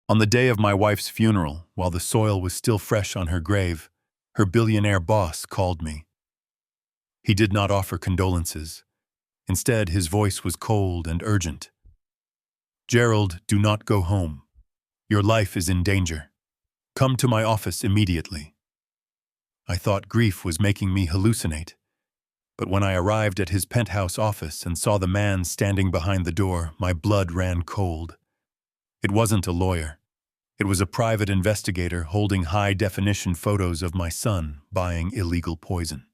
On the day of my wife's funeral, while the soil was still fresh on her grave, her billionaire boss called me. He did not offer condolences. Instead, his voice was cold and urgent. "Gerald, do not go home. Your life is in danger. Come to my office immediately." I thought grief was making me hallucinate. But when I arrived at his penthouse office and saw the man standing behind the door, my blood ran cold. It wasn't a lawyer. It was a private investigator holding high-definition photos of my son buying illegal poison.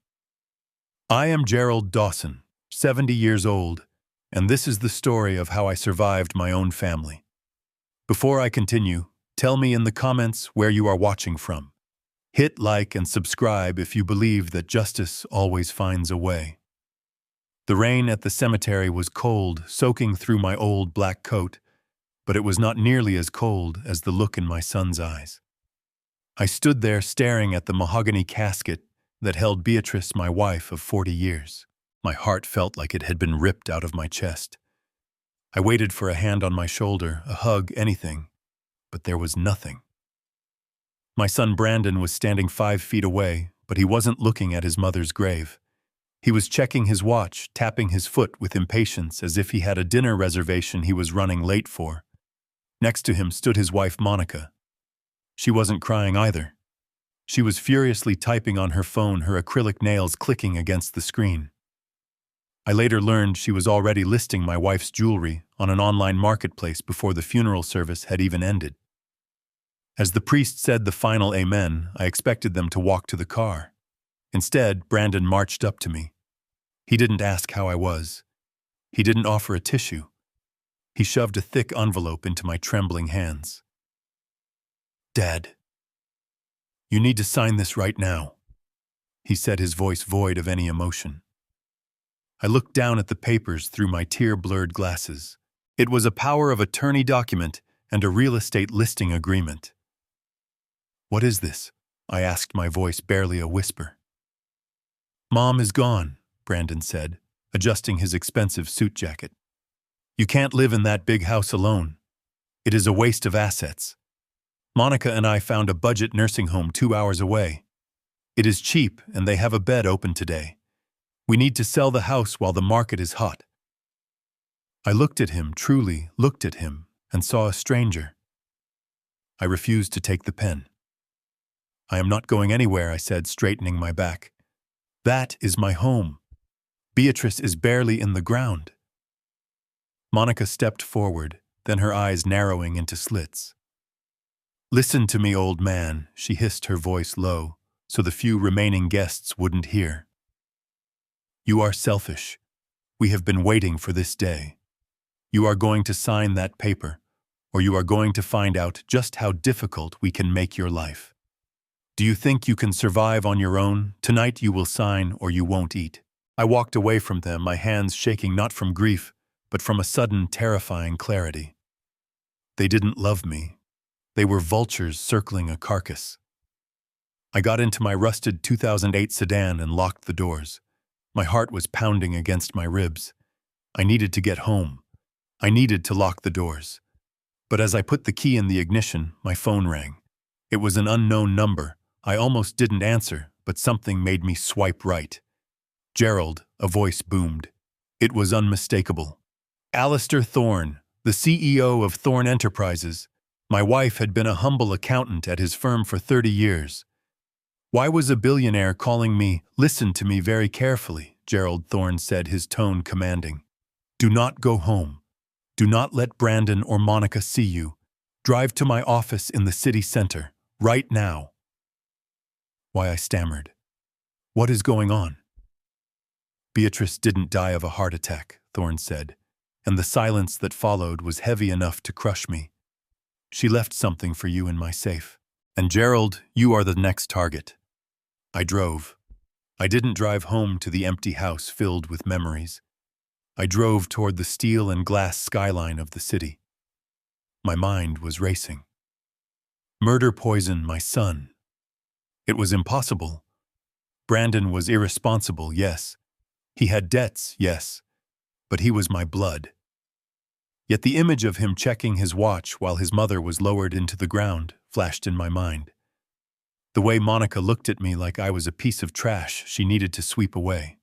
I am Gerald Dawson, 70 years old, and this is the story of how I survived my own family. Before I continue, tell me in the comments where you are watching from. Hit like and subscribe if you believe that justice always finds a way. The rain at the cemetery was cold, soaking through my old black coat, but it was not nearly as cold as the look in my son's eyes. I stood there staring at the mahogany casket that held Beatrice, my wife of 40 years. My heart felt like it had been ripped out of my chest. I waited for a hand on my shoulder, a hug, anything, but there was nothing. My son Brandon was standing 5 feet away, but he wasn't looking at his mother's grave. He was checking his watch, tapping his foot with impatience as if he had a dinner reservation he was running late for. Next to him stood his wife Monica. She wasn't crying either. She was furiously typing on her phone, her acrylic nails clicking against the screen. I later learned she was already listing my wife's jewelry on an online marketplace before the funeral service had even ended. As the priest said the final amen, I expected them to walk to the car. Instead, Brandon marched up to me. He didn't ask how I was. He didn't offer a tissue. He shoved a thick envelope into my trembling hands. "Dad, you need to sign this right now," he said, his voice void of any emotion. I looked down at the papers through my tear-blurred glasses. It was a power of attorney document and a real estate listing agreement. "What is this?" I asked, my voice barely a whisper. "Mom is gone," Brandon said, adjusting his expensive suit jacket. "You can't live in that big house alone. It is a waste of assets. Monica and I found a budget nursing home 2 hours away. It is cheap and they have a bed open today. We need to sell the house while the market is hot." I looked at him, truly looked at him, and saw a stranger. I refused to take the pen. "I am not going anywhere," I said, straightening my back. "That is my home. Beatrice is barely in the ground." Monica stepped forward, then her eyes narrowing into slits. "Listen to me, old man," she hissed, her voice low, so the few remaining guests wouldn't hear. "You are selfish. We have been waiting for this day. You are going to sign that paper, or you are going to find out just how difficult we can make your life. Do you think you can survive on your own? Tonight you will sign or you won't eat." I walked away from them, my hands shaking not from grief, but from a sudden, terrifying clarity. They didn't love me. They were vultures circling a carcass. I got into my rusted 2008 sedan and locked the doors. My heart was pounding against my ribs. I needed to get home. I needed to lock the doors. But as I put the key in the ignition, my phone rang. It was an unknown number. I almost didn't answer, but something made me swipe right. "Gerald," a voice boomed. It was unmistakable. "Alistair Thorne, the CEO of Thorne Enterprises. My wife had been a humble accountant at his firm for 30 years. Why was a billionaire calling me?" "Listen to me very carefully," Gerald Thorne said, his tone commanding. "Do not go home. Do not let Brandon or Monica see you. Drive to my office in the city center, right now." Why, I stammered. "What is going on?" "Beatrice didn't die of a heart attack," Thorne said, and the silence that followed was heavy enough to crush me. "She left something for you in my safe. And Gerald, you are the next target." I drove. I didn't drive home to the empty house filled with memories. I drove toward the steel and glass skyline of the city. My mind was racing. Murder poison my son. It was impossible. Brandon was irresponsible, yes. He had debts, yes. But he was my blood. Yet the image of him checking his watch while his mother was lowered into the ground flashed in my mind. The way Monica looked at me like I was a piece of trash she needed to sweep away.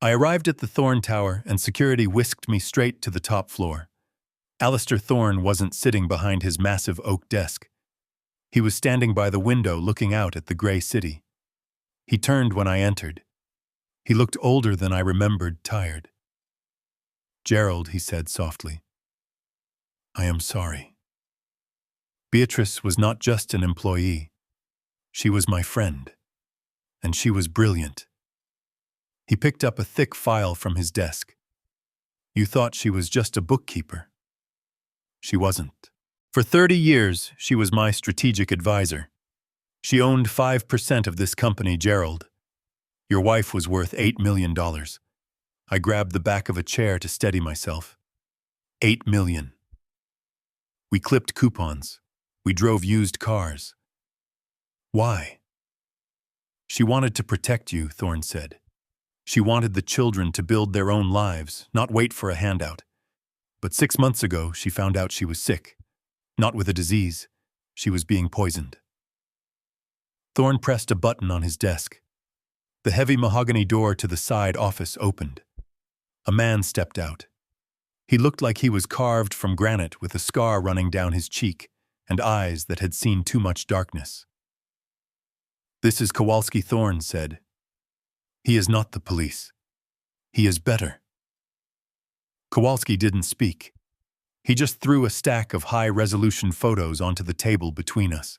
I arrived at the Thorne Tower and security whisked me straight to the top floor. Alistair Thorne wasn't sitting behind his massive oak desk. He was standing by the window looking out at the grey city. He turned when I entered. He looked older than I remembered, tired. "Gerald," he said softly, "I am sorry." Beatrice was not just an employee. She was my friend. And she was brilliant. He picked up a thick file from his desk. "You thought she was just a bookkeeper." She wasn't. For 30 years, she was my strategic advisor. She owned 5% of this company, Gerald. Your wife was worth $8 million. I grabbed the back of a chair to steady myself. $8 million. We clipped coupons. We drove used cars. Why? She wanted to protect you, Thorne said. She wanted the children to build their own lives, not wait for a handout. But 6 months ago, she found out she was sick. Not with a disease. She was being poisoned. Thorne pressed a button on his desk. The heavy mahogany door to the side office opened. A man stepped out. He looked like he was carved from granite with a scar running down his cheek and eyes that had seen too much darkness. "This is Kowalski," Thorne said. "He is not the police. He is better." Kowalski didn't speak. He just threw a stack of high-resolution photos onto the table between us.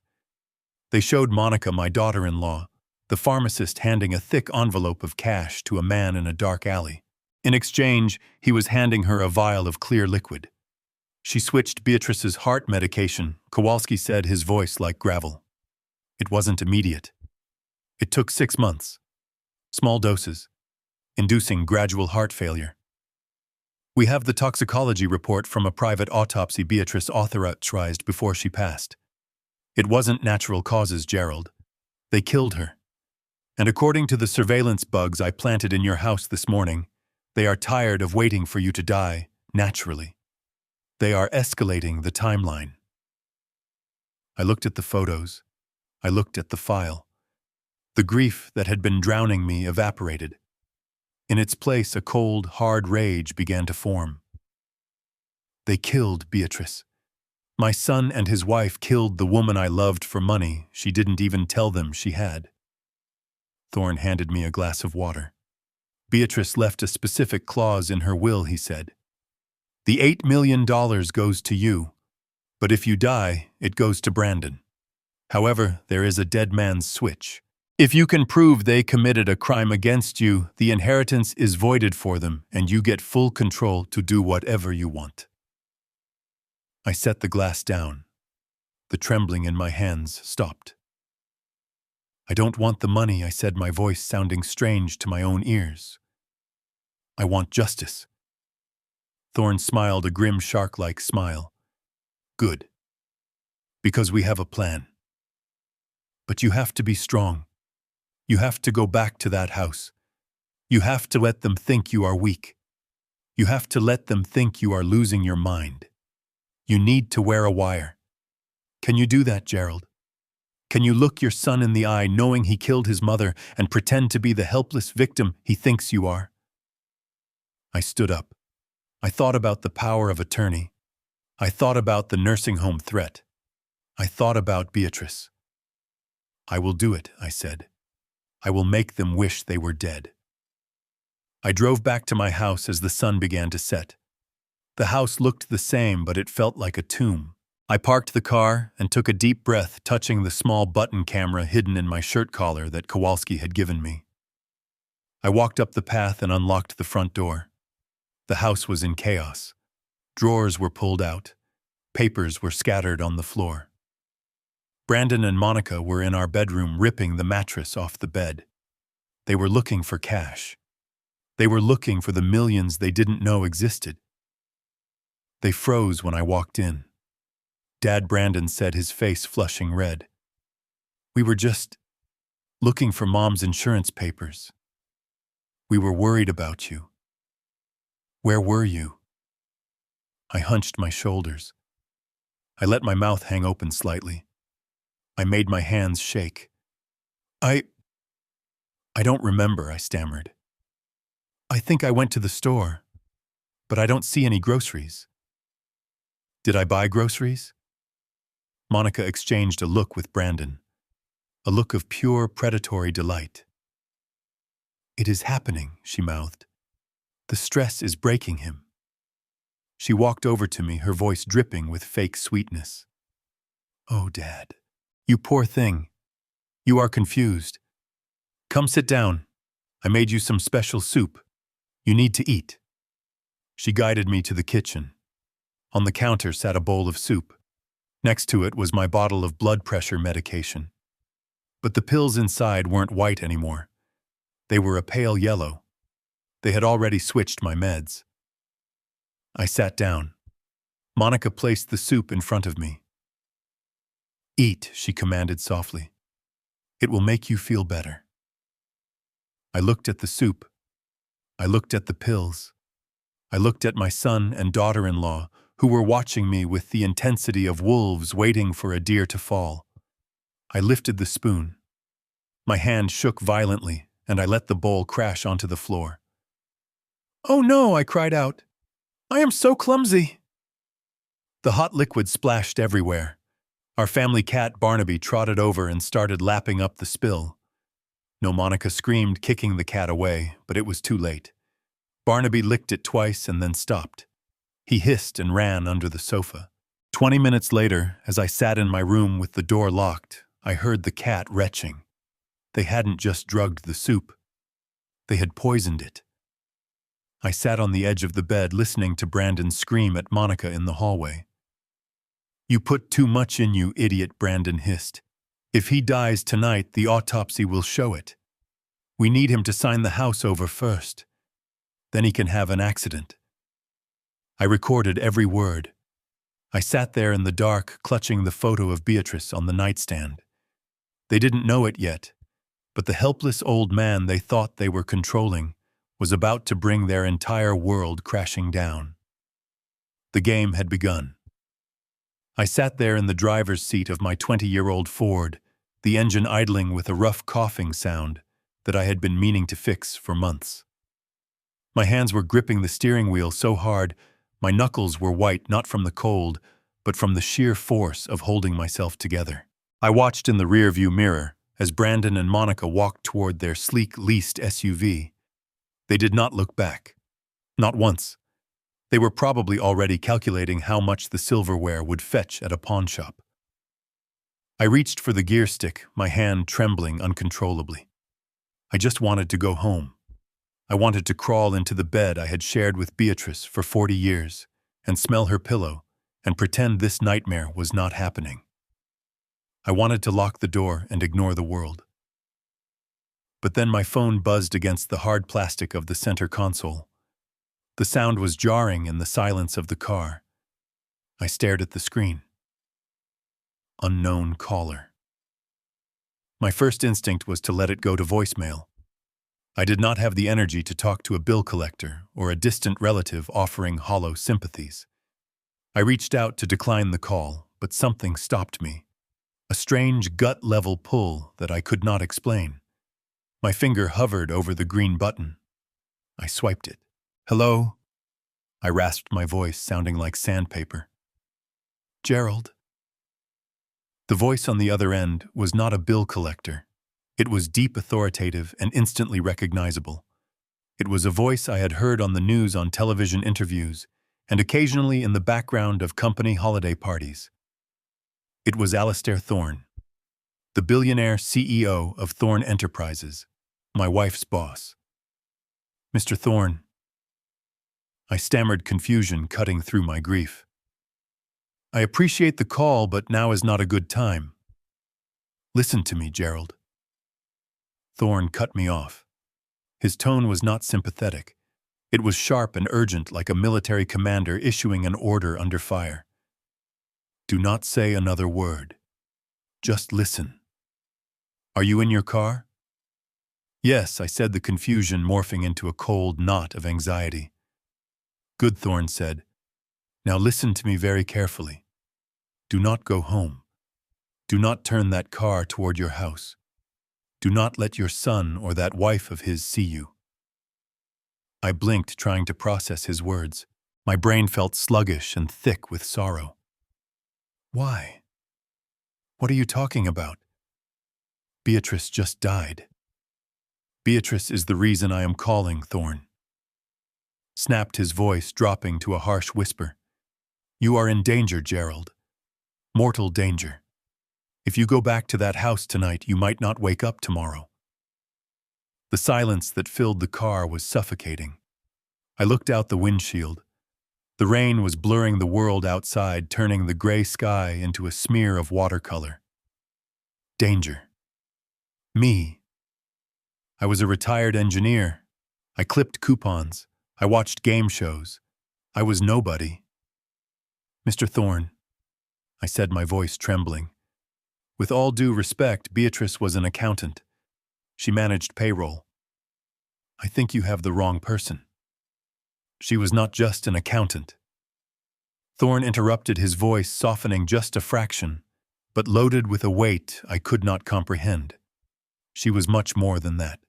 They showed Monica, my daughter-in-law, the pharmacist handing a thick envelope of cash to a man in a dark alley. In exchange, he was handing her a vial of clear liquid. She switched Beatrice's heart medication, Kowalski said, his voice like gravel. It wasn't immediate. It took 6 months. Small doses, inducing gradual heart failure. We have the toxicology report from a private autopsy Beatrice authorized before she passed. It wasn't natural causes, Gerald. They killed her. And according to the surveillance bugs I planted in your house this morning, they are tired of waiting for you to die, naturally. They are escalating the timeline. I looked at the photos. I looked at the file. The grief that had been drowning me evaporated. In its place, a cold, hard rage began to form. They killed Beatrice. My son and his wife killed the woman I loved for money she didn't even tell them she had. Thorne handed me a glass of water. Beatrice left a specific clause in her will, he said. The $8 million goes to you, but if you die, it goes to Brandon. However, there is a dead man's switch. If you can prove they committed a crime against you, the inheritance is voided for them and you get full control to do whatever you want. I set the glass down. The trembling in my hands stopped. I don't want the money, I said, my voice sounding strange to my own ears. I want justice. Thorne smiled a grim shark-like smile. Good. Because we have a plan. But you have to be strong. You have to go back to that house. You have to let them think you are weak. You have to let them think you are losing your mind. You need to wear a wire. Can you do that, Gerald? Can you look your son in the eye knowing he killed his mother and pretend to be the helpless victim he thinks you are? I stood up. I thought about the power of attorney. I thought about the nursing home threat. I thought about Beatrice. I will do it, I said. I will make them wish they were dead. I drove back to my house as the sun began to set. The house looked the same, but it felt like a tomb. I parked the car and took a deep breath, touching the small button camera hidden in my shirt collar that Kowalski had given me. I walked up the path and unlocked the front door. The house was in chaos. Drawers were pulled out. Papers were scattered on the floor. Brandon and Monica were in our bedroom ripping the mattress off the bed. They were looking for cash. They were looking for the millions they didn't know existed. They froze when I walked in. Dad, Brandon said, his face flushing red. We were just looking for Mom's insurance papers. We were worried about you. Where were you? I hunched my shoulders. I let my mouth hang open slightly. I made my hands shake. I don't remember, I stammered. I think I went to the store, but I don't see any groceries. Did I buy groceries? Monica exchanged a look with Brandon, a look of pure predatory delight. It is happening, she mouthed. The stress is breaking him. She walked over to me, her voice dripping with fake sweetness. Oh, Dad, you poor thing. You are confused. Come sit down. I made you some special soup. You need to eat. She guided me to the kitchen. On the counter sat a bowl of soup. Next to it was my bottle of blood pressure medication. But the pills inside weren't white anymore. They were a pale yellow. They had already switched my meds. I sat down. Monica placed the soup in front of me. Eat, she commanded softly. It will make you feel better. I looked at the soup. I looked at the pills. I looked at my son and daughter-in-law, who were watching me with the intensity of wolves waiting for a deer to fall. I lifted the spoon. My hand shook violently, and I let the bowl crash onto the floor. Oh no, I cried out. I am so clumsy. The hot liquid splashed everywhere. Our family cat Barnaby trotted over and started lapping up the spill. No, Monica screamed, kicking the cat away, but it was too late. Barnaby licked it twice and then stopped. He hissed and ran under the sofa. 20 minutes later, as I sat in my room with the door locked, I heard the cat retching. They hadn't just drugged the soup. They had poisoned it. I sat on the edge of the bed listening to Brandon scream at Monica in the hallway. You put too much in you, idiot, Brandon hissed. If he dies tonight, the autopsy will show it. We need him to sign the house over first. Then he can have an accident. I recorded every word. I sat there in the dark, clutching the photo of Beatrice on the nightstand. They didn't know it yet, but the helpless old man they thought they were controlling was about to bring their entire world crashing down. The game had begun. I sat there in the driver's seat of my 20-year-old Ford, the engine idling with a rough coughing sound that I had been meaning to fix for months. My hands were gripping the steering wheel so hard, my knuckles were white not from the cold, but from the sheer force of holding myself together. I watched in the rearview mirror as Brandon and Monica walked toward their sleek leased SUV. They did not look back. Not once. They were probably already calculating how much the silverware would fetch at a pawn shop. I reached for the gear stick, my hand trembling uncontrollably. I just wanted to go home. I wanted to crawl into the bed I had shared with Beatrice for 40 years and smell her pillow and pretend this nightmare was not happening. I wanted to lock the door and ignore the world. But then my phone buzzed against the hard plastic of the center console. The sound was jarring in the silence of the car. I stared at the screen. Unknown caller. My first instinct was to let it go to voicemail. I did not have the energy to talk to a bill collector or a distant relative offering hollow sympathies. I reached out to decline the call, but something stopped me. A strange gut-level pull that I could not explain. My finger hovered over the green button. I swiped it. Hello? I rasped my voice, sounding like sandpaper. Gerald. The voice on the other end was not a bill collector. It was deep, authoritative, and instantly recognizable. It was a voice I had heard on the news, on television interviews, and occasionally in the background of company holiday parties. It was Alistair Thorne, the billionaire CEO of Thorne Enterprises, my wife's boss. Mr. Thorne. I stammered, confusion cutting through my grief. I appreciate the call, but now is not a good time. Listen to me, Gerald. Thorne cut me off. His tone was not sympathetic. It was sharp and urgent, like a military commander issuing an order under fire. Do not say another word. Just listen. Are you in your car? Yes, I said, the confusion morphing into a cold knot of anxiety. Good, Thorne said. Now listen to me very carefully. Do not go home. Do not turn that car toward your house. Do not let your son or that wife of his see you." I blinked, trying to process his words. My brain felt sluggish and thick with sorrow. "Why? What are you talking about?" "Beatrice just died." "Beatrice is the reason I am calling, Thorne," snapped his voice, dropping to a harsh whisper. "You are in danger, Gerald. Mortal danger. If you go back to that house tonight, you might not wake up tomorrow." The silence that filled the car was suffocating. I looked out the windshield. The rain was blurring the world outside, turning the gray sky into a smear of watercolor. Danger. Me. I was a retired engineer. I clipped coupons. I watched game shows. I was nobody. "Mr. Thorne," I said, my voice trembling. "With all due respect, Beatrice was an accountant. She managed payroll. I think you have the wrong person. She was not just an accountant." Thorne interrupted, his voice softening just a fraction, but loaded with a weight I could not comprehend. "She was much more than that.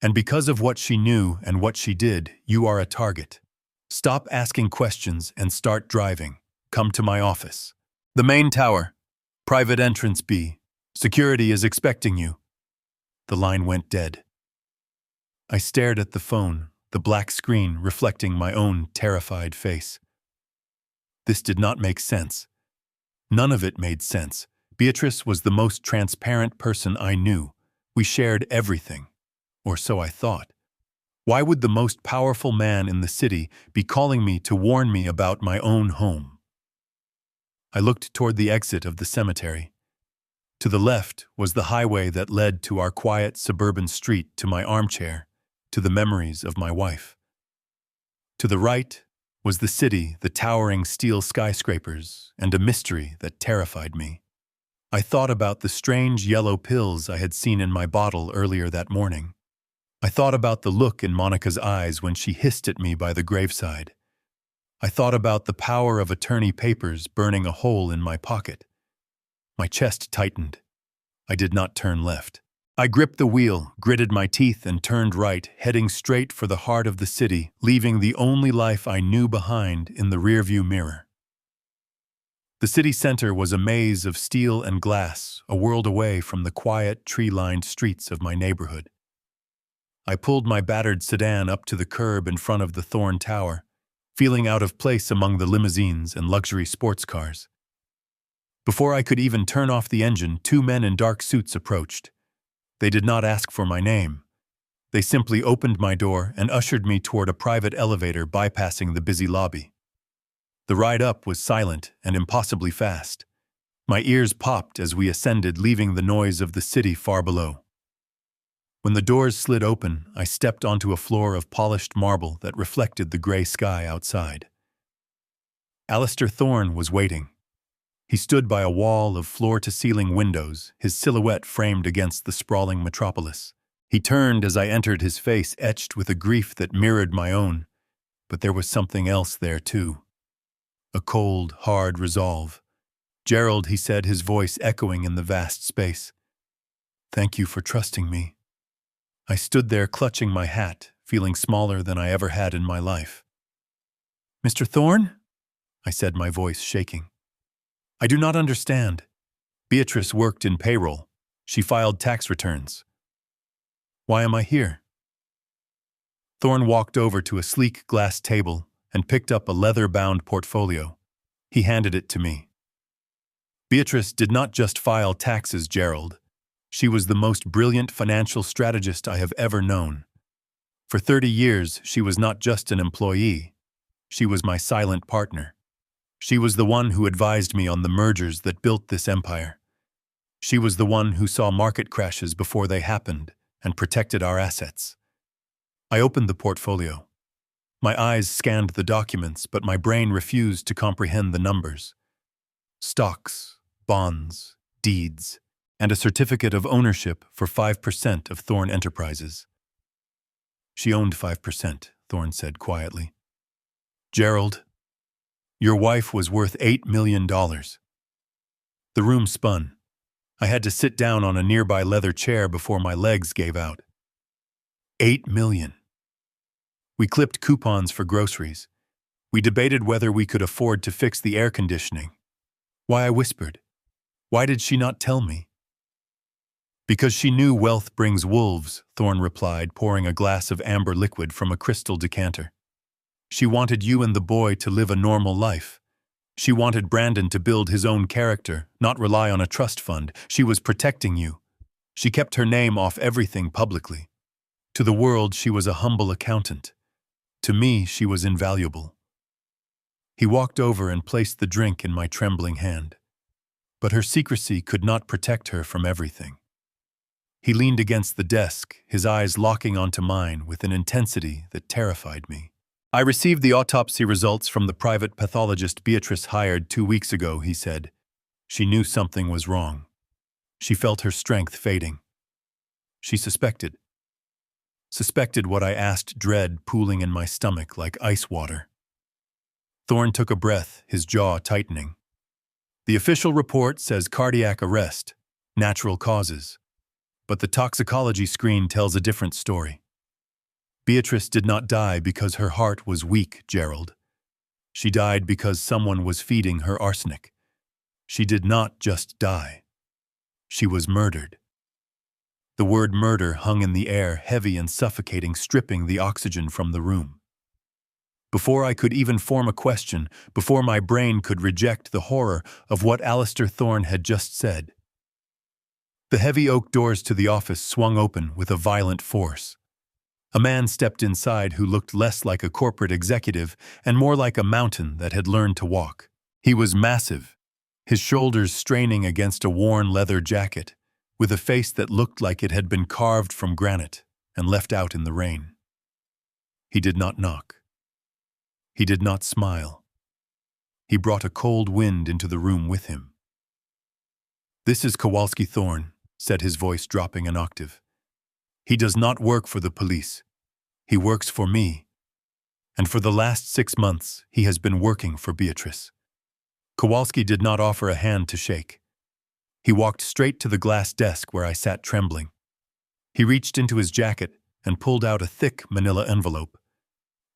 And because of what she knew and what she did, you are a target. Stop asking questions and start driving. Come to my office. The main tower. Private entrance B. Security is expecting you." The line went dead. I stared at the phone, the black screen reflecting my own terrified face. This did not make sense. None of it made sense. Beatrice was the most transparent person I knew. We shared everything. Or so I thought. Why would the most powerful man in the city be calling me to warn me about my own home? I looked toward the exit of the cemetery. To the left was the highway that led to our quiet suburban street, to my armchair, to the memories of my wife. To the right was the city, the towering steel skyscrapers, and a mystery that terrified me. I thought about the strange yellow pills I had seen in my bottle earlier that morning. I thought about the look in Monica's eyes when she hissed at me by the graveside. I thought about the power of attorney papers burning a hole in my pocket. My chest tightened. I did not turn left. I gripped the wheel, gritted my teeth, and turned right, heading straight for the heart of the city, leaving the only life I knew behind in the rearview mirror. The city center was a maze of steel and glass, a world away from the quiet, tree-lined streets of my neighborhood. I pulled my battered sedan up to the curb in front of the Thorne Tower, feeling out of place among the limousines and luxury sports cars. Before I could even turn off the engine, two men in dark suits approached. They did not ask for my name. They simply opened my door and ushered me toward a private elevator bypassing the busy lobby. The ride up was silent and impossibly fast. My ears popped as we ascended, leaving the noise of the city far below. When the doors slid open, I stepped onto a floor of polished marble that reflected the gray sky outside. Alistair Thorne was waiting. He stood by a wall of floor-to-ceiling windows, his silhouette framed against the sprawling metropolis. He turned as I entered, his face etched with a grief that mirrored my own. But there was something else there, too. A cold, hard resolve. "Gerald," he said, his voice echoing in the vast space. "Thank you for trusting me." I stood there clutching my hat, feeling smaller than I ever had in my life. "Mr. Thorne?" I said, my voice shaking. "I do not understand." "Beatrice worked in payroll. She filed tax returns." "Why am I here?" Thorne walked over to a sleek glass table and picked up a leather-bound portfolio. He handed it to me. "Beatrice did not just file taxes, Gerald. She was the most brilliant financial strategist I have ever known. For 30 years, she was not just an employee. She was my silent partner. She was the one who advised me on the mergers that built this empire. She was the one who saw market crashes before they happened and protected our assets." I opened the portfolio. My eyes scanned the documents, but my brain refused to comprehend the numbers. Stocks, bonds, deeds, and a certificate of ownership for 5% of Thorne Enterprises. "She owned 5%, Thorne said quietly. "Gerald," Your wife was worth $8 million. The room spun. I had to sit down on a nearby leather chair before my legs gave out. 8 million. We clipped coupons for groceries. We debated whether we could afford to fix the air conditioning. Why, I whispered. Why did she not tell me? Because she knew wealth brings wolves, Thorne replied, pouring a glass of amber liquid from a crystal decanter. She wanted you and the boy to live a normal life. She wanted Brandon to build his own character, not rely on a trust fund. She was protecting you. She kept her name off everything publicly. To the world, she was a humble accountant. To me, she was invaluable. He walked over and placed the drink in my trembling hand. But her secrecy could not protect her from everything. He leaned against the desk, his eyes locking onto mine with an intensity that terrified me. I received the autopsy results from the private pathologist Beatrice hired 2 weeks ago, he said. She knew something was wrong. She felt her strength fading. She suspected. Suspected what I asked, dread pooling in my stomach like ice water. Thorne took a breath, his jaw tightening. The official report says cardiac arrest, natural causes. But the toxicology screen tells a different story. Beatrice did not die because her heart was weak, Gerald. She died because someone was feeding her arsenic. She did not just die. She was murdered. The word murder hung in the air, heavy and suffocating, stripping the oxygen from the room. Before I could even form a question, before my brain could reject the horror of what Alistair Thorne had just said, the heavy oak doors to the office swung open with a violent force. A man stepped inside who looked less like a corporate executive and more like a mountain that had learned to walk. He was massive, his shoulders straining against a worn leather jacket, with a face that looked like it had been carved from granite and left out in the rain. He did not knock. He did not smile. He brought a cold wind into the room with him. "This is Kowalski Thorne," said his voice dropping an octave. "He does not work for the police. He works for me. And for the last 6 months, he has been working for Beatrice." Kowalski did not offer a hand to shake. He walked straight to the glass desk where I sat trembling. He reached into his jacket and pulled out a thick manila envelope.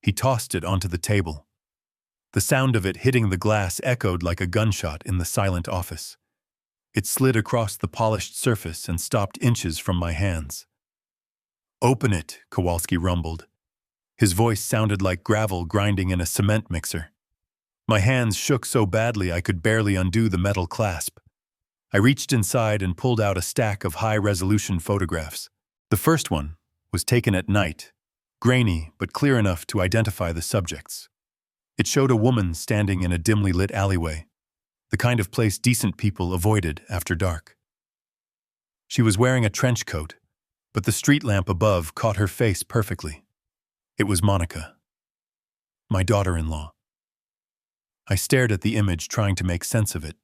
He tossed it onto the table. The sound of it hitting the glass echoed like a gunshot in the silent office. It slid across the polished surface and stopped inches from my hands. "Open it," Kowalski rumbled. His voice sounded like gravel grinding in a cement mixer. My hands shook so badly I could barely undo the metal clasp. I reached inside and pulled out a stack of high-resolution photographs. The first one was taken at night, grainy but clear enough to identify the subjects. It showed a woman standing in a dimly lit alleyway, the kind of place decent people avoided after dark. She was wearing a trench coat, but the street lamp above caught her face perfectly. It was Monica, my daughter-in-law. I stared at the image, trying to make sense of it.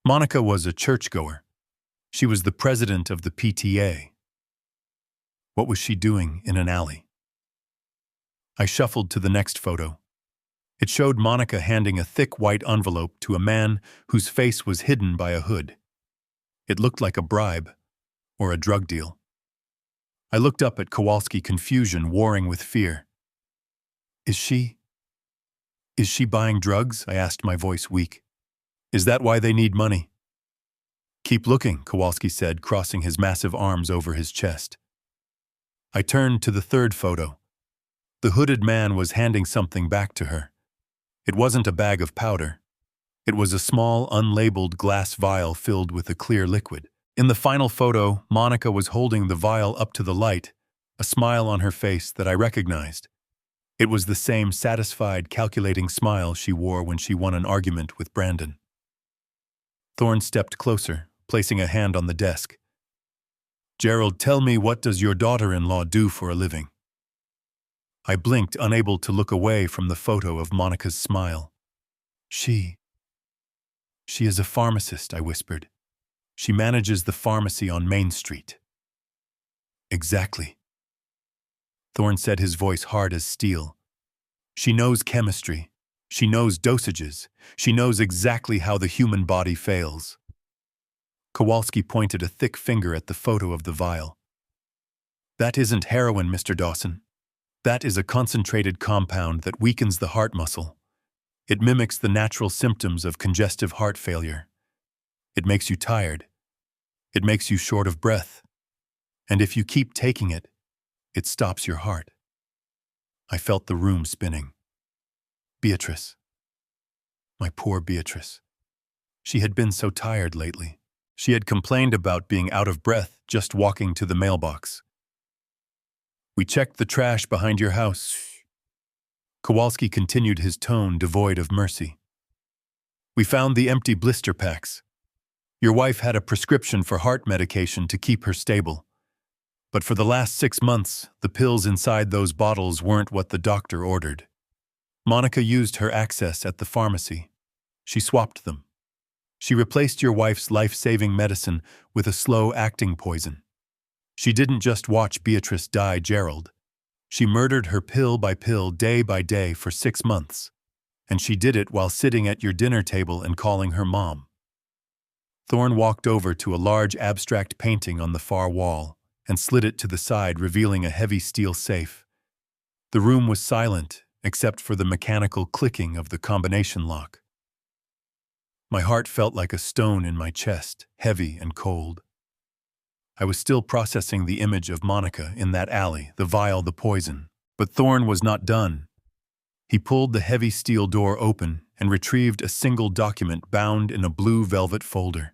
Monica was a churchgoer. She was the president of the PTA. What was she doing in an alley? I shuffled to the next photo. It showed Monica handing a thick white envelope to a man whose face was hidden by a hood. It looked like a bribe, or a drug deal. I looked up at Kowalski, confusion warring with fear. Is she buying drugs?" I asked, my voice weak. "Is that why they need money?" "Keep looking," Kowalski said, crossing his massive arms over his chest. I turned to the third photo. The hooded man was handing something back to her. It wasn't a bag of powder. It was a small, unlabeled glass vial filled with a clear liquid. In the final photo, Monica was holding the vial up to the light, a smile on her face that I recognized. It was the same satisfied, calculating smile she wore when she won an argument with Brandon. Thorne stepped closer, placing a hand on the desk. "Gerald, tell me, what does your daughter-in-law do for a living?" I blinked, unable to look away from the photo of Monica's smile. She is a pharmacist," I whispered. "She manages the pharmacy on Main Street." "Exactly." Thorne said, his voice hard as steel. "She knows chemistry. She knows dosages. She knows exactly how the human body fails. Kowalski pointed a thick finger at the photo of the vial. That isn't heroin, Mr. Dawson. That is a concentrated compound that weakens the heart muscle. It mimics the natural symptoms of congestive heart failure. It makes you tired. It makes you short of breath. And if you keep taking it, it stops your heart. I felt the room spinning. Beatrice. My poor Beatrice. She had been so tired lately. She had complained about being out of breath just walking to the mailbox. We checked the trash behind your house. Kowalski continued, his tone devoid of mercy. We found the empty blister packs. Your wife had a prescription for heart medication to keep her stable. But for the last 6 months, the pills inside those bottles weren't what the doctor ordered. Monica used her access at the pharmacy. She swapped them. She replaced your wife's life-saving medicine with a slow-acting poison. She didn't just watch Beatrice die, Gerald. She murdered her pill by pill, day by day for 6 months. And she did it while sitting at your dinner table and calling her mom. Thorne walked over to a large abstract painting on the far wall and slid it to the side, revealing a heavy steel safe. The room was silent, except for the mechanical clicking of the combination lock. My heart felt like a stone in my chest, heavy and cold. I was still processing the image of Monica in that alley, the vial, the poison. But Thorne was not done. He pulled the heavy steel door open and retrieved a single document bound in a blue velvet folder.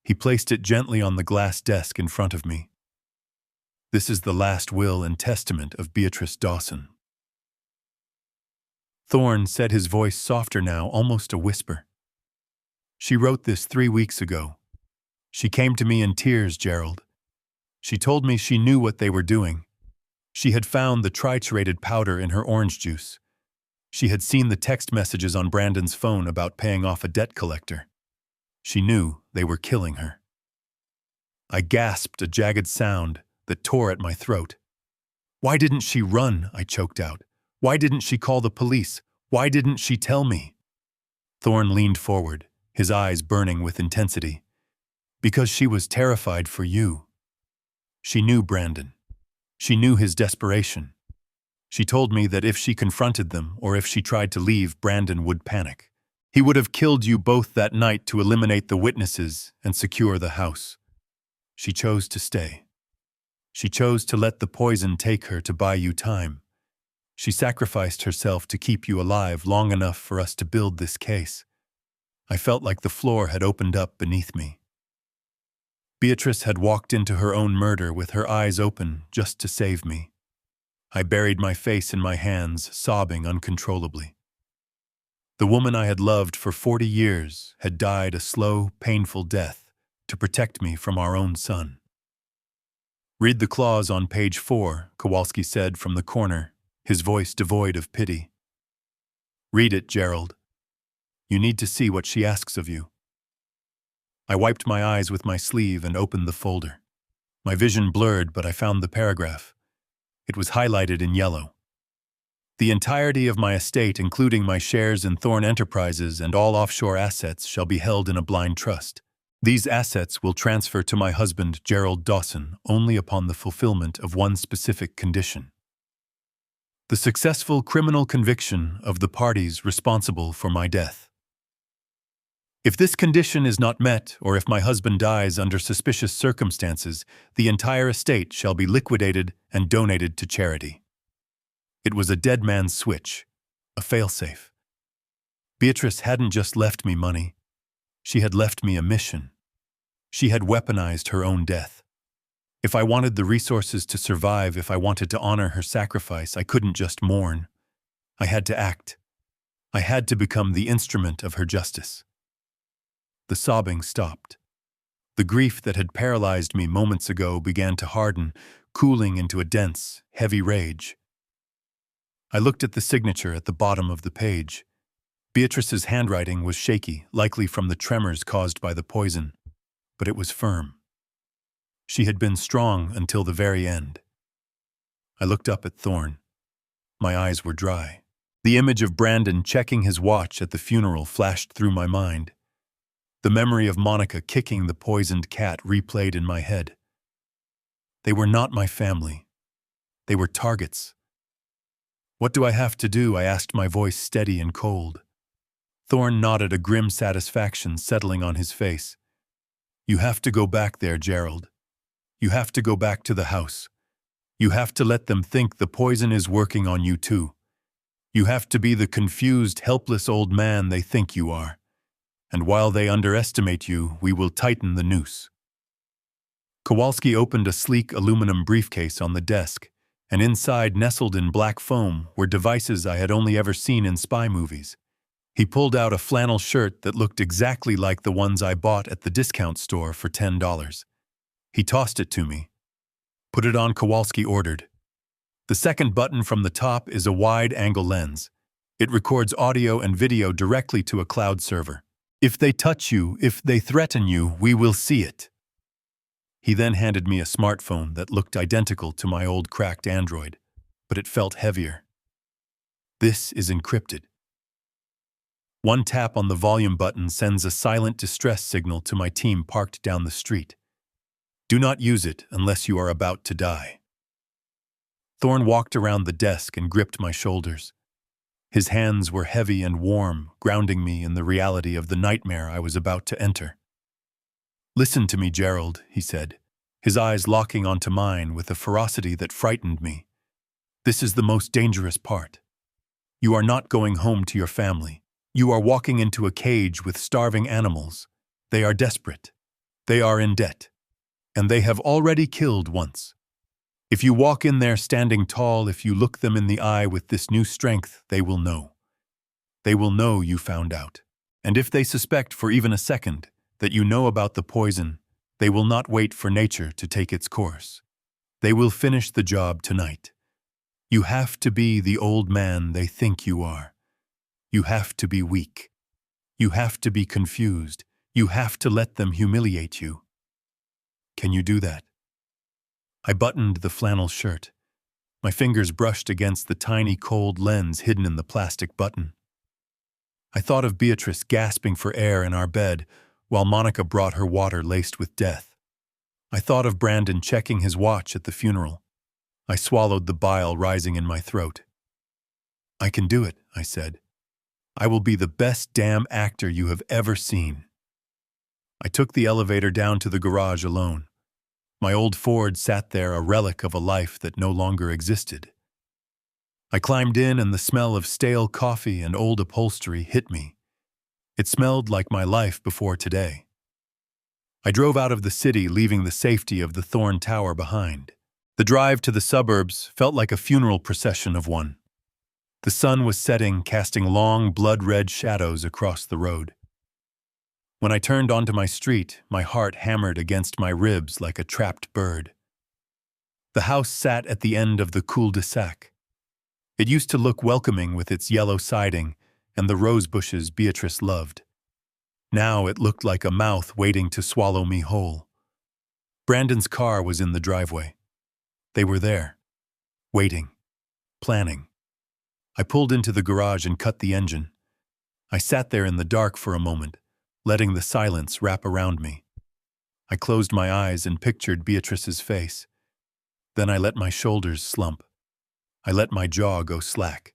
He placed it gently on the glass desk in front of me. This is the last will and testament of Beatrice Dawson. Thorne said, his voice softer now, almost a whisper. She wrote this 3 weeks ago. She came to me in tears, Gerald. She told me she knew what they were doing. She had found the triturated powder in her orange juice. She had seen the text messages on Brandon's phone about paying off a debt collector. She knew they were killing her. I gasped, a jagged sound that tore at my throat. Why didn't she run? I choked out. Why didn't she call the police? Why didn't she tell me? Thorne leaned forward, his eyes burning with intensity. Because she was terrified for you. She knew Brandon. She knew his desperation. She told me that if she confronted them or if she tried to leave, Brandon would panic. He would have killed you both that night to eliminate the witnesses and secure the house. She chose to stay. She chose to let the poison take her to buy you time. She sacrificed herself to keep you alive long enough for us to build this case. I felt like the floor had opened up beneath me. Beatrice had walked into her own murder with her eyes open just to save me. I buried my face in my hands, sobbing uncontrollably. The woman I had loved for 40 years had died a slow, painful death to protect me from our own son. Read the clause on page 4, Kowalski said from the corner, his voice devoid of pity. Read it, Gerald. You need to see what she asks of you. I wiped my eyes with my sleeve and opened the folder. My vision blurred, but I found the paragraph. It was highlighted in yellow. The entirety of my estate, including my shares in Thorne Enterprises and all offshore assets, shall be held in a blind trust. These assets will transfer to my husband, Gerald Dawson, only upon the fulfillment of one specific condition. The successful criminal conviction of the parties responsible for my death. If this condition is not met, or if my husband dies under suspicious circumstances, the entire estate shall be liquidated and donated to charity. It was a dead man's switch, a failsafe. Beatrice hadn't just left me money. She had left me a mission. She had weaponized her own death. If I wanted the resources to survive, if I wanted to honor her sacrifice, I couldn't just mourn. I had to act. I had to become the instrument of her justice. The sobbing stopped. The grief that had paralyzed me moments ago began to harden, cooling into a dense, heavy rage. I looked at the signature at the bottom of the page. Beatrice's handwriting was shaky, likely from the tremors caused by the poison, but it was firm. She had been strong until the very end. I looked up at Thorne. My eyes were dry. The image of Brandon checking his watch at the funeral flashed through my mind. The memory of Monica kicking the poisoned cat replayed in my head. They were not my family. They were targets. "What do I have to do?" I asked, my voice steady and cold. Thorne nodded, a grim satisfaction settling on his face. "You have to go back there, Gerald. You have to go back to the house. You have to let them think the poison is working on you too. You have to be the confused, helpless old man they think you are. And while they underestimate you, we will tighten the noose." Kowalski opened a sleek aluminum briefcase on the desk, and inside, nestled in black foam, were devices I had only ever seen in spy movies. He pulled out a flannel shirt that looked exactly like the ones I bought at the discount store for $10. He tossed it to me. "Put it on," Kowalski ordered. "The second button from the top is a wide-angle lens. It records audio and video directly to a cloud server. If they touch you, if they threaten you, we will see it." He then handed me a smartphone that looked identical to my old cracked Android, but it felt heavier. "This is encrypted." One tap on the volume button sends a silent distress signal to my team parked down the street. "Do not use it unless you are about to die." Thorne walked around the desk and gripped my shoulders. His hands were heavy and warm, grounding me in the reality of the nightmare I was about to enter. "Listen to me, Gerald," he said, his eyes locking onto mine with a ferocity that frightened me. "This is the most dangerous part. You are not going home to your family. You are walking into a cage with starving animals. They are desperate. They are in debt. And they have already killed once. If you walk in there standing tall, if you look them in the eye with this new strength, they will know. They will know you found out. And if they suspect for even a second that you know about the poison, they will not wait for nature to take its course. They will finish the job tonight. You have to be the old man they think you are. You have to be weak. You have to be confused. You have to let them humiliate you. Can you do that?" I buttoned the flannel shirt. My fingers brushed against the tiny cold lens hidden in the plastic button. I thought of Beatrice gasping for air in our bed while Monica brought her water laced with death. I thought of Brandon checking his watch at the funeral. I swallowed the bile rising in my throat. "I can do it," I said. "I will be the best damn actor you have ever seen." I took the elevator down to the garage alone. My old Ford sat there, a relic of a life that no longer existed. I climbed in, and the smell of stale coffee and old upholstery hit me. It smelled like my life before today. I drove out of the city, leaving the safety of the Thorne Tower behind. The drive to the suburbs felt like a funeral procession of one. The sun was setting, casting long, blood-red shadows across the road. When I turned onto my street, my heart hammered against my ribs like a trapped bird. The house sat at the end of the cul-de-sac. It used to look welcoming with its yellow siding and the rose bushes Beatrice loved. Now it looked like a mouth waiting to swallow me whole. Brandon's car was in the driveway. They were there, waiting, planning. I pulled into the garage and cut the engine. I sat there in the dark for a moment, letting the silence wrap around me. I closed my eyes and pictured Beatrice's face. Then I let my shoulders slump. I let my jaw go slack.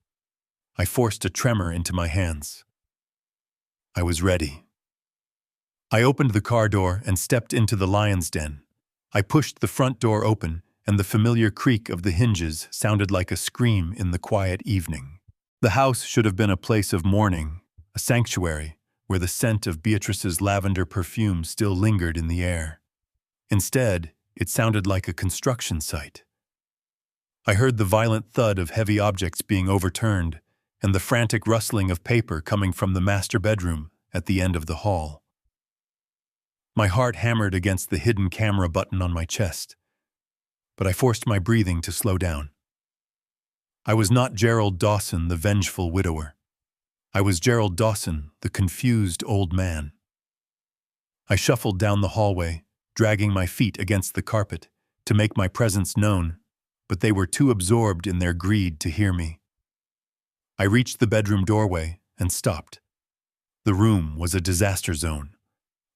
I forced a tremor into my hands. I was ready. I opened the car door and stepped into the lion's den. I pushed the front door open, and the familiar creak of the hinges sounded like a scream in the quiet evening. The house should have been a place of mourning, a sanctuary, where the scent of Beatrice's lavender perfume still lingered in the air. Instead, it sounded like a construction site. I heard the violent thud of heavy objects being overturned and the frantic rustling of paper coming from the master bedroom at the end of the hall. My heart hammered against the hidden camera button on my chest, but I forced my breathing to slow down. I was not Gerald Dawson, the vengeful widower. I was Gerald Dawson, the confused old man. I shuffled down the hallway, dragging my feet against the carpet to make my presence known, but they were too absorbed in their greed to hear me. I reached the bedroom doorway and stopped. The room was a disaster zone.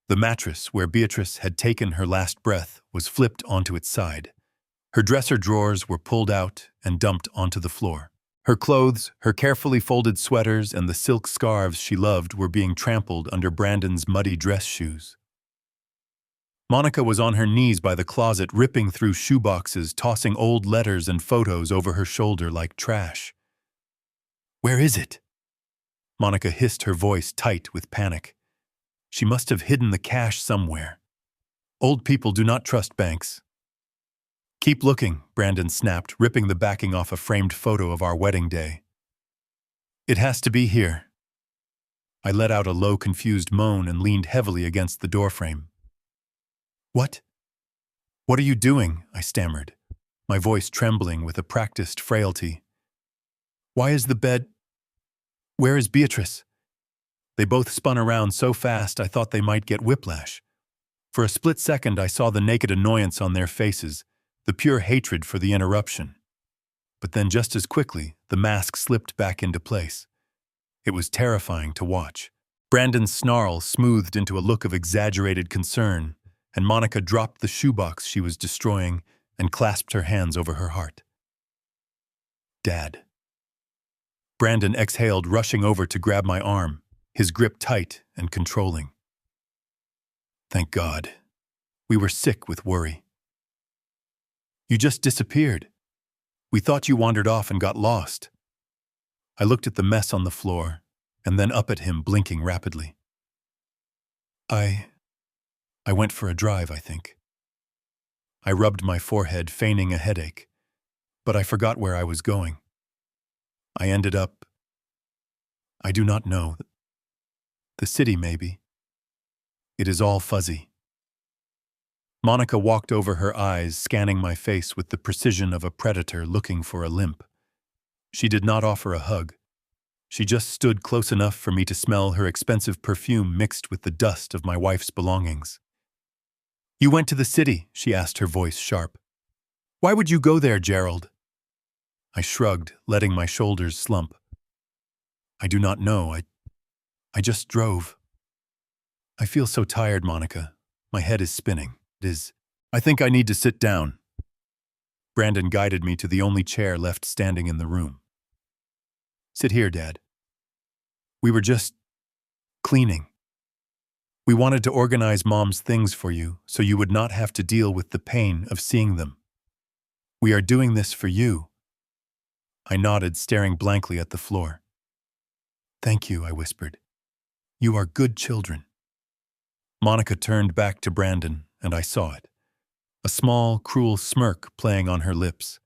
The mattress where Beatrice had taken her last breath was flipped onto its side. Her dresser drawers were pulled out and dumped onto the floor. Her clothes, her carefully folded sweaters, and the silk scarves she loved were being trampled under Brandon's muddy dress shoes. Monica was on her knees by the closet, ripping through shoeboxes, tossing old letters and photos over her shoulder like trash. "Where is it?" Monica hissed, her voice tight with panic. She must have hidden the cash somewhere. Old people do not trust banks. "Keep looking," Brandon snapped, ripping the backing off a framed photo of our wedding day. "It has to be here." I let out a low, confused moan and leaned heavily against the doorframe. "What? What are you doing?" I stammered, my voice trembling with a practiced frailty. "Why is the bed... Where is Beatrice?" They both spun around so fast I thought they might get whiplash. For a split second I saw the naked annoyance on their faces, the pure hatred for the interruption. But then just as quickly, the mask slipped back into place. It was terrifying to watch. Brandon's snarl smoothed into a look of exaggerated concern, and Monica dropped the shoebox she was destroying and clasped her hands over her heart. "Dad." Brandon exhaled, rushing over to grab my arm, his grip tight and controlling. "Thank God." We were sick with worry. "You just disappeared. We thought you wandered off and got lost." I looked at the mess on the floor, and then up at him, blinking rapidly. I went for a drive, I think." I rubbed my forehead, feigning a headache, but I forgot where I was going. I ended up... I do not know. The city, maybe. It is all fuzzy. Monica walked over her eyes, scanning my face with the precision of a predator looking for a limp. She did not offer a hug. She just stood close enough for me to smell her expensive perfume mixed with the dust of my wife's belongings. "You went to the city?" she asked, her voice sharp. "Why would you go there, Gerald?" I shrugged, letting my shoulders slump. "I do not know. I just drove. I feel so tired, Monica. My head is spinning. I think I need to sit down." Brandon guided me to the only chair left standing in the room. "Sit here, Dad. We were just cleaning. We wanted to organize Mom's things for you so you would not have to deal with the pain of seeing them. We are doing this for you." I nodded, staring blankly at the floor. "Thank you," I whispered. "You are good children." Monica turned back to Brandon, and I saw it. A small, cruel smirk playing on her lips.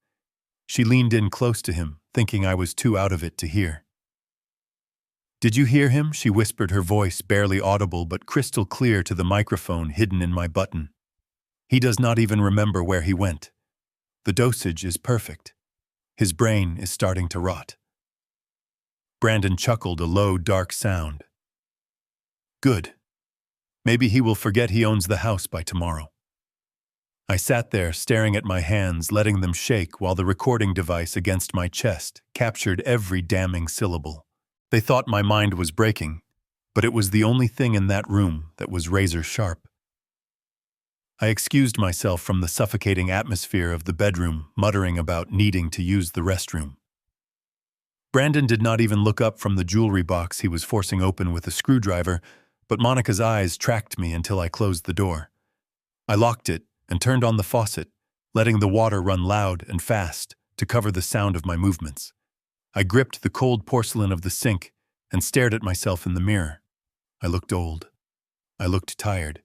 She leaned in close to him, thinking I was too out of it to hear. "Did you hear him?" she whispered, her voice barely audible but crystal clear to the microphone hidden in my button. "He does not even remember where he went. The dosage is perfect. His brain is starting to rot." Brandon chuckled, a low, dark sound. "Good. Maybe he will forget he owns the house by tomorrow." I sat there, staring at my hands, letting them shake while the recording device against my chest captured every damning syllable. They thought my mind was breaking, but it was the only thing in that room that was razor sharp. I excused myself from the suffocating atmosphere of the bedroom, muttering about needing to use the restroom. Brandon did not even look up from the jewelry box he was forcing open with a screwdriver, but Monica's eyes tracked me until I closed the door. I locked it and turned on the faucet, letting the water run loud and fast to cover the sound of my movements. I gripped the cold porcelain of the sink and stared at myself in the mirror. I looked old. I looked tired.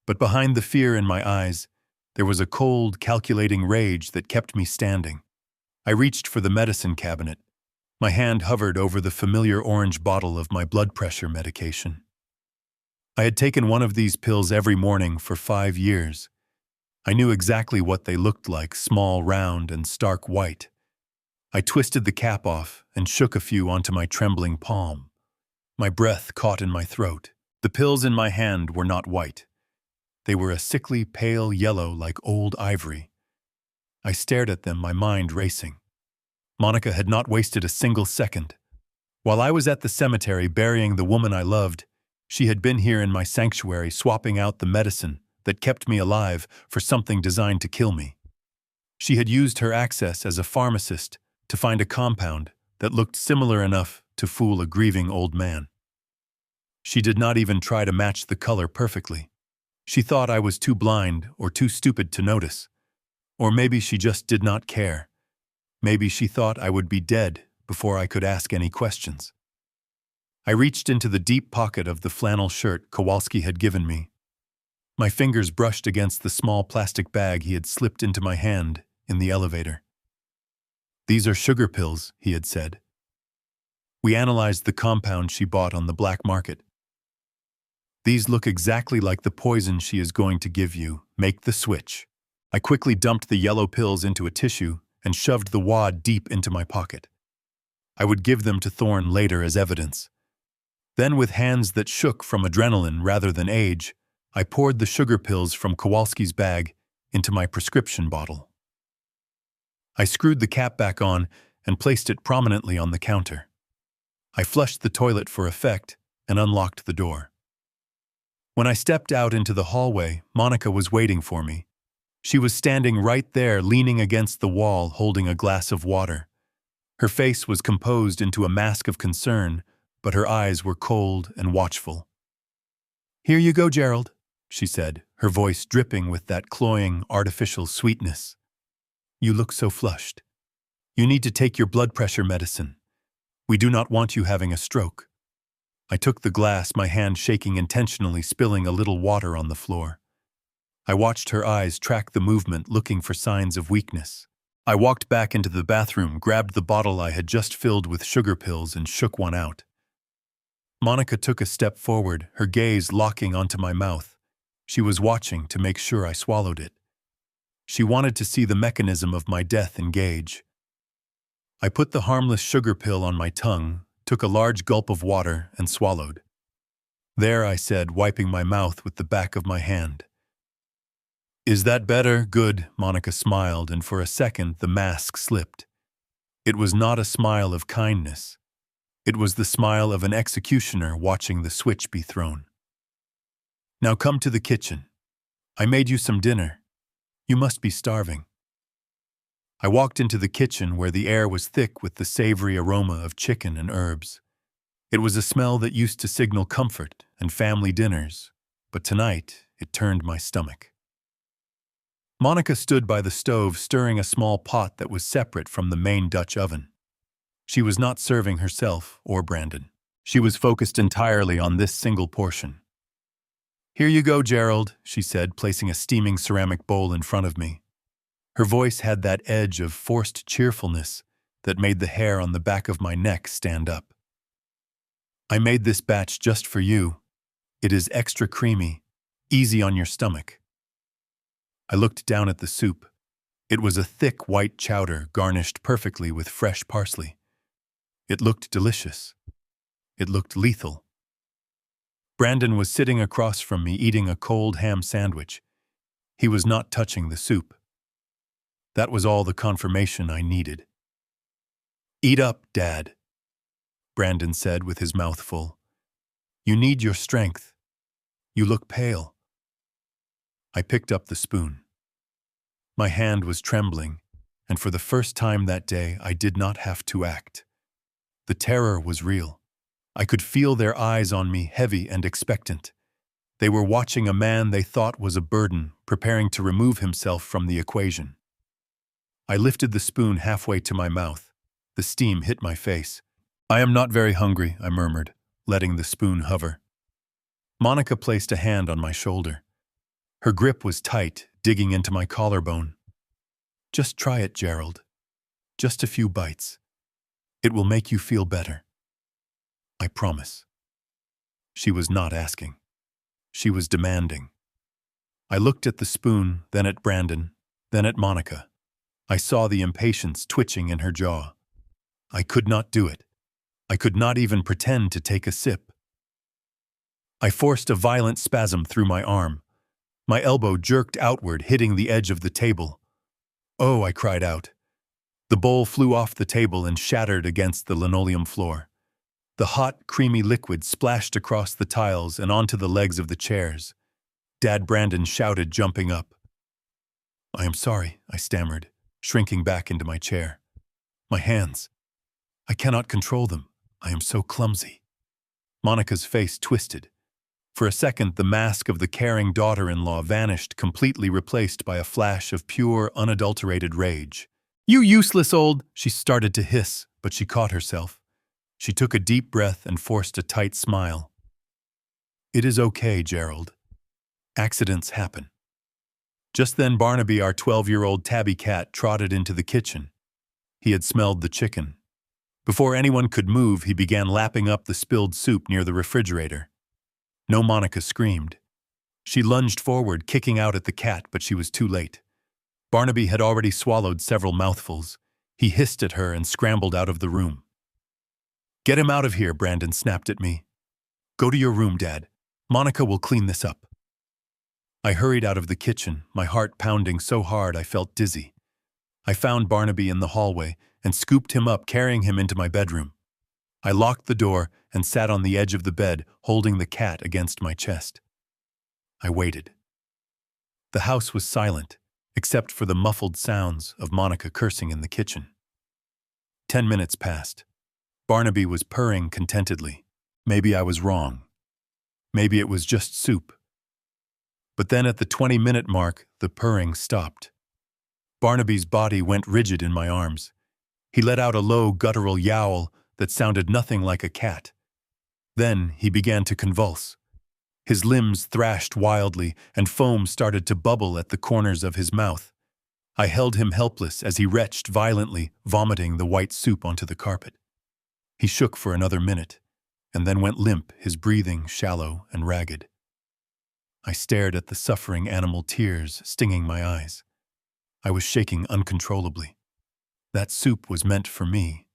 But behind the fear in my eyes, there was a cold, calculating rage that kept me standing. I reached for the medicine cabinet. My hand hovered over the familiar orange bottle of my blood pressure medication. I had taken one of these pills every morning for 5 years. I knew exactly what they looked like, small, round, and stark white. I twisted the cap off and shook a few onto my trembling palm. My breath caught in my throat. The pills in my hand were not white. They were a sickly, pale yellow like old ivory. I stared at them, my mind racing. Monica had not wasted a single second. While I was at the cemetery burying the woman I loved, she had been here in my sanctuary swapping out the medicine that kept me alive for something designed to kill me. She had used her access as a pharmacist to find a compound that looked similar enough to fool a grieving old man. She did not even try to match the color perfectly. She thought I was too blind or too stupid to notice. Or maybe she just did not care. Maybe she thought I would be dead before I could ask any questions. I reached into the deep pocket of the flannel shirt Kowalski had given me. My fingers brushed against the small plastic bag he had slipped into my hand in the elevator. "These are sugar pills," he had said. "We analyzed the compound she bought on the black market. These look exactly like the poison she is going to give you. Make the switch." I quickly dumped the yellow pills into a tissue and shoved the wad deep into my pocket. I would give them to Thorne later as evidence. Then, with hands that shook from adrenaline rather than age, I poured the sugar pills from Kowalski's bag into my prescription bottle. I screwed the cap back on and placed it prominently on the counter. I flushed the toilet for effect and unlocked the door. When I stepped out into the hallway, Monica was waiting for me. She was standing right there, leaning against the wall, holding a glass of water. Her face was composed into a mask of concern, but her eyes were cold and watchful. "Here you go, Gerald," she said, her voice dripping with that cloying, artificial sweetness. "You look so flushed. You need to take your blood pressure medicine. We do not want you having a stroke." I took the glass, my hand shaking, intentionally spilling a little water on the floor. I watched her eyes track the movement, looking for signs of weakness. I walked back into the bathroom, grabbed the bottle I had just filled with sugar pills, and shook one out. Monica took a step forward, her gaze locking onto my mouth. She was watching to make sure I swallowed it. She wanted to see the mechanism of my death engage. I put the harmless sugar pill on my tongue, took a large gulp of water, and swallowed. "There," I said, wiping my mouth with the back of my hand. "Is that better? Good." Monica smiled, and for a second the mask slipped. It was not a smile of kindness. It was the smile of an executioner watching the switch be thrown. "Now come to the kitchen. I made you some dinner. You must be starving." I walked into the kitchen where the air was thick with the savory aroma of chicken and herbs. It was a smell that used to signal comfort and family dinners, but tonight it turned my stomach. Monica stood by the stove stirring a small pot that was separate from the main Dutch oven. She was not serving herself or Brandon. She was focused entirely on this single portion. "Here you go, Gerald," she said, placing a steaming ceramic bowl in front of me. Her voice had that edge of forced cheerfulness that made the hair on the back of my neck stand up. "I made this batch just for you. It is extra creamy, easy on your stomach." I looked down at the soup. It was a thick white chowder garnished perfectly with fresh parsley. It looked delicious. It looked lethal. Brandon was sitting across from me eating a cold ham sandwich. He was not touching the soup. That was all the confirmation I needed. "Eat up, Dad," Brandon said with his mouth full. "You need your strength. You look pale." I picked up the spoon. My hand was trembling, and for the first time that day I did not have to act. The terror was real. I could feel their eyes on me, heavy and expectant. They were watching a man they thought was a burden, preparing to remove himself from the equation. I lifted the spoon halfway to my mouth. The steam hit my face. "I am not very hungry," I murmured, letting the spoon hover. Monica placed a hand on my shoulder. Her grip was tight, digging into my collarbone. "Just try it, Gerald. Just a few bites. It will make you feel better. I promise." She was not asking. She was demanding. I looked at the spoon, then at Brandon, then at Monica. I saw the impatience twitching in her jaw. I could not do it. I could not even pretend to take a sip. I forced a violent spasm through my arm. My elbow jerked outward, hitting the edge of the table. "Oh," I cried out. The bowl flew off the table and shattered against the linoleum floor. The hot, creamy liquid splashed across the tiles and onto the legs of the chairs. Dad Brandon shouted, jumping up. "I am sorry," I stammered, shrinking back into my chair. "My hands. I cannot control them. I am so clumsy." Monica's face twisted. For a second, the mask of the caring daughter-in-law vanished, completely replaced by a flash of pure, unadulterated rage. "You useless old—" She started to hiss, but she caught herself. She took a deep breath and forced a tight smile. "It is okay, Gerald. Accidents happen." Just then Barnaby, our 12-year-old tabby cat, trotted into the kitchen. He had smelled the chicken. Before anyone could move, he began lapping up the spilled soup near the refrigerator. No, Monica screamed. She lunged forward, kicking out at the cat, but she was too late. Barnaby had already swallowed several mouthfuls. He hissed at her and scrambled out of the room. "Get him out of here," Brandon snapped at me. "Go to your room, Dad. Monica will clean this up." I hurried out of the kitchen, my heart pounding so hard I felt dizzy. I found Barnaby in the hallway and scooped him up, carrying him into my bedroom. I locked the door and sat on the edge of the bed, holding the cat against my chest. I waited. The house was silent, except for the muffled sounds of Monica cursing in the kitchen. 10 minutes passed. Barnaby was purring contentedly. Maybe I was wrong. Maybe it was just soup. But then at the 20-minute mark, the purring stopped. Barnaby's body went rigid in my arms. He let out a low, guttural yowl that sounded nothing like a cat. Then he began to convulse. His limbs thrashed wildly, and foam started to bubble at the corners of his mouth. I held him helpless as he retched violently, vomiting the white soup onto the carpet. He shook for another minute, and then went limp, his breathing shallow and ragged. I stared at the suffering animal, tears stinging my eyes. I was shaking uncontrollably. That soup was meant for me.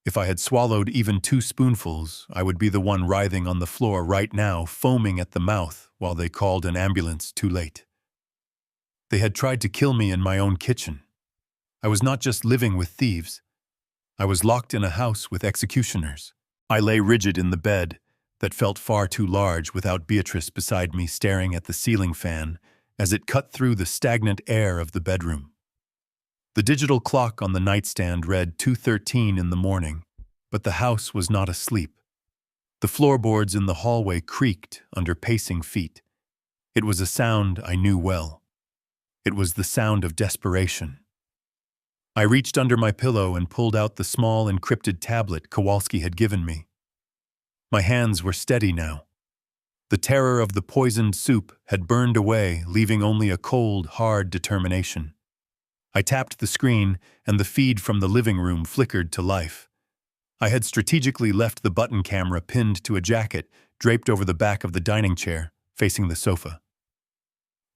If I had swallowed even 2 spoonfuls, I would be the one writhing on the floor right now, foaming at the mouth while they called an ambulance too late. They had tried to kill me in my own kitchen. I was not just living with thieves. I was locked in a house with executioners. I lay rigid in the bed that felt far too large, without Beatrice beside me, staring at the ceiling fan as it cut through the stagnant air of the bedroom. The digital clock on the nightstand read 2:13 in the morning, but the house was not asleep. The floorboards in the hallway creaked under pacing feet. It was a sound I knew well. It was the sound of desperation. I reached under my pillow and pulled out the small encrypted tablet Kowalski had given me. My hands were steady now. The terror of the poisoned soup had burned away, leaving only a cold, hard determination. I tapped the screen, and the feed from the living room flickered to life. I had strategically left the button camera pinned to a jacket draped over the back of the dining chair, facing the sofa.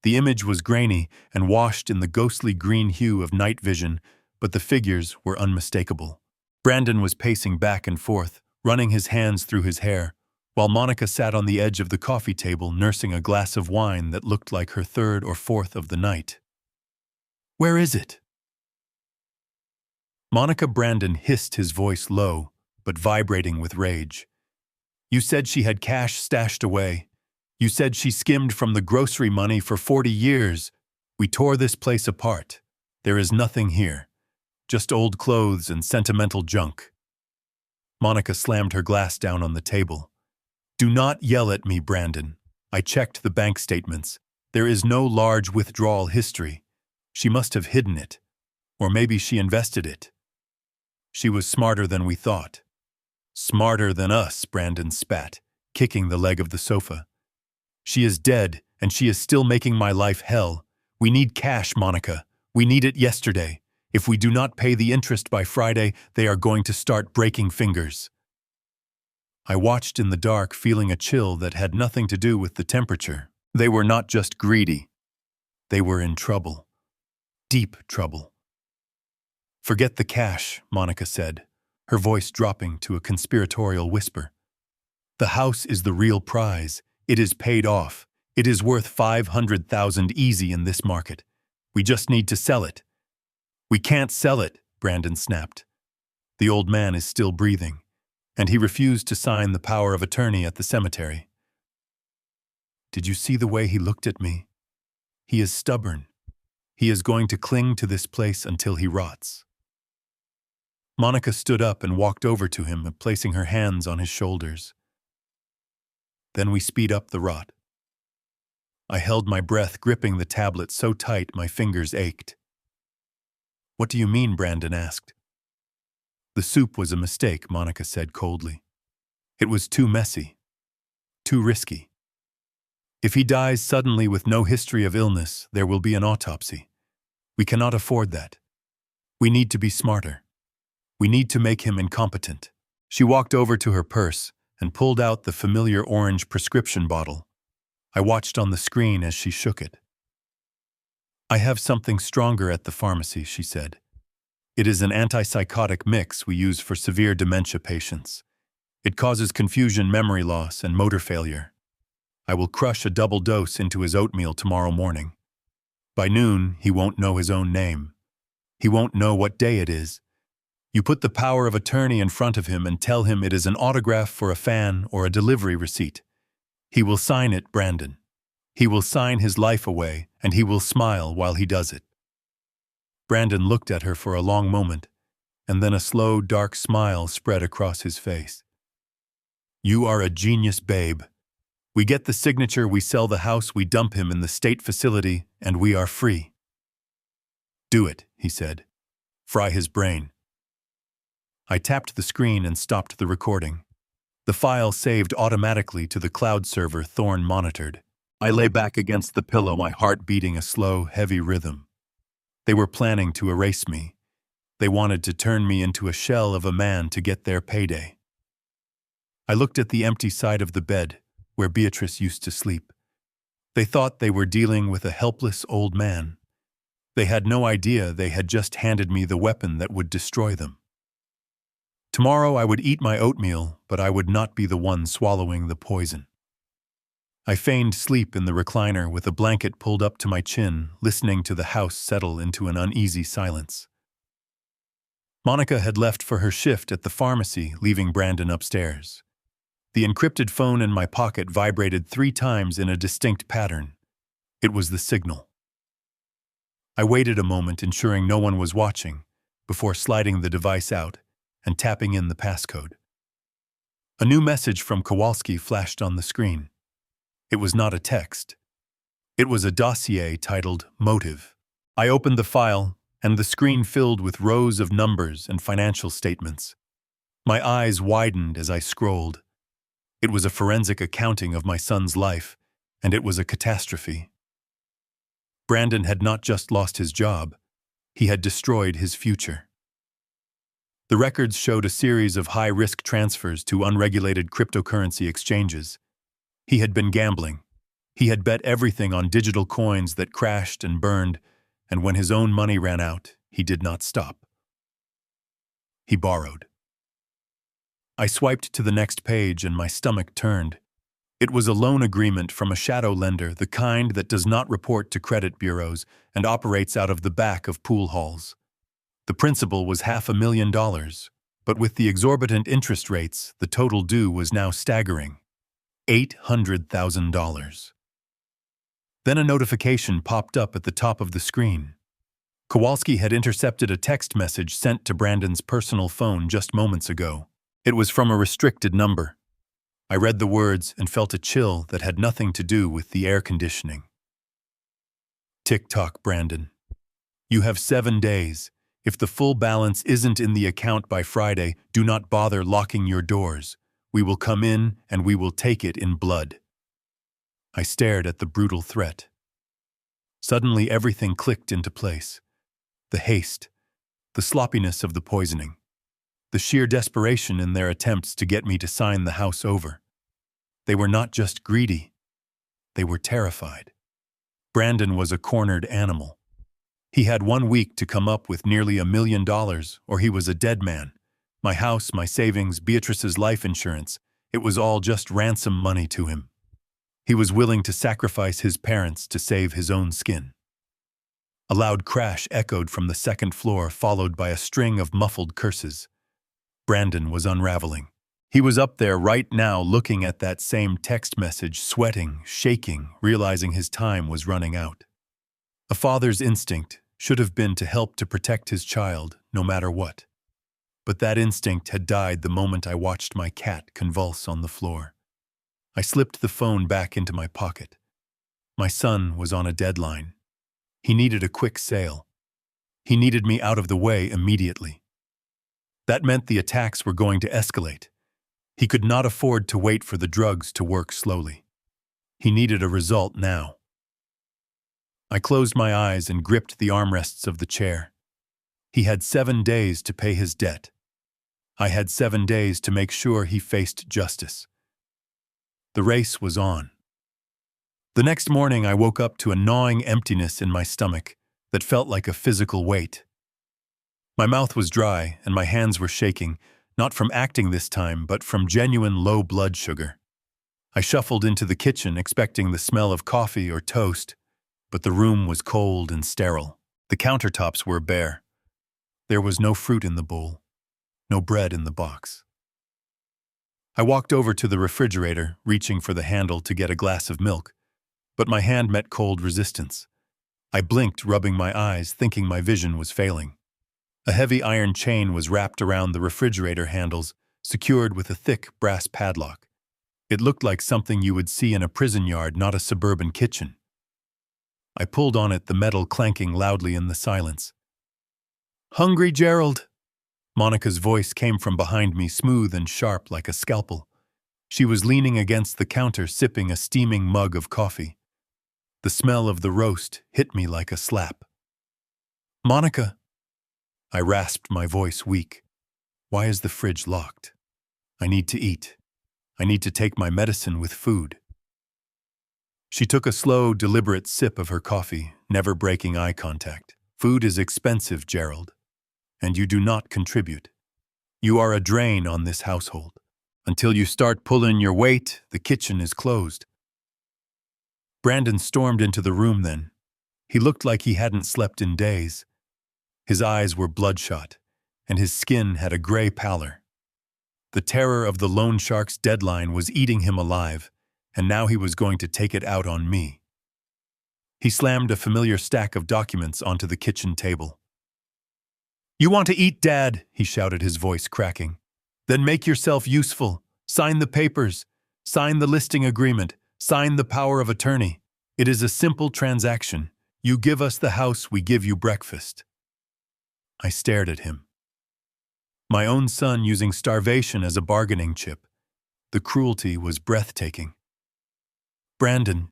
The image was grainy and washed in the ghostly green hue of night vision, but the figures were unmistakable. Brandon was pacing back and forth, running his hands through his hair, while Monica sat on the edge of the coffee table nursing a glass of wine that looked like her 3rd or 4th of the night. "Where is it?" Monica Brandon hissed, his voice low, but vibrating with rage. "You said she had cash stashed away. You said she skimmed from the grocery money for 40 years. We tore this place apart. There is nothing here. Just old clothes and sentimental junk." Monica slammed her glass down on the table. "Do not yell at me, Brandon. I checked the bank statements. There is no large withdrawal history. She must have hidden it. Or maybe she invested it." She was smarter than we thought. "Smarter than us," Brandon spat, kicking the leg of the sofa. "She is dead, and she is still making my life hell. We need cash, Monica. We need it yesterday. If we do not pay the interest by Friday, they are going to start breaking fingers." I watched in the dark, feeling a chill that had nothing to do with the temperature. They were not just greedy. They were in trouble. Deep trouble. "Forget the cash," Monica said, her voice dropping to a conspiratorial whisper. "The house is the real prize. It is paid off. It is worth 500,000 easy in this market. We just need to sell it." "We can't sell it," Brandon snapped. The old man is still breathing. and he refused to sign the power of attorney at the cemetery. Did you see the way he looked at me? He is stubborn. He is going to cling to this place until he rots. Monica stood up and walked over to him, placing her hands on his shoulders. Then we speed up the rot. I held my breath, gripping the tablet so tight my fingers ached. What do you mean? Brandon asked. The soup was a mistake, Monica said coldly. It was too messy. Too risky. If he dies suddenly with no history of illness, there will be an autopsy. We cannot afford that. We need to be smarter. We need to make him incompetent. She walked over to her purse and pulled out the familiar orange prescription bottle. I watched on the screen as she shook it. I have something stronger at the pharmacy, she said. It is an antipsychotic mix we use for severe dementia patients. It causes confusion, memory loss, and motor failure. I will crush a double dose into his oatmeal tomorrow morning. By noon, he won't know his own name. He won't know what day it is. You put the power of attorney in front of him and tell him it is an autograph for a fan or a delivery receipt. He will sign it, Brandon. He will sign his life away, and he will smile while he does it. Brandon looked at her for a long moment, and then a slow, dark smile spread across his face. You are a genius, babe. We get the signature, we sell the house, we dump him in the state facility, and we are free. Do it, he said. Fry his brain. I tapped the screen and stopped the recording. The file saved automatically to the cloud server Thorne monitored. I lay back against the pillow, my heart beating a slow, heavy rhythm. They were planning to erase me. They wanted to turn me into a shell of a man to get their payday. I looked at the empty side of the bed, where Beatrice used to sleep. They thought they were dealing with a helpless old man. They had no idea they had just handed me the weapon that would destroy them. Tomorrow I would eat my oatmeal, but I would not be the one swallowing the poison. I feigned sleep in the recliner with a blanket pulled up to my chin, listening to the house settle into an uneasy silence. Monica had left for her shift at the pharmacy, leaving Brandon upstairs. The encrypted phone in my pocket vibrated 3 times in a distinct pattern. It was the signal. I waited a moment, ensuring no one was watching, before sliding the device out and tapping in the passcode. A new message from Kowalski flashed on the screen. It was not a text. It was a dossier titled Motive. I opened the file, and the screen filled with rows of numbers and financial statements. My eyes widened as I scrolled. It was a forensic accounting of my son's life, and it was a catastrophe. Brandon had not just lost his job, he had destroyed his future. The records showed a series of high-risk transfers to unregulated cryptocurrency exchanges. He had been gambling. He had bet everything on digital coins that crashed and burned, and when his own money ran out, he did not stop. He borrowed. I swiped to the next page and my stomach turned. It was a loan agreement from a shadow lender, the kind that does not report to credit bureaus and operates out of the back of pool halls. The principal was $500,000, but with the exorbitant interest rates, the total due was now staggering. $800,000. Then a notification popped up at the top of the screen. Kowalski had intercepted a text message sent to Brandon's personal phone just moments ago. It was from a restricted number. I read the words and felt a chill that had nothing to do with the air conditioning. Tick-tock, Brandon. You have 7 days. If the full balance isn't in the account by Friday, do not bother locking your doors. We will come in and we will take it in blood. I stared at the brutal threat. Suddenly everything clicked into place. The haste, the sloppiness of the poisoning, the sheer desperation in their attempts to get me to sign the house over. They were not just greedy, they were terrified. Brandon was a cornered animal. He had 1 week to come up with nearly $1 million, or he was a dead man. My house, my savings, Beatrice's life insurance, it was all just ransom money to him. He was willing to sacrifice his parents to save his own skin. A loud crash echoed from the second floor, followed by a string of muffled curses. Brandon was unraveling. He was up there right now looking at that same text message, sweating, shaking, realizing his time was running out. A father's instinct should have been to help to protect his child, no matter what. But that instinct had died the moment I watched my cat convulse on the floor. I slipped the phone back into my pocket. My son was on a deadline. He needed a quick sale. He needed me out of the way immediately. That meant the attacks were going to escalate. He could not afford to wait for the drugs to work slowly. He needed a result now. I closed my eyes and gripped the armrests of the chair. He had 7 days to pay his debt. I had 7 days to make sure he faced justice. The race was on. The next morning I woke up to a gnawing emptiness in my stomach that felt like a physical weight. My mouth was dry and my hands were shaking, not from acting this time, but from genuine low blood sugar. I shuffled into the kitchen expecting the smell of coffee or toast, but the room was cold and sterile. The countertops were bare. There was no fruit in the bowl, no bread in the box. I walked over to the refrigerator, reaching for the handle to get a glass of milk, but my hand met cold resistance. I blinked, rubbing my eyes, thinking my vision was failing. A heavy iron chain was wrapped around the refrigerator handles, secured with a thick brass padlock. It looked like something you would see in a prison yard, not a suburban kitchen. I pulled on it, the metal clanking loudly in the silence. "Hungry, Gerald?" Monica's voice came from behind me, smooth and sharp like a scalpel. She was leaning against the counter, sipping a steaming mug of coffee. The smell of the roast hit me like a slap. "Monica," I rasped, my voice weak. "Why is the fridge locked? I need to eat. I need to take my medicine with food." She took a slow, deliberate sip of her coffee, never breaking eye contact. "Food is expensive, Gerald, and you do not contribute. You are a drain on this household. Until you start pulling your weight, the kitchen is closed." Brandon stormed into the room then. He looked like he hadn't slept in days. His eyes were bloodshot, and his skin had a gray pallor. The terror of the loan shark's deadline was eating him alive, and now he was going to take it out on me. He slammed a familiar stack of documents onto the kitchen table. "You want to eat, Dad?" he shouted, his voice cracking. "Then make yourself useful. Sign the papers. Sign the listing agreement. Sign the power of attorney. It is a simple transaction. You give us the house, we give you breakfast." I stared at him. My own son using starvation as a bargaining chip. The cruelty was breathtaking. "Brandon,"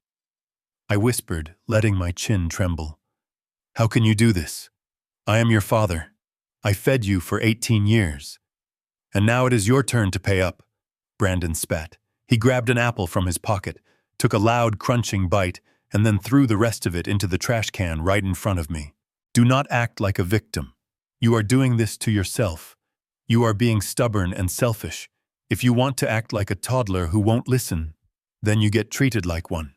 I whispered, letting my chin tremble. "How can you do this? I am your father. I fed you for 18 years. And now it is your turn to pay up." Brandon spat. He grabbed an apple from his pocket, took a loud crunching bite, and then threw the rest of it into the trash can right in front of me. "Do not act like a victim. You are doing this to yourself. You are being stubborn and selfish. If you want to act like a toddler who won't listen, then you get treated like one.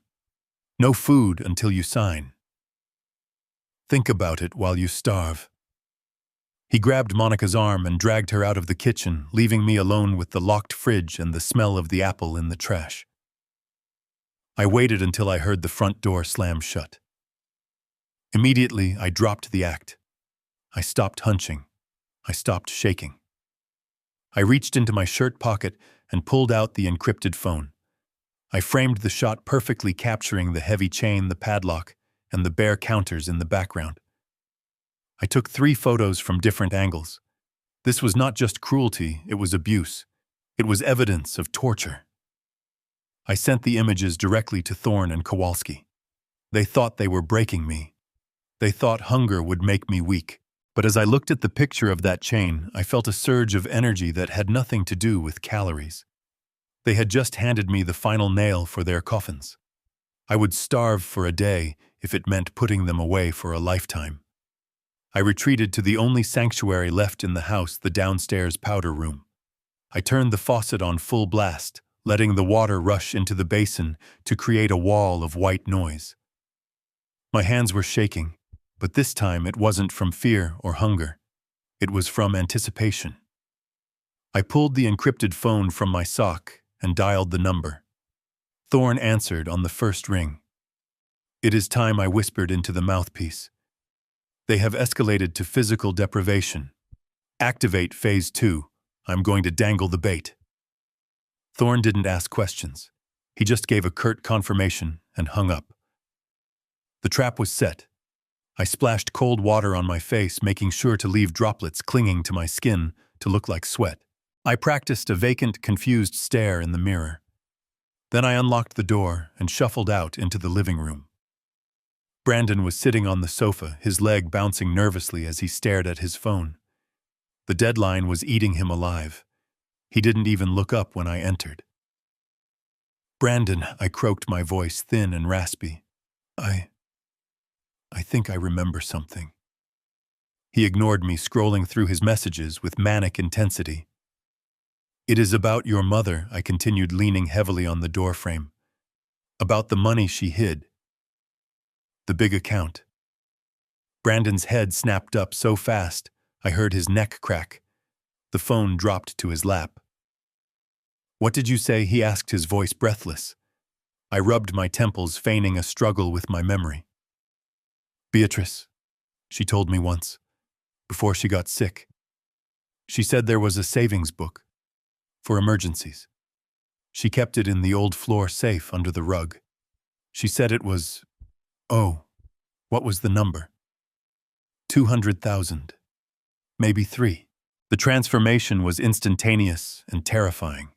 No food until you sign. Think about it while you starve." He grabbed Monica's arm and dragged her out of the kitchen, leaving me alone with the locked fridge and the smell of the apple in the trash. I waited until I heard the front door slam shut. Immediately, I dropped the act. I stopped hunching. I stopped shaking. I reached into my shirt pocket and pulled out the encrypted phone. I framed the shot perfectly, capturing the heavy chain, the padlock, and the bare counters in the background. I took 3 photos from different angles. This was not just cruelty, it was abuse. It was evidence of torture. I sent the images directly to Thorne and Kowalski. They thought they were breaking me. They thought hunger would make me weak. But as I looked at the picture of that chain, I felt a surge of energy that had nothing to do with calories. They had just handed me the final nail for their coffins. I would starve for a day if it meant putting them away for a lifetime. I retreated to the only sanctuary left in the house, the downstairs powder room. I turned the faucet on full blast, letting the water rush into the basin to create a wall of white noise. My hands were shaking, but this time it wasn't from fear or hunger. It was from anticipation. I pulled the encrypted phone from my sock and dialed the number. Thorne answered on the first ring. "It is time," I whispered into the mouthpiece. "They have escalated to physical deprivation. Activate Phase 2. I'm going to dangle the bait." Thorne didn't ask questions. He just gave a curt confirmation and hung up. The trap was set. I splashed cold water on my face, making sure to leave droplets clinging to my skin to look like sweat. I practiced a vacant, confused stare in the mirror. Then I unlocked the door and shuffled out into the living room. Brandon was sitting on the sofa, his leg bouncing nervously as he stared at his phone. The deadline was eating him alive. He didn't even look up when I entered. "Brandon," I croaked, my voice thin and raspy. I think I remember something." He ignored me, scrolling through his messages with manic intensity. "It is about your mother," I continued, leaning heavily on the doorframe. "About the money she hid. The big account." Brandon's head snapped up so fast, I heard his neck crack. The phone dropped to his lap. "What did you say?" he asked, his voice breathless. I rubbed my temples, feigning a struggle with my memory. "Beatrice, she told me once, before she got sick. She said there was a savings book for emergencies. She kept it in the old floor safe under the rug. She said it was, what was the number? 200,000. Maybe 3. The transformation was instantaneous and terrifying.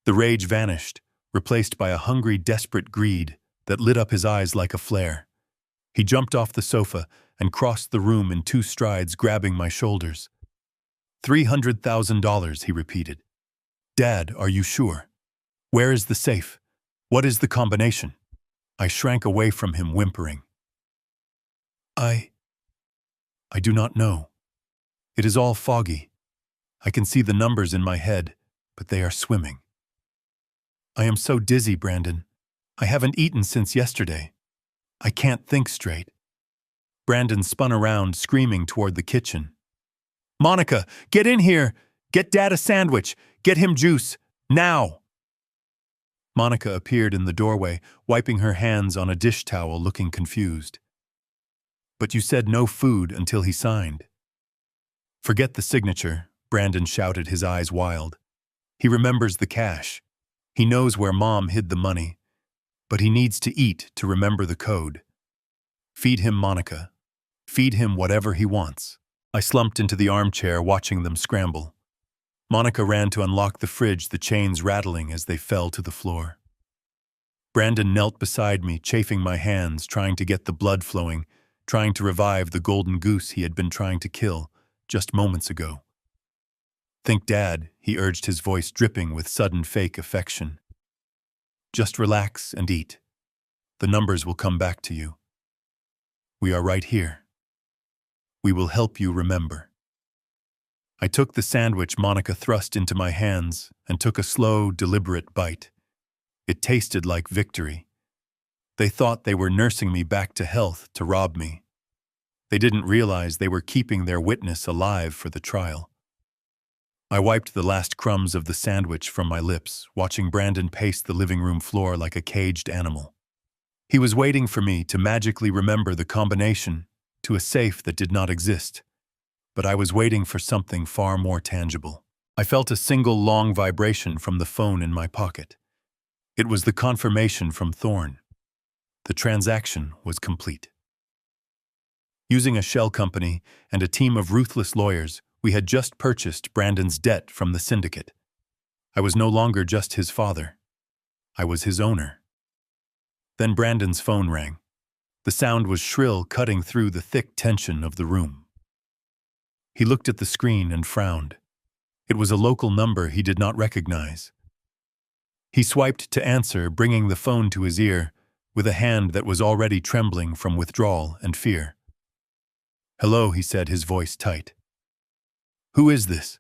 The rage vanished, replaced by a hungry, desperate greed that lit up his eyes like a flare. He jumped off the sofa and crossed the room in 2 strides, grabbing my shoulders. $300,000, he repeated. "Dad, are you sure? Where is the safe? What is the combination?" I shrank away from him, whimpering. I do not know. It is all foggy. I can see the numbers in my head, but they are swimming. I am so dizzy, Brandon. I haven't eaten since yesterday. I can't think straight." Brandon spun around, screaming toward the kitchen. "Monica, get in here! Get Dad a sandwich! Get him juice! Now!" Monica appeared in the doorway, wiping her hands on a dish towel, looking confused. "But you said no food until he signed." "Forget the signature," Brandon shouted, his eyes wild. "He remembers the cash. He knows where Mom hid the money. But he needs to eat to remember the code. Feed him, Monica. Feed him whatever he wants." I slumped into the armchair, watching them scramble. Monica ran to unlock the fridge, the chains rattling as they fell to the floor. Brandon knelt beside me, chafing my hands, trying to get the blood flowing, trying to revive the golden goose he had been trying to kill just moments ago. "Think, Dad," he urged, his voice dripping with sudden fake affection. "Just relax and eat. The numbers will come back to you. We are right here. We will help you remember." I took the sandwich Monica thrust into my hands and took a slow, deliberate bite. It tasted like victory. They thought they were nursing me back to health to rob me. They didn't realize they were keeping their witness alive for the trial. I wiped the last crumbs of the sandwich from my lips, watching Brandon pace the living room floor like a caged animal. He was waiting for me to magically remember the combination to a safe that did not exist. But I was waiting for something far more tangible. I felt a single long vibration from the phone in my pocket. It was the confirmation from Thorne. The transaction was complete. Using a shell company and a team of ruthless lawyers, we had just purchased Brandon's debt from the syndicate. I was no longer just his father. I was his owner. Then Brandon's phone rang. The sound was shrill, cutting through the thick tension of the room. He looked at the screen and frowned. It was a local number he did not recognize. He swiped to answer, bringing the phone to his ear, with a hand that was already trembling from withdrawal and fear. "Hello," he said, his voice tight. "Who is this?"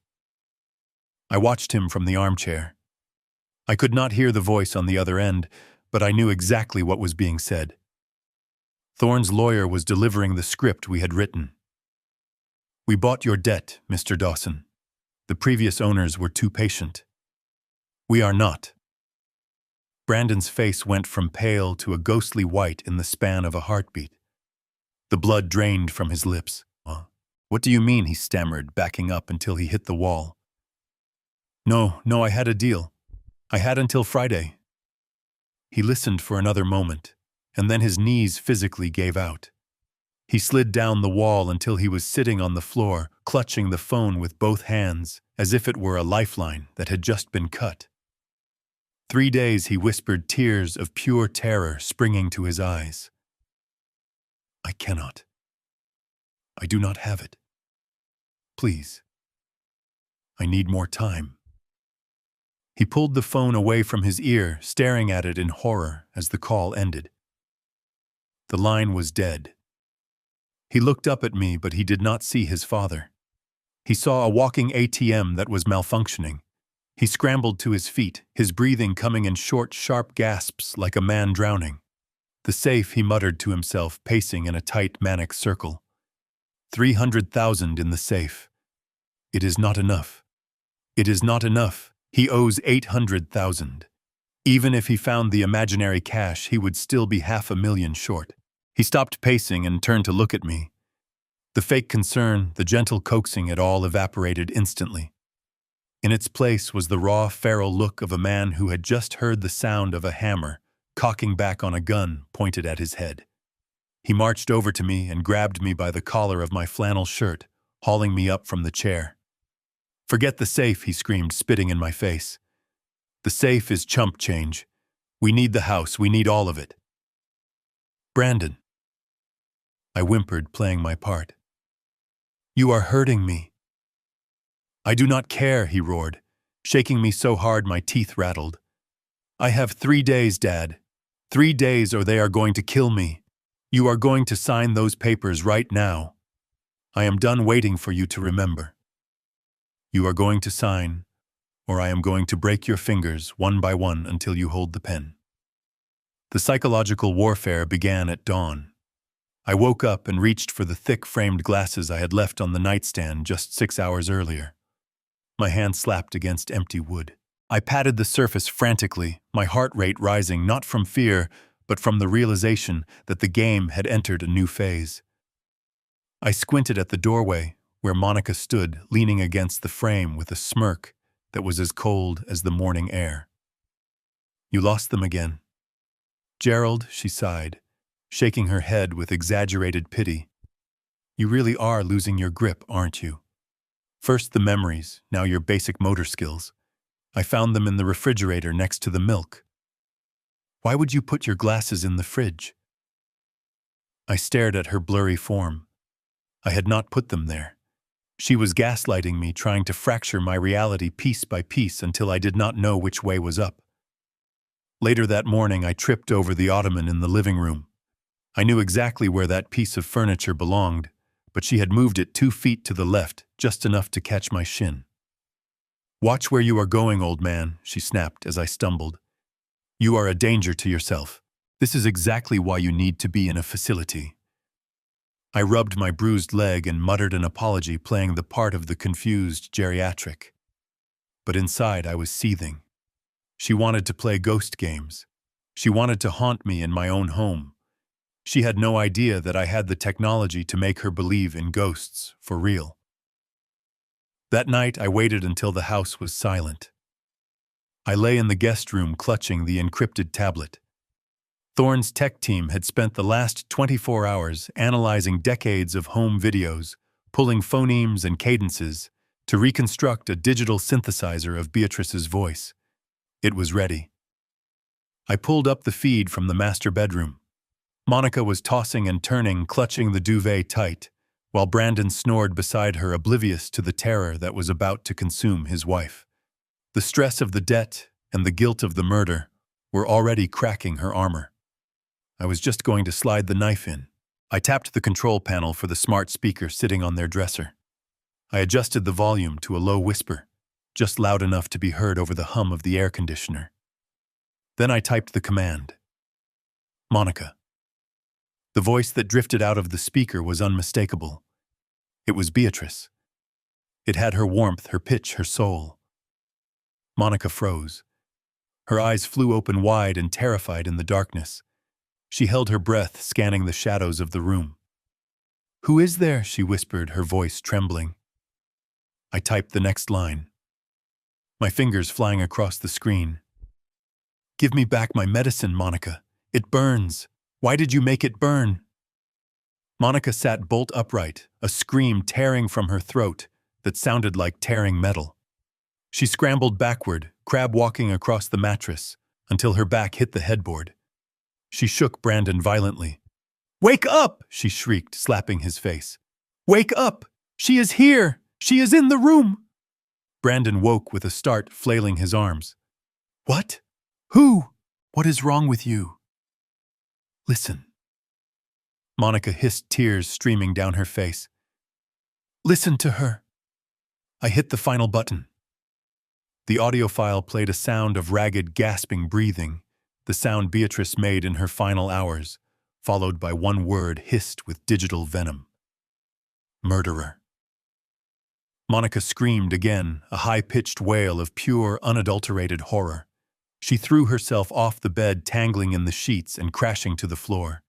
I watched him from the armchair. I could not hear the voice on the other end, but I knew exactly what was being said. Thorne's lawyer was delivering the script we had written. "We bought your debt, Mr. Dawson. The previous owners were too patient. We are not. Brandon's face went from pale to a ghostly white in the span of a heartbeat. The blood drained from his lips. What do you mean, he stammered, backing up until he hit the wall. No, I had a deal. I had until Friday. He listened for another moment, and then his knees physically gave out. He slid down the wall until he was sitting on the floor, clutching the phone with both hands, as if it were a lifeline that had just been cut. 3 days, he whispered, tears of pure terror springing to his eyes. I cannot. I do not have it. Please. I need more time. He pulled the phone away from his ear, staring at it in horror as the call ended. The line was dead. He looked up at me, but he did not see his father. He saw a walking ATM that was malfunctioning. He scrambled to his feet, his breathing coming in short, sharp gasps like a man drowning. The safe, he muttered to himself, pacing in a tight, manic circle. 300,000 in the safe. It is not enough. It is not enough. He owes 800,000. Even if he found the imaginary cash, he would still be 500,000 short. He stopped pacing and turned to look at me. The fake concern, the gentle coaxing, it all evaporated instantly. In its place was the raw, feral look of a man who had just heard the sound of a hammer cocking back on a gun pointed at his head. He marched over to me and grabbed me by the collar of my flannel shirt, hauling me up from the chair. Forget the safe, he screamed, spitting in my face. The safe is chump change. We need the house, we need all of it. Brandon. I whimpered, playing my part. You are hurting me. I do not care, he roared, shaking me so hard my teeth rattled. I have 3 days, Dad. 3 days or they are going to kill me. You are going to sign those papers right now. I am done waiting for you to remember. You are going to sign, or I am going to break your fingers one by one until you hold the pen. The psychological warfare began at dawn. I woke up and reached for the thick-framed glasses I had left on the nightstand just 6 hours earlier. My hand slapped against empty wood. I patted the surface frantically, my heart rate rising not from fear, but from the realization that the game had entered a new phase. I squinted at the doorway, where Monica stood, leaning against the frame with a smirk that was as cold as the morning air. You lost them again. Gerald, she sighed, shaking her head with exaggerated pity. You really are losing your grip, aren't you? First the memories, now your basic motor skills. I found them in the refrigerator next to the milk. Why would you put your glasses in the fridge? I stared at her blurry form. I had not put them there. She was gaslighting me, trying to fracture my reality piece by piece until I did not know which way was up. Later that morning, I tripped over the ottoman in the living room. I knew exactly where that piece of furniture belonged, but she had moved it 2 feet to the left, just enough to catch my shin. Watch where you are going, old man, she snapped as I stumbled. You are a danger to yourself. This is exactly why you need to be in a facility. I rubbed my bruised leg and muttered an apology, playing the part of the confused geriatric. But inside I was seething. She wanted to play ghost games. She wanted to haunt me in my own home. She had no idea that I had the technology to make her believe in ghosts for real. That night I waited until the house was silent. I lay in the guest room clutching the encrypted tablet. Thorne's tech team had spent the last 24 hours analyzing decades of home videos, pulling phonemes and cadences to reconstruct a digital synthesizer of Beatrice's voice. It was ready. I pulled up the feed from the master bedroom. Monica was tossing and turning, clutching the duvet tight, while Brandon snored beside her, oblivious to the terror that was about to consume his wife. The stress of the debt and the guilt of the murder were already cracking her armor. I was just going to slide the knife in. I tapped the control panel for the smart speaker sitting on their dresser. I adjusted the volume to a low whisper, just loud enough to be heard over the hum of the air conditioner. Then I typed the command. Monica. The voice that drifted out of the speaker was unmistakable. It was Beatrice. It had her warmth, her pitch, her soul. Monica froze. Her eyes flew open wide and terrified in the darkness. She held her breath, scanning the shadows of the room. "Who is there?" she whispered, her voice trembling. I typed the next line, my fingers flying across the screen. "Give me back my medicine, Monica. It burns. Why did you make it burn?" Monica sat bolt upright, a scream tearing from her throat that sounded like tearing metal. She scrambled backward, crab walking across the mattress, until her back hit the headboard. She shook Brandon violently. "Wake up!" she shrieked, slapping his face. "Wake up! She is here! She is in the room!" Brandon woke with a start, flailing his arms. "What? Who? What is wrong with you?" "Listen." Monica hissed, tears streaming down her face. "Listen to her." I hit the final button. The audio file played a sound of ragged, gasping breathing, the sound Beatrice made in her final hours, followed by one word hissed with digital venom. "Murderer." Monica screamed again, a high-pitched wail of pure, unadulterated horror. She threw herself off the bed, tangling in the sheets and crashing to the floor.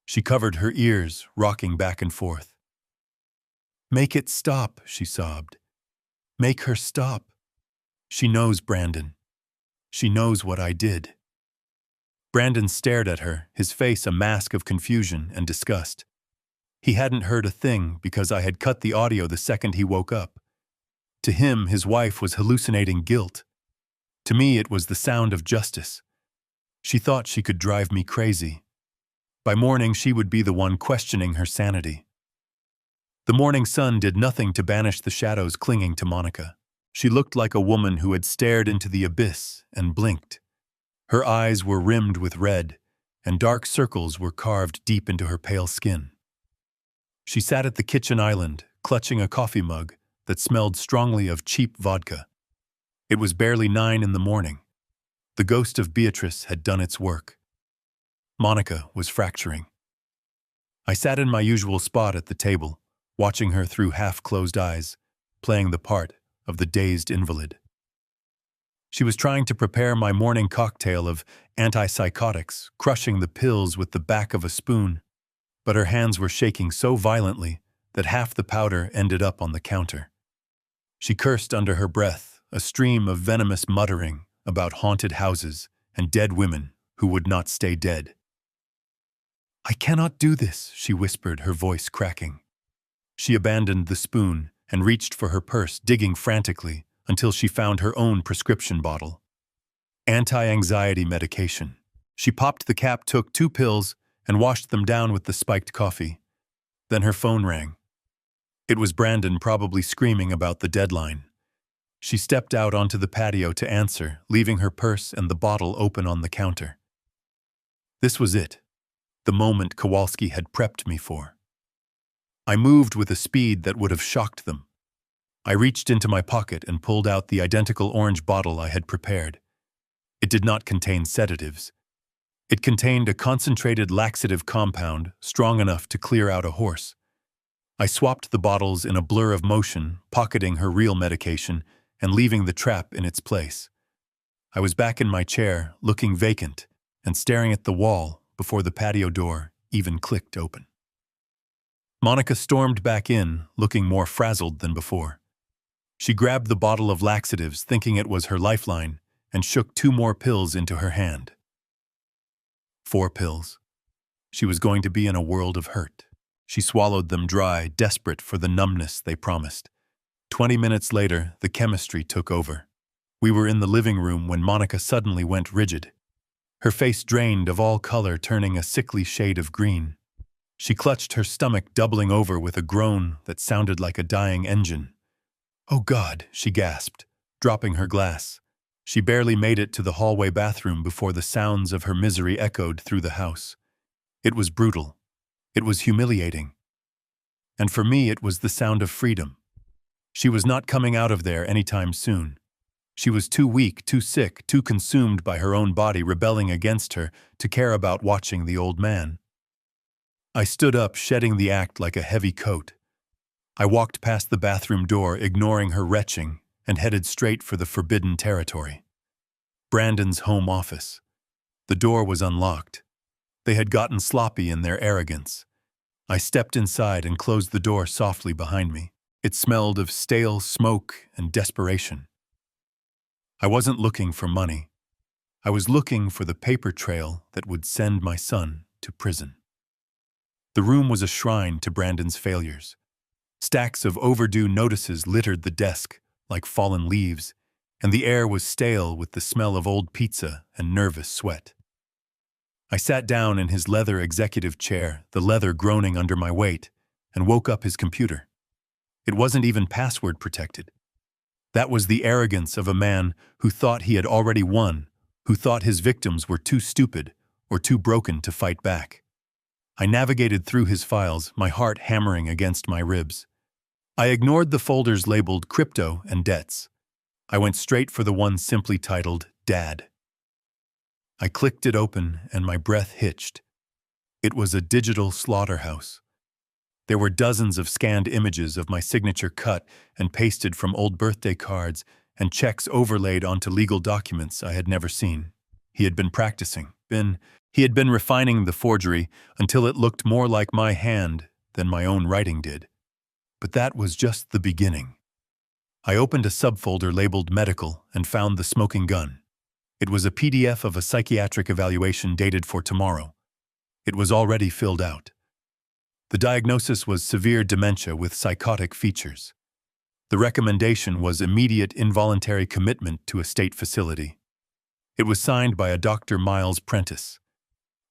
She covered her ears, rocking back and forth. "Make it stop," she sobbed. "Make her stop. She knows, Brandon. She knows what I did." Brandon stared at her, his face a mask of confusion and disgust. He hadn't heard a thing because I had cut the audio the second he woke up. To him, his wife was hallucinating guilt. To me, it was the sound of justice. She thought she could drive me crazy. By morning, she would be the one questioning her sanity. The morning sun did nothing to banish the shadows clinging to Monica. She looked like a woman who had stared into the abyss and blinked. Her eyes were rimmed with red, and dark circles were carved deep into her pale skin. She sat at the kitchen island, clutching a coffee mug that smelled strongly of cheap vodka. It was barely 9 in the morning. The ghost of Beatrice had done its work. Monica was fracturing. I sat in my usual spot at the table, watching her through half-closed eyes, playing the part of the dazed invalid. She was trying to prepare my morning cocktail of antipsychotics, crushing the pills with the back of a spoon, but her hands were shaking so violently that half the powder ended up on the counter. She cursed under her breath, a stream of venomous muttering about haunted houses and dead women who would not stay dead. "I cannot do this," she whispered, her voice cracking. She abandoned the spoon and reached for her purse, digging frantically until she found her own prescription bottle. Anti-anxiety medication. She popped the cap, took 2 pills, and washed them down with the spiked coffee. Then her phone rang. It was Brandon, probably screaming about the deadline. She stepped out onto the patio to answer, leaving her purse and the bottle open on the counter. This was it, the moment Kowalski had prepped me for. I moved with a speed that would have shocked them. I reached into my pocket and pulled out the identical orange bottle I had prepared. It did not contain sedatives. It contained a concentrated laxative compound strong enough to clear out a horse. I swapped the bottles in a blur of motion, pocketing her real medication and leaving the trap in its place. I was back in my chair, looking vacant and staring at the wall before the patio door even clicked open. Monica stormed back in, looking more frazzled than before. She grabbed the bottle of laxatives, thinking it was her lifeline, and shook 2 more pills into her hand. 4 pills. She was going to be in a world of hurt. She swallowed them dry, desperate for the numbness they promised. 20 minutes later, the chemistry took over. We were in the living room when Monica suddenly went rigid. Her face drained of all color, turning a sickly shade of green. She clutched her stomach, doubling over with a groan that sounded like a dying engine. "Oh God," she gasped, dropping her glass. She barely made it to the hallway bathroom before the sounds of her misery echoed through the house. It was brutal. It was humiliating. And for me, it was the sound of freedom. She was not coming out of there anytime soon. She was too weak, too sick, too consumed by her own body rebelling against her to care about watching the old man. I stood up, shedding the act like a heavy coat. I walked past the bathroom door, ignoring her retching, and headed straight for the forbidden territory. Brandon's home office. The door was unlocked. They had gotten sloppy in their arrogance. I stepped inside and closed the door softly behind me. It smelled of stale smoke and desperation. I wasn't looking for money. I was looking for the paper trail that would send my son to prison. The room was a shrine to Brandon's failures. Stacks of overdue notices littered the desk like fallen leaves, and the air was stale with the smell of old pizza and nervous sweat. I sat down in his leather executive chair, the leather groaning under my weight, and woke up his computer. It wasn't even password protected. That was the arrogance of a man who thought he had already won, who thought his victims were too stupid or too broken to fight back. I navigated through his files, my heart hammering against my ribs. I ignored the folders labeled crypto and debts. I went straight for the one simply titled Dad. I clicked it open and my breath hitched. It was a digital slaughterhouse. There were dozens of scanned images of my signature cut and pasted from old birthday cards and checks overlaid onto legal documents I had never seen. He had been practicing. He had been refining the forgery until it looked more like my hand than my own writing did. But that was just the beginning. I opened a subfolder labeled medical and found the smoking gun. It was a PDF of a psychiatric evaluation dated for tomorrow. It was already filled out. The diagnosis was severe dementia with psychotic features. The recommendation was immediate involuntary commitment to a state facility. It was signed by a Dr. Miles Prentice.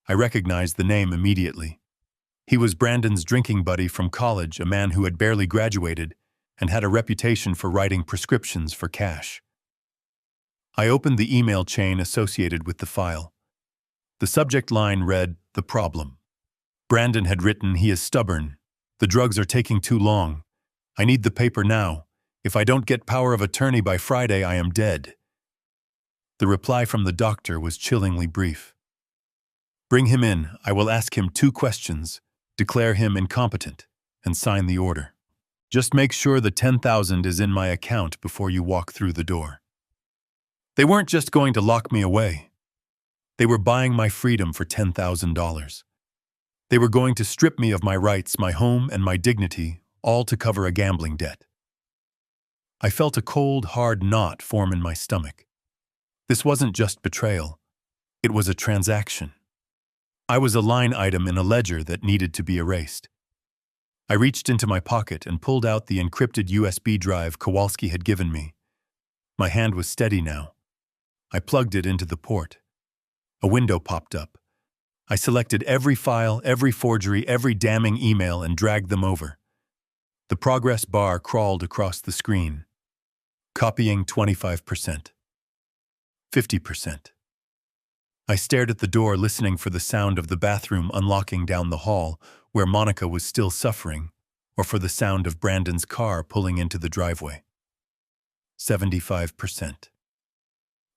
I recognized the name immediately. He was Brandon's drinking buddy from college, a man who had barely graduated and had a reputation for writing prescriptions for cash. I opened the email chain associated with the file. The subject line read, "The problem." Brandon had written, "He is stubborn. The drugs are taking too long. I need the paper now. If I don't get power of attorney by Friday, I am dead." The reply from the doctor was chillingly brief. "Bring him in. I will ask him 2 questions, declare him incompetent, and sign the order. Just make sure the $10,000 is in my account before you walk through the door." They weren't just going to lock me away. They were buying my freedom for $10,000. They were going to strip me of my rights, my home, and my dignity, all to cover a gambling debt. I felt a cold, hard knot form in my stomach. This wasn't just betrayal. It was a transaction. I was a line item in a ledger that needed to be erased. I reached into my pocket and pulled out the encrypted USB drive Kowalski had given me. My hand was steady now. I plugged it into the port. A window popped up. I selected every file, every forgery, every damning email and dragged them over. The progress bar crawled across the screen. Copying 25%. 50%. I stared at the door, listening for the sound of the bathroom unlocking down the hall where Monica was still suffering, or for the sound of Brandon's car pulling into the driveway. 75%.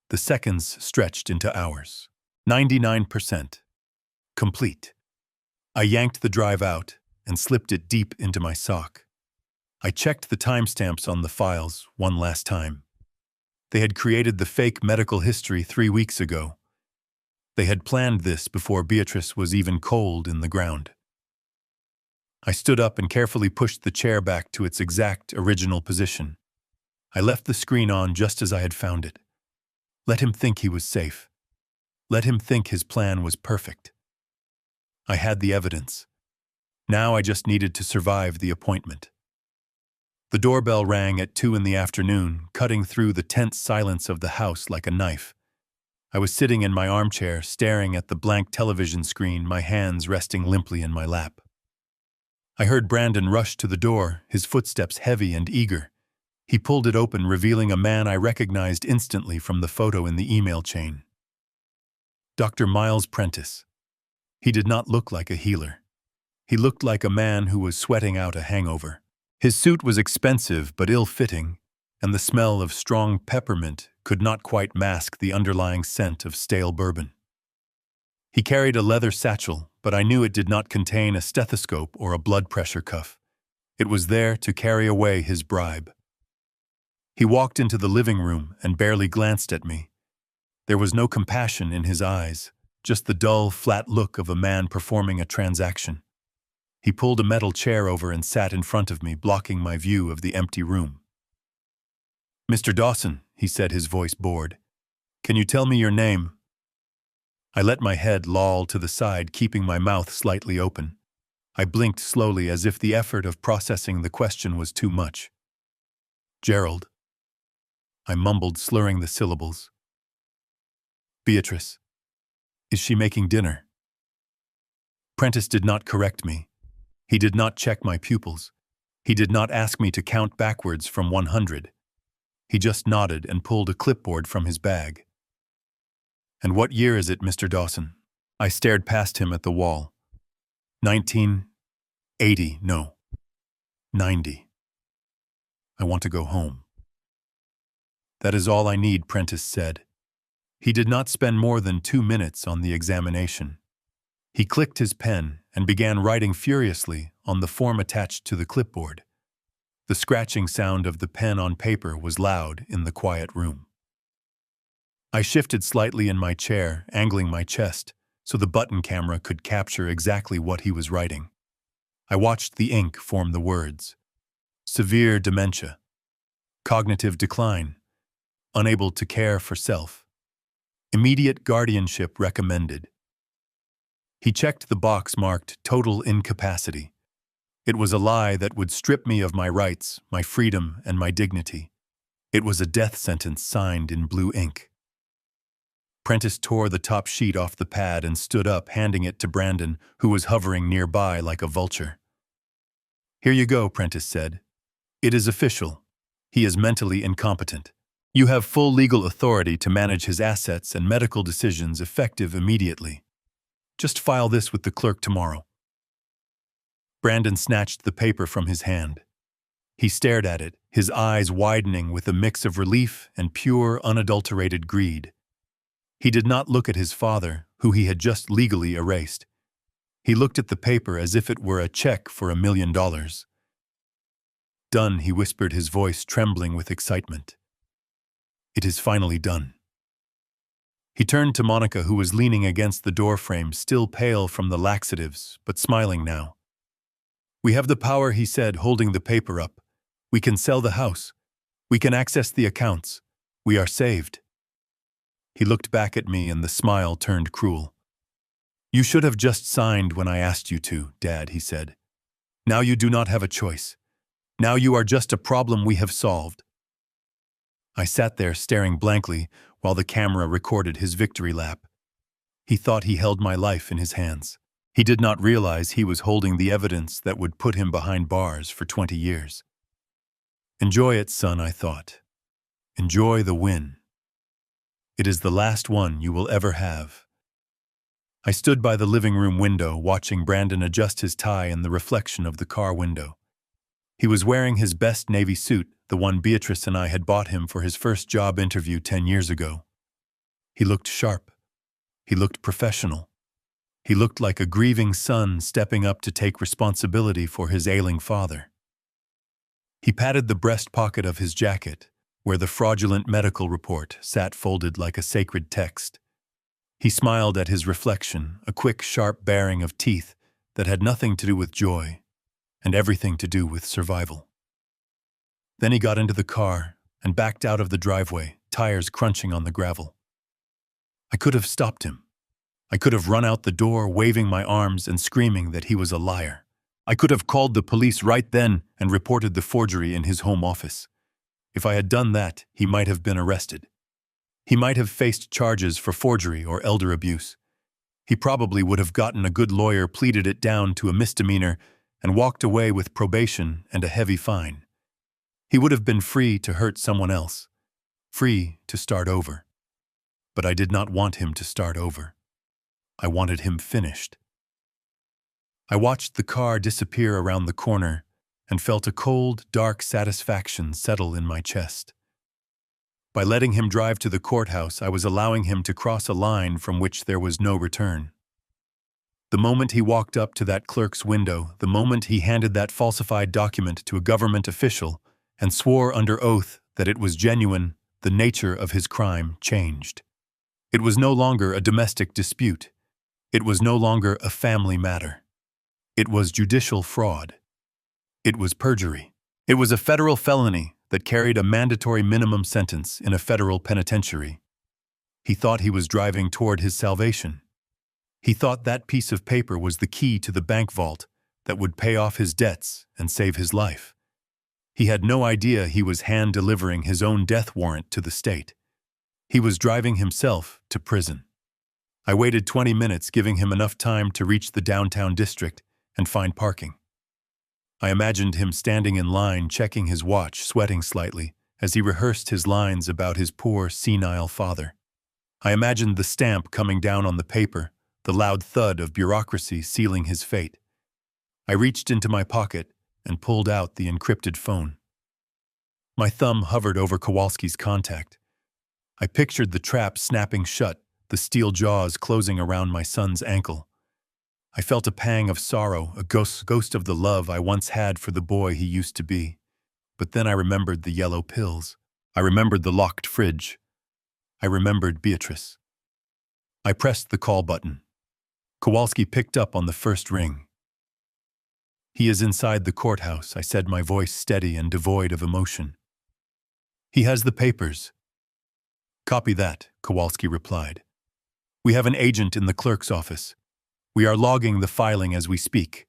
The seconds stretched into hours. 99%. Complete. I yanked the drive out and slipped it deep into my sock. I checked the timestamps on the files one last time. They had created the fake medical history 3 weeks ago. They had planned this before Beatrice was even cold in the ground. I stood up and carefully pushed the chair back to its exact original position. I left the screen on just as I had found it. Let him think he was safe. Let him think his plan was perfect. I had the evidence. Now I just needed to survive the appointment. The doorbell rang at 2 in the afternoon, cutting through the tense silence of the house like a knife. I was sitting in my armchair, staring at the blank television screen, my hands resting limply in my lap. I heard Brandon rush to the door, his footsteps heavy and eager. He pulled it open, revealing a man I recognized instantly from the photo in the email chain. Dr. Miles Prentice. He did not look like a healer. He looked like a man who was sweating out a hangover. His suit was expensive but ill-fitting, and the smell of strong peppermint could not quite mask the underlying scent of stale bourbon. He carried a leather satchel, but I knew it did not contain a stethoscope or a blood pressure cuff. It was there to carry away his bribe. He walked into the living room and barely glanced at me. There was no compassion in his eyes, just the dull, flat look of a man performing a transaction. He pulled a metal chair over and sat in front of me, blocking my view of the empty room. "Mr. Dawson," he said, his voice bored, "can you tell me your name?" I let my head loll to the side, keeping my mouth slightly open. I blinked slowly as if the effort of processing the question was too much. "Gerald," I mumbled, slurring the syllables. "Beatrice. Is she making dinner?" Prentice did not correct me. He did not check my pupils. He did not ask me to count backwards from 100. He just nodded and pulled a clipboard from his bag. "And what year is it, Mr. Dawson?" I stared past him at the wall. 1980, no. 90. I want to go home. "That is all I need," Prentice said. He did not spend more than 2 minutes on the examination. He clicked his pen and began writing furiously on the form attached to the clipboard. The scratching sound of the pen on paper was loud in the quiet room. I shifted slightly in my chair, angling my chest, so the button camera could capture exactly what he was writing. I watched the ink form the words: severe dementia, cognitive decline, unable to care for self, immediate guardianship recommended. He checked the box marked total incapacity. It was a lie that would strip me of my rights, my freedom, and my dignity. It was a death sentence signed in blue ink. Prentice tore the top sheet off the pad and stood up, handing it to Brandon, who was hovering nearby like a vulture. "Here you go," Prentice said. "It is official. He is mentally incompetent. You have full legal authority to manage his assets and medical decisions effective immediately. Just file this with the clerk tomorrow." Brandon snatched the paper from his hand. He stared at it, his eyes widening with a mix of relief and pure, unadulterated greed. He did not look at his father, who he had just legally erased. He looked at the paper as if it were a check for $1 million. "Done," he whispered, his voice trembling with excitement. "It is finally done." He turned to Monica, who was leaning against the doorframe, still pale from the laxatives, but smiling now. "We have the power," he said, holding the paper up. "We can sell the house. We can access the accounts. We are saved." He looked back at me and the smile turned cruel. "You should have just signed when I asked you to, Dad," he said. "Now you do not have a choice. Now you are just a problem we have solved." I sat there staring blankly while the camera recorded his victory lap. He thought he held my life in his hands. He did not realize he was holding the evidence that would put him behind bars for 20 years. "Enjoy it, son," I thought. "Enjoy the win. It is the last one you will ever have." I stood by the living room window, watching Brandon adjust his tie in the reflection of the car window. He was wearing his best navy suit, the one Beatrice and I had bought him for his first job interview 10 years ago. He looked sharp. He looked professional. He looked like a grieving son stepping up to take responsibility for his ailing father. He patted the breast pocket of his jacket, where the fraudulent medical report sat folded like a sacred text. He smiled at his reflection, a quick, sharp baring of teeth that had nothing to do with joy and everything to do with survival. Then he got into the car and backed out of the driveway, tires crunching on the gravel. I could have stopped him. I could have run out the door, waving my arms and screaming that he was a liar. I could have called the police right then and reported the forgery in his home office. If I had done that, he might have been arrested. He might have faced charges for forgery or elder abuse. He probably would have gotten a good lawyer, pleaded it down to a misdemeanor, and walked away with probation and a heavy fine. He would have been free to hurt someone else, free to start over. But I did not want him to start over. I wanted him finished. I watched the car disappear around the corner and felt a cold, dark satisfaction settle in my chest. By letting him drive to the courthouse, I was allowing him to cross a line from which there was no return. The moment he walked up to that clerk's window, the moment he handed that falsified document to a government official and swore under oath that it was genuine, the nature of his crime changed. It was no longer a domestic dispute. It was no longer a family matter. It was judicial fraud. It was perjury. It was a federal felony that carried a mandatory minimum sentence in a federal penitentiary. He thought he was driving toward his salvation. He thought that piece of paper was the key to the bank vault that would pay off his debts and save his life. He had no idea he was hand-delivering his own death warrant to the state. He was driving himself to prison. I waited 20 minutes, giving him enough time to reach the downtown district and find parking. I imagined him standing in line, checking his watch, sweating slightly, as he rehearsed his lines about his poor, senile father. I imagined the stamp coming down on the paper, the loud thud of bureaucracy sealing his fate. I reached into my pocket and pulled out the encrypted phone. My thumb hovered over Kowalski's contact. I pictured the trap snapping shut, the steel jaws closing around my son's ankle. I felt a pang of sorrow, a ghost of the love I once had for the boy he used to be. But then I remembered the yellow pills. I remembered the locked fridge. I remembered Beatrice. I pressed the call button. Kowalski picked up on the first ring. "He is inside the courthouse," I said, my voice steady and devoid of emotion. "He has the papers." "Copy that," Kowalski replied. "We have an agent in the clerk's office. We are logging the filing as we speak.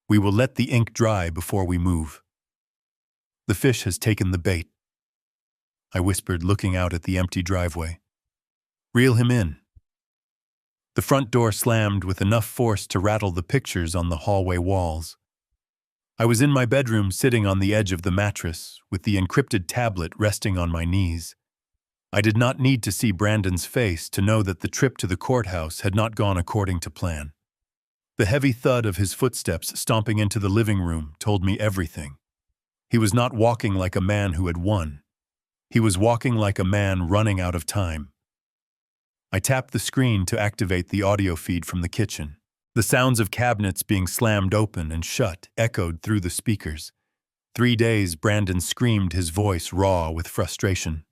We will let the ink dry before we move." "The fish has taken the bait," I whispered, looking out at the empty driveway. "Reel him in." The front door slammed with enough force to rattle the pictures on the hallway walls. I was in my bedroom, sitting on the edge of the mattress, with the encrypted tablet resting on my knees. I did not need to see Brandon's face to know that the trip to the courthouse had not gone according to plan. The heavy thud of his footsteps stomping into the living room told me everything. He was not walking like a man who had won. He was walking like a man running out of time. I tapped the screen to activate the audio feed from the kitchen. The sounds of cabinets being slammed open and shut echoed through the speakers. 3 days, Brandon screamed, his voice raw with frustration.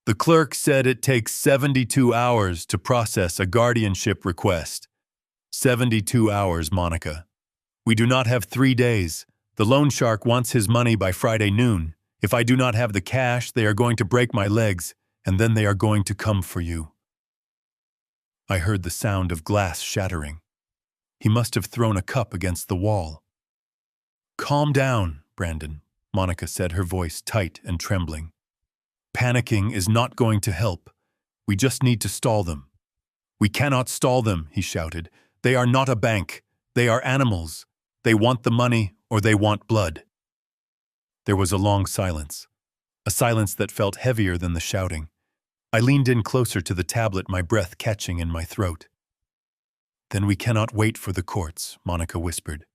"The clerk said it takes 72 hours to process a guardianship request. 72 hours, Monica. We do not have 3 days. The loan shark wants his money by Friday noon. If I do not have the cash, they are going to break my legs, and then they are going to come for you." I heard the sound of glass shattering. He must have thrown a cup against the wall. "Calm down, Brandon," Monica said, her voice tight and trembling. "Panicking is not going to help. We just need to stall them." "We cannot stall them," he shouted. "They are not a bank. They are animals. They want the money or they want blood." There was a long silence, a silence that felt heavier than the shouting. I leaned in closer to the tablet, my breath catching in my throat. "Then we cannot wait for the courts," Monica whispered.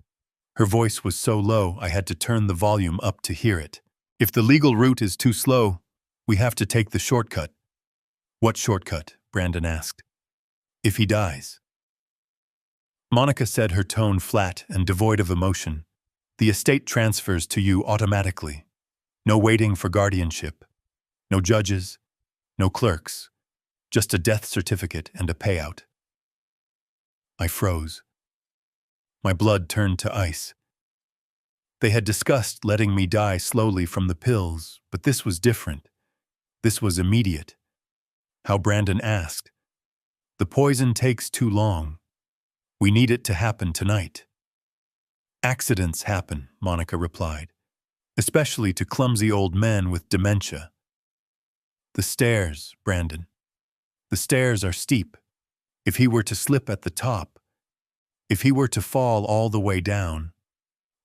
Her voice was so low I had to turn the volume up to hear it. "If the legal route is too slow, we have to take the shortcut." "What shortcut?" Brandon asked. "If he dies." Monica said, her tone flat and devoid of emotion. "The estate transfers to you automatically. No waiting for guardianship. No judges. No clerks. Just a death certificate and a payout." I froze. My blood turned to ice. They had discussed letting me die slowly from the pills, but this was different. This was immediate. How Brandon asked. "The poison takes too long. We need it to happen tonight." "Accidents happen," Monica replied, "especially to clumsy old men with dementia." "The stairs, Brandon. The stairs are steep. If he were to slip at the top, if he were to fall all the way down,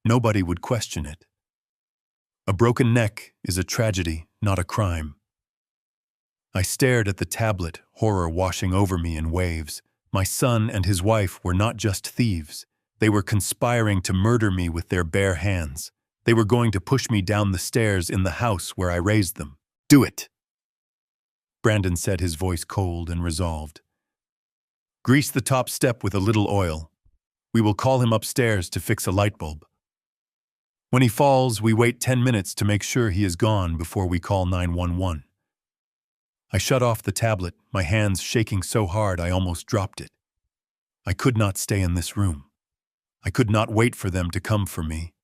nobody would question it. A broken neck is a tragedy, not a crime." I stared at the tablet, horror washing over me in waves. My son and his wife were not just thieves. They were conspiring to murder me with their bare hands. They were going to push me down the stairs in the house where I raised them. "Do it," Brandon said, his voice cold and resolved. "Grease the top step with a little oil. We will call him upstairs to fix a light bulb. When he falls, we wait 10 minutes to make sure he is gone before we call 911. I shut off the tablet, my hands shaking so hard I almost dropped it. I could not stay in this room. I could not wait for them to come for me.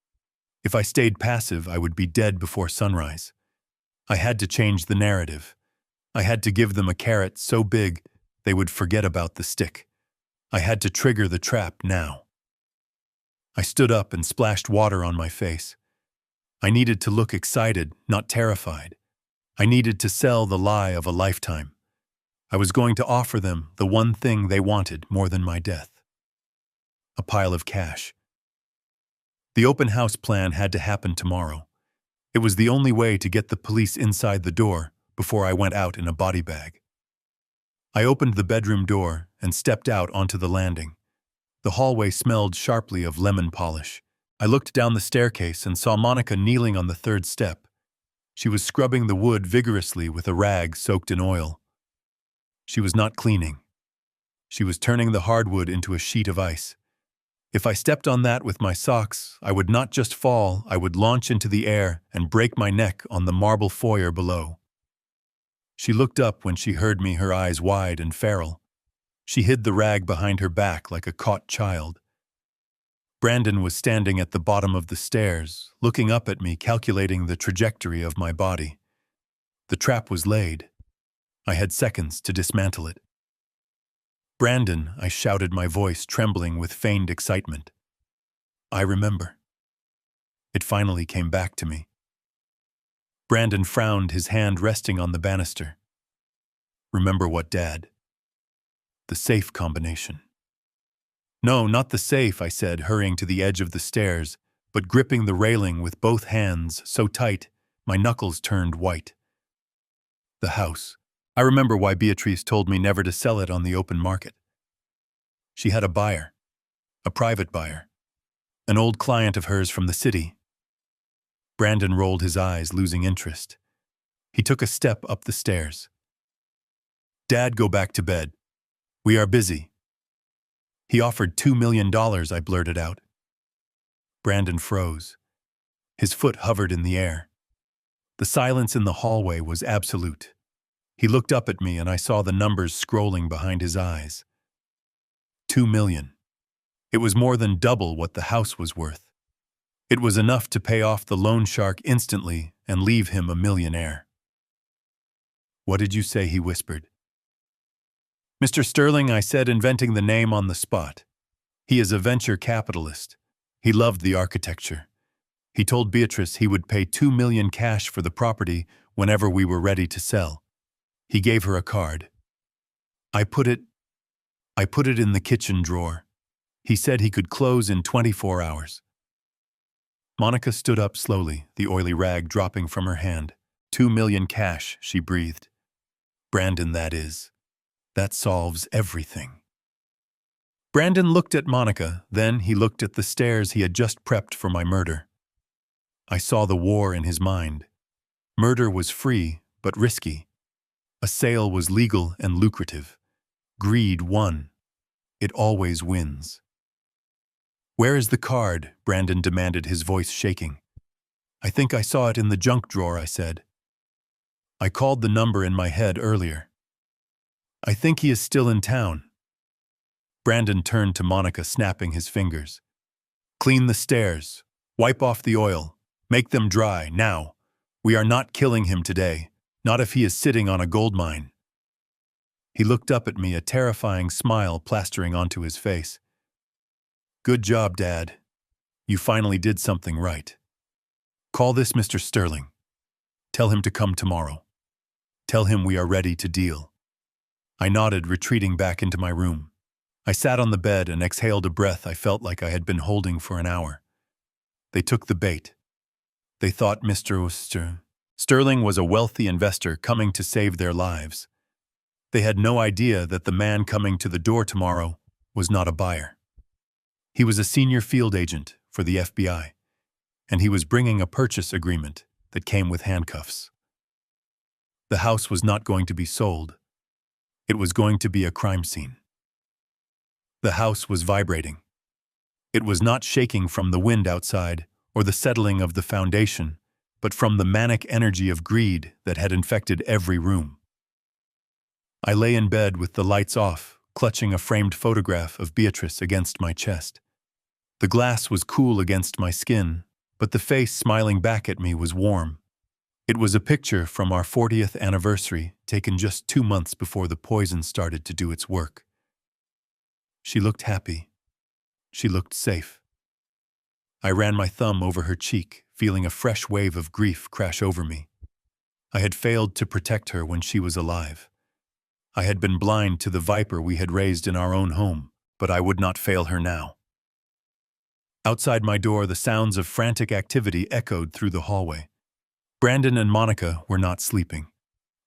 If I stayed passive, I would be dead before sunrise. I had to change the narrative. I had to give them a carrot so big they would forget about the stick. I had to trigger the trap now. I stood up and splashed water on my face. I needed to look excited, not terrified. I needed to sell the lie of a lifetime. I was going to offer them the one thing they wanted more than my death. A pile of cash. The open house plan had to happen tomorrow. It was the only way to get the police inside the door before I went out in a body bag. I opened the bedroom door and stepped out onto the landing. The hallway smelled sharply of lemon polish. I looked down the staircase and saw Monica kneeling on the third step. She was scrubbing the wood vigorously with a rag soaked in oil. She was not cleaning. She was turning the hardwood into a sheet of ice. If I stepped on that with my socks, I would not just fall, I would launch into the air and break my neck on the marble foyer below. She looked up when she heard me, her eyes wide and feral. She hid the rag behind her back like a caught child. Brandon was standing at the bottom of the stairs, looking up at me, calculating the trajectory of my body. The trap was laid. I had seconds to dismantle it. "Brandon," I shouted, my voice trembling with feigned excitement. "I remember." It finally came back to me. Brandon frowned, his hand resting on the banister. "Remember what, Dad?" "The safe combination." "No, not the safe," I said, hurrying to the edge of the stairs, but gripping the railing with both hands so tight my knuckles turned white. "The house. I remember why Beatrice told me never to sell it on the open market. She had a buyer, a private buyer, an old client of hers from the city." Brandon rolled his eyes, losing interest. He took a step up the stairs. "Dad, go back to bed. We are busy." "He offered $2 million, I blurted out. Brandon froze. His foot hovered in the air. The silence in the hallway was absolute. He looked up at me and I saw the numbers scrolling behind his eyes. 2 million. It was more than double what the house was worth. It was enough to pay off the loan shark instantly and leave him a millionaire. "What did you say?" he whispered. "Mr. Sterling," I said, inventing the name on the spot. "He is a venture capitalist. He loved the architecture. He told Beatrice he would pay 2 million cash for the property whenever we were ready to sell. He gave her a card. I put it in the kitchen drawer. He said he could close in 24 hours. Monica stood up slowly, the oily rag dropping from her hand. 2 million cash, she breathed. "Brandon, that is. That solves everything." Brandon looked at Monica, then he looked at the stairs he had just prepped for my murder. I saw the war in his mind. Murder was free, but risky. A sale was legal and lucrative. Greed won. It always wins. "Where is the card?" Brandon demanded, his voice shaking. "I think I saw it in the junk drawer," I said. I called the number in my head earlier. "I think he is still in town." Brandon turned to Monica, snapping his fingers. "Clean the stairs. Wipe off the oil. Make them dry, now. We are not killing him today, not if he is sitting on a gold mine." He looked up at me, a terrifying smile plastering onto his face. "Good job, Dad. You finally did something right. Call this Mr. Sterling. Tell him to come tomorrow. Tell him we are ready to deal." I nodded, retreating back into my room. I sat on the bed and exhaled a breath I felt like I had been holding for an hour. They took the bait. They thought Mr. Sterling was a wealthy investor coming to save their lives. They had no idea that the man coming to the door tomorrow was not a buyer. He was a senior field agent for the FBI, and he was bringing a purchase agreement that came with handcuffs. The house was not going to be sold. It was going to be a crime scene. The house was vibrating. It was not shaking from the wind outside or the settling of the foundation, but from the manic energy of greed that had infected every room. I lay in bed with the lights off, clutching a framed photograph of Beatrice against my chest. The glass was cool against my skin, but the face smiling back at me was warm. It was a picture from our 40th anniversary, taken just 2 months before the poison started to do its work. She looked happy. She looked safe. I ran my thumb over her cheek, feeling a fresh wave of grief crash over me. I had failed to protect her when she was alive. I had been blind to the viper we had raised in our own home, but I would not fail her now. Outside my door, the sounds of frantic activity echoed through the hallway. Brandon and Monica were not sleeping.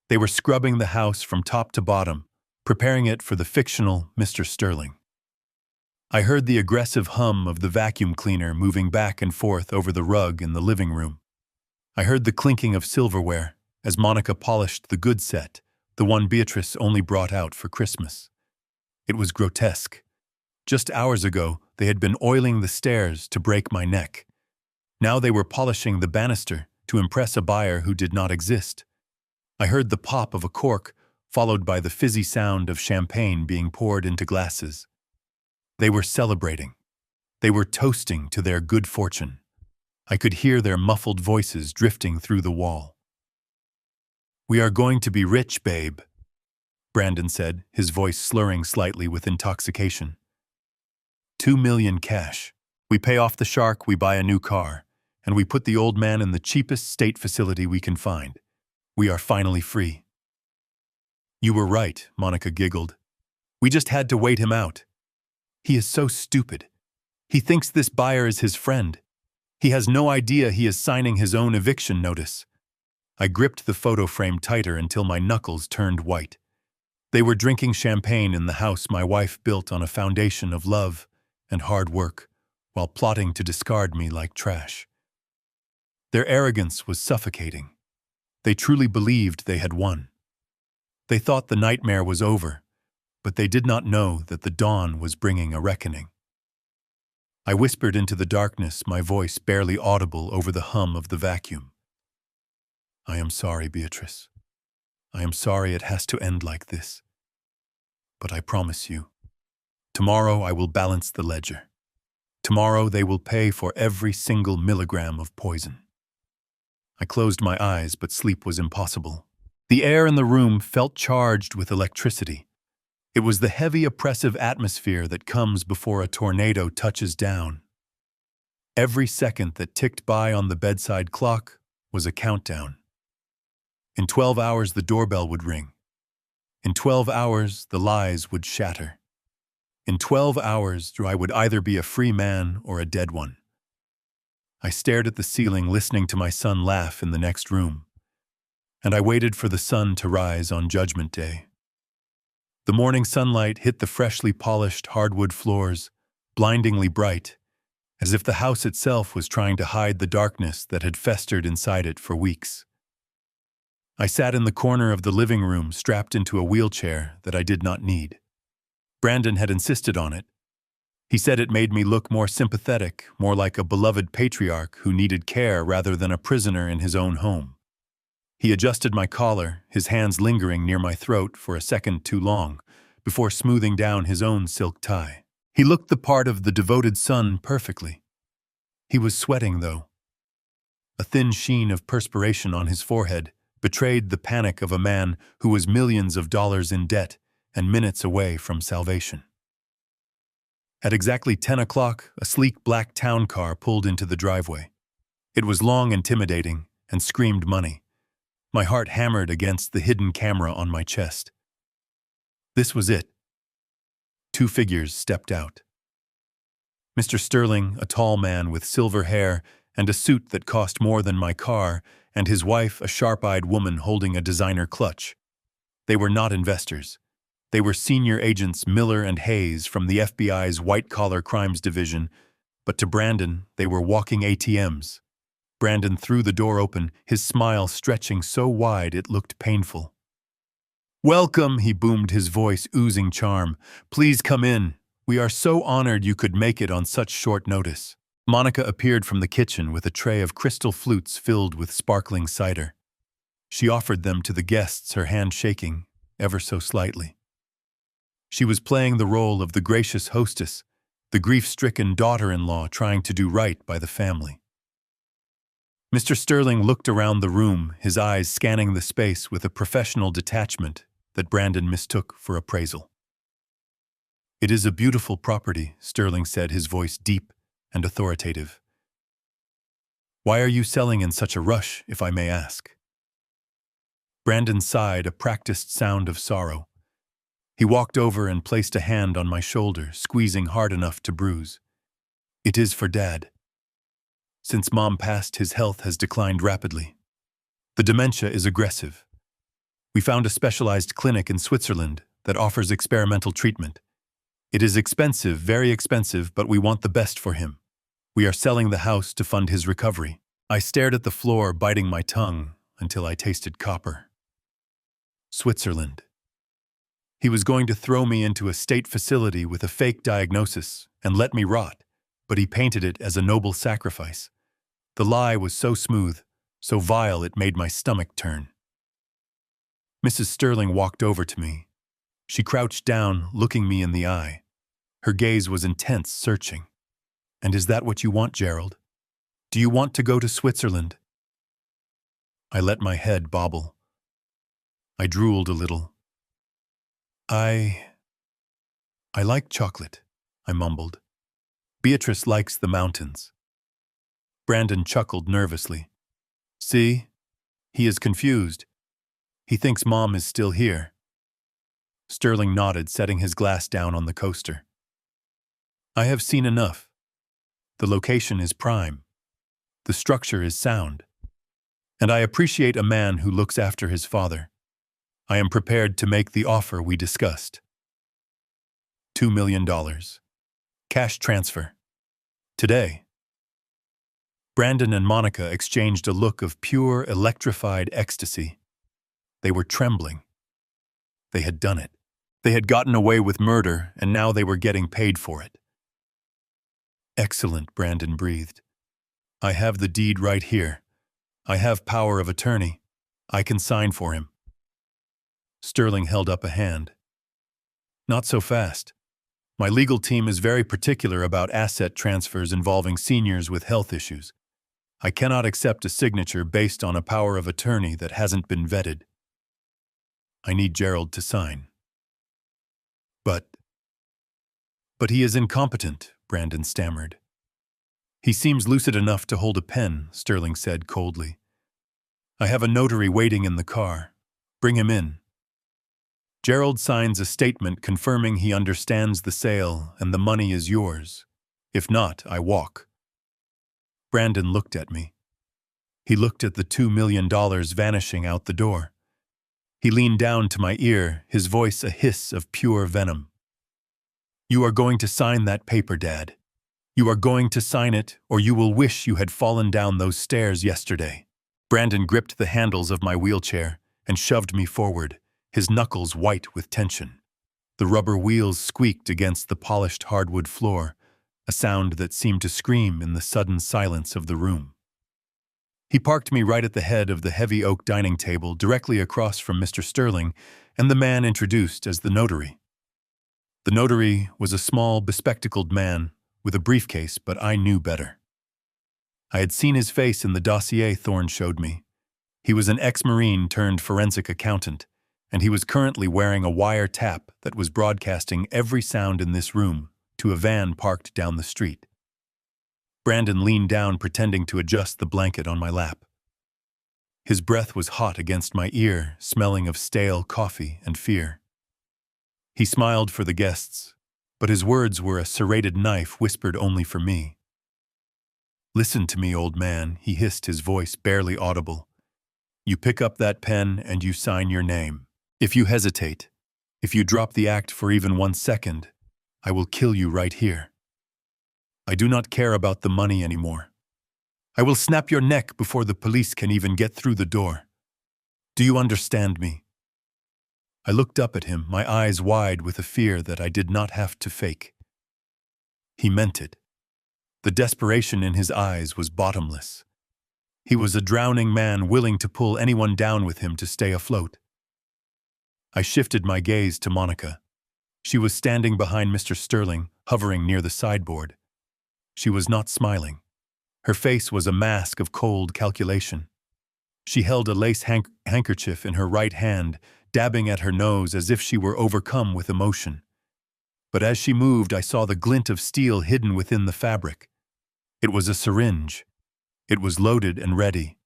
They were scrubbing the house from top to bottom, preparing it for the fictional Mr. Sterling. I heard the aggressive hum of the vacuum cleaner moving back and forth over the rug in the living room. I heard the clinking of silverware as Monica polished the good set, the one Beatrice only brought out for Christmas. It was grotesque. Just hours ago, they had been oiling the stairs to break my neck. Now they were polishing the banister to impress a buyer who did not exist. I heard the pop of a cork, followed by the fizzy sound of champagne being poured into glasses. They were celebrating. They were toasting to their good fortune. I could hear their muffled voices drifting through the wall. "We are going to be rich, babe," Brandon said, his voice slurring slightly with intoxication. $2 million cash. We pay off the shark, we buy a new car, and we put the old man in the cheapest state facility we can find. We are finally free." "You were right," Monica giggled. "We just had to wait him out. He is so stupid. He thinks this buyer is his friend. He has no idea he is signing his own eviction notice." I gripped the photo frame tighter until my knuckles turned white. They were drinking champagne in the house my wife built on a foundation of love and hard work, while plotting to discard me like trash. Their arrogance was suffocating. They truly believed they had won. They thought the nightmare was over, but they did not know that the dawn was bringing a reckoning. I whispered into the darkness, my voice barely audible over the hum of the vacuum. "I am sorry, Beatrice. I am sorry it has to end like this. But I promise you, tomorrow I will balance the ledger. Tomorrow they will pay for every single milligram of poison." I closed my eyes, but sleep was impossible. The air in the room felt charged with electricity. It was the heavy, oppressive atmosphere that comes before a tornado touches down. Every second that ticked by on the bedside clock was a countdown. In 12 hours, the doorbell would ring. In 12 hours, the lies would shatter. In 12 hours, I would either be a free man or a dead one. I stared at the ceiling, listening to my son laugh in the next room. And I waited for the sun to rise on Judgment Day. The morning sunlight hit the freshly polished hardwood floors, blindingly bright, as if the house itself was trying to hide the darkness that had festered inside it for weeks. I sat in the corner of the living room, strapped into a wheelchair that I did not need. Brandon had insisted on it. He said it made me look more sympathetic, more like a beloved patriarch who needed care rather than a prisoner in his own home. He adjusted my collar, his hands lingering near my throat for a second too long, before smoothing down his own silk tie. He looked the part of the devoted son perfectly. He was sweating, though. A thin sheen of perspiration on his forehead betrayed the panic of a man who was millions of dollars in debt and minutes away from salvation. At exactly 10 o'clock, a sleek black town car pulled into the driveway. It was long, intimidating, and screamed money. My heart hammered against the hidden camera on my chest. This was it. 2 figures stepped out. Mr. Sterling, a tall man with silver hair and a suit that cost more than my car, and his wife, a sharp-eyed woman holding a designer clutch. They were not investors. They were senior agents Miller and Hayes from the FBI's white-collar crimes division, but to Brandon, they were walking ATMs. Brandon threw the door open, his smile stretching so wide it looked painful. "Welcome," he boomed, his voice oozing charm. "Please come in. We are so honored you could make it on such short notice. Monica appeared from the kitchen with a tray of crystal flutes filled with sparkling cider. She offered them to the guests, her hand shaking, ever so slightly. She was playing the role of the gracious hostess, the grief-stricken daughter-in-law trying to do right by the family. Mr. Sterling looked around the room, his eyes scanning the space with a professional detachment that Brandon mistook for appraisal. "It is a beautiful property," Sterling said, his voice deep and authoritative. "Why are you selling in such a rush, if I may ask?" Brandon sighed, a practiced sound of sorrow. He walked over and placed a hand on my shoulder, squeezing hard enough to bruise. "It is for Dad. Since Mom passed, his health has declined rapidly. The dementia is aggressive. We found a specialized clinic in Switzerland that offers experimental treatment. It is expensive, very expensive, but we want the best for him. We are selling the house to fund his recovery." I stared at the floor, biting my tongue until I tasted copper. Switzerland. He was going to throw me into a state facility with a fake diagnosis and let me rot, but he painted it as a noble sacrifice. The lie was so smooth, so vile it made my stomach turn. Mrs. Sterling walked over to me. She crouched down, looking me in the eye. Her gaze was intense, searching. "And is that what you want, Gerald? Do you want to go to Switzerland?" I let my head bobble. I drooled a little. I like chocolate," I mumbled. "Beatrice likes the mountains." Brandon chuckled nervously. "See? He is confused. He thinks Mom is still here." Sterling nodded, setting his glass down on the coaster. "I have seen enough. The location is prime. The structure is sound. And I appreciate a man who looks after his father. I am prepared to make the offer we discussed. $2 million. Cash transfer. Today." Brandon and Monica exchanged a look of pure, electrified ecstasy. They were trembling. They had done it. They had gotten away with murder, and now they were getting paid for it. "Excellent," Brandon breathed. "I have the deed right here. I have power of attorney. I can sign for him." Sterling held up a hand. "Not so fast. My legal team is very particular about asset transfers involving seniors with health issues. I cannot accept a signature based on a power of attorney that hasn't been vetted. I need Gerald to sign." But he is incompetent," Brandon stammered. "He seems lucid enough to hold a pen," Sterling said coldly. "I have a notary waiting in the car. Bring him in. Gerald signs a statement confirming he understands the sale and the money is yours. If not, I walk." Brandon looked at me. He looked at the $2 million vanishing out the door. He leaned down to my ear, his voice a hiss of pure venom. "You are going to sign that paper, Dad. You are going to sign it, or you will wish you had fallen down those stairs yesterday." Brandon gripped the handles of my wheelchair and shoved me forward, his knuckles white with tension. The rubber wheels squeaked against the polished hardwood floor, a sound that seemed to scream in the sudden silence of the room. He parked me right at the head of the heavy oak dining table, directly across from Mr. Sterling and the man introduced as the notary. The notary was a small, bespectacled man with a briefcase, but I knew better. I had seen his face in the dossier Thorne showed me. He was an ex-Marine turned forensic accountant, and he was currently wearing a wire tap that was broadcasting every sound in this room to a van parked down the street. Brandon leaned down, pretending to adjust the blanket on my lap. His breath was hot against my ear, smelling of stale coffee and fear. He smiled for the guests, but his words were a serrated knife whispered only for me. "Listen to me, old man," he hissed, his voice barely audible. "You pick up that pen and you sign your name. If you hesitate, if you drop the act for even 1 second, I will kill you right here. I do not care about the money anymore. I will snap your neck before the police can even get through the door. Do you understand me?" I looked up at him, my eyes wide with a fear that I did not have to fake. He meant it. The desperation in his eyes was bottomless. He was a drowning man willing to pull anyone down with him to stay afloat. I shifted my gaze to Monica. She was standing behind Mr. Sterling, hovering near the sideboard. She was not smiling. Her face was a mask of cold calculation. She held a lace handkerchief in her right hand, dabbing at her nose as if she were overcome with emotion. But as she moved, I saw the glint of steel hidden within the fabric. It was a syringe. It was loaded and ready.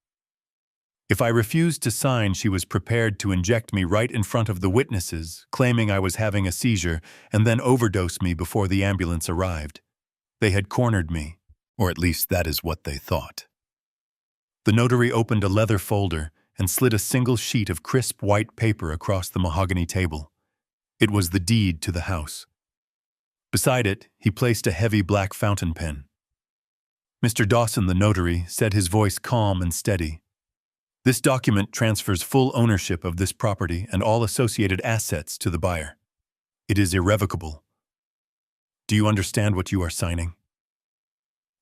If I refused to sign, she was prepared to inject me right in front of the witnesses, claiming I was having a seizure, and then overdose me before the ambulance arrived. They had cornered me, or at least that is what they thought. The notary opened a leather folder and slid a single sheet of crisp white paper across the mahogany table. It was the deed to the house. Beside it, he placed a heavy black fountain pen. Mr. Dawson, the notary, said, his voice calm and steady. This document transfers full ownership of this property and all associated assets to the buyer. It is irrevocable. Do you understand what you are signing?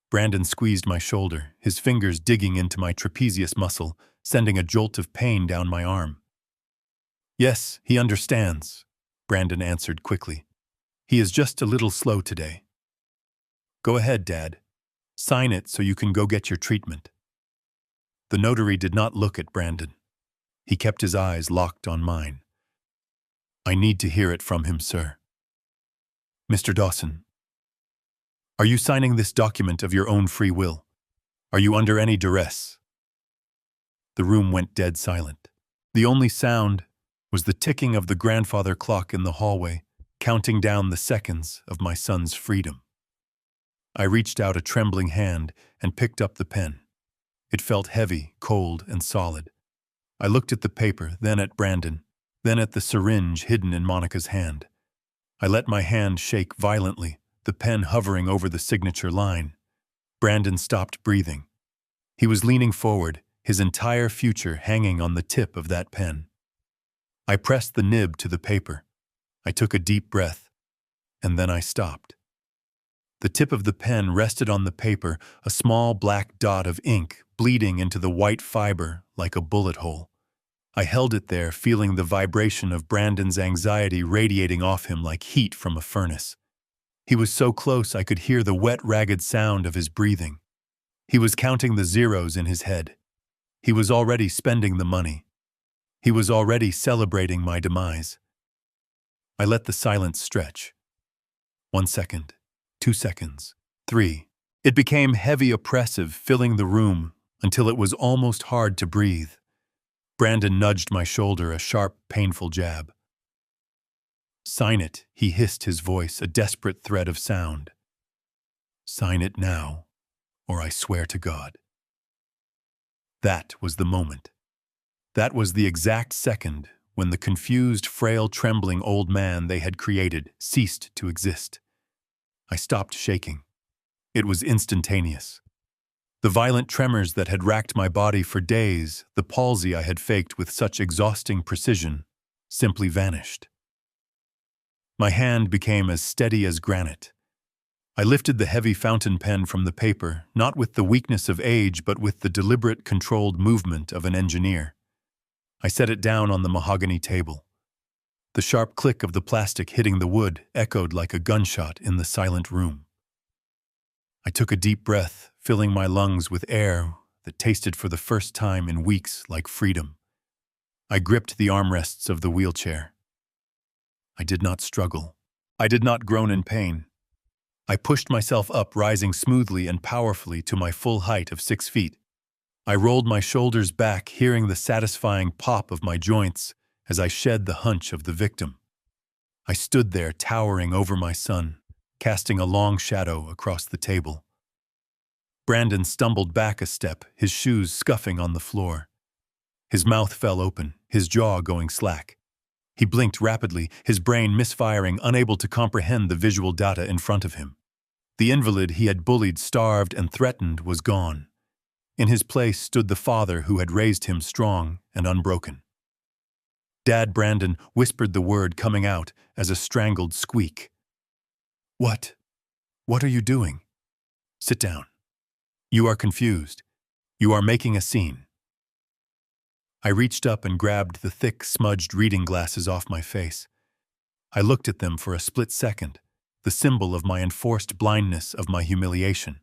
Brandon squeezed my shoulder, his fingers digging into my trapezius muscle, sending a jolt of pain down my arm. Yes, he understands, Brandon answered quickly. He is just a little slow today. Go ahead, Dad. Sign it so you can go get your treatment. The notary did not look at Brandon. He kept his eyes locked on mine. I need to hear it from him, sir. Mr. Dawson, are you signing this document of your own free will? Are you under any duress? The room went dead silent. The only sound was the ticking of the grandfather clock in the hallway, counting down the seconds of my son's freedom. I reached out a trembling hand and picked up the pen. It felt heavy, cold, and solid. I looked at the paper, then at Brandon, then at the syringe hidden in Monica's hand. I let my hand shake violently, the pen hovering over the signature line. Brandon stopped breathing. He was leaning forward, his entire future hanging on the tip of that pen. I pressed the nib to the paper. I took a deep breath, and then I stopped. The tip of the pen rested on the paper, a small black dot of ink bleeding into the white fiber like a bullet hole. I held it there, feeling the vibration of Brandon's anxiety radiating off him like heat from a furnace. He was so close I could hear the wet, ragged sound of his breathing. He was counting the zeros in his head. He was already spending the money. He was already celebrating my demise. I let the silence stretch. 1 second, 2 seconds, 3. It became heavy, oppressive, filling the room until it was almost hard to breathe. Brandon nudged my shoulder, a sharp, painful jab. Sign it, he hissed, his voice a desperate thread of sound. Sign it now, or I swear to God. That was the moment. That was the exact second when the confused, frail, trembling old man they had created ceased to exist. I stopped shaking. It was instantaneous. The violent tremors that had racked my body for days, the palsy I had faked with such exhausting precision, simply vanished. My hand became as steady as granite. I lifted the heavy fountain pen from the paper, not with the weakness of age, but with the deliberate, controlled movement of an engineer. I set it down on the mahogany table. The sharp click of the plastic hitting the wood echoed like a gunshot in the silent room. I took a deep breath, filling my lungs with air that tasted for the first time in weeks like freedom. I gripped the armrests of the wheelchair. I did not struggle. I did not groan in pain. I pushed myself up, rising smoothly and powerfully to my full height of 6 feet. I rolled my shoulders back, hearing the satisfying pop of my joints as I shed the hunch of the victim. I stood there, towering over my son, casting a long shadow across the table. Brandon stumbled back a step, his shoes scuffing on the floor. His mouth fell open, his jaw going slack. He blinked rapidly, his brain misfiring, unable to comprehend the visual data in front of him. The invalid he had bullied, starved, and threatened was gone. In his place stood the father who had raised him strong and unbroken. Dad. Brandon whispered the word, coming out as a strangled squeak. What What are you doing? Sit down. You are confused. You are making a scene. I reached up and grabbed the thick, smudged reading glasses off my face. I looked at them for a split second, the symbol of my enforced blindness, of my humiliation.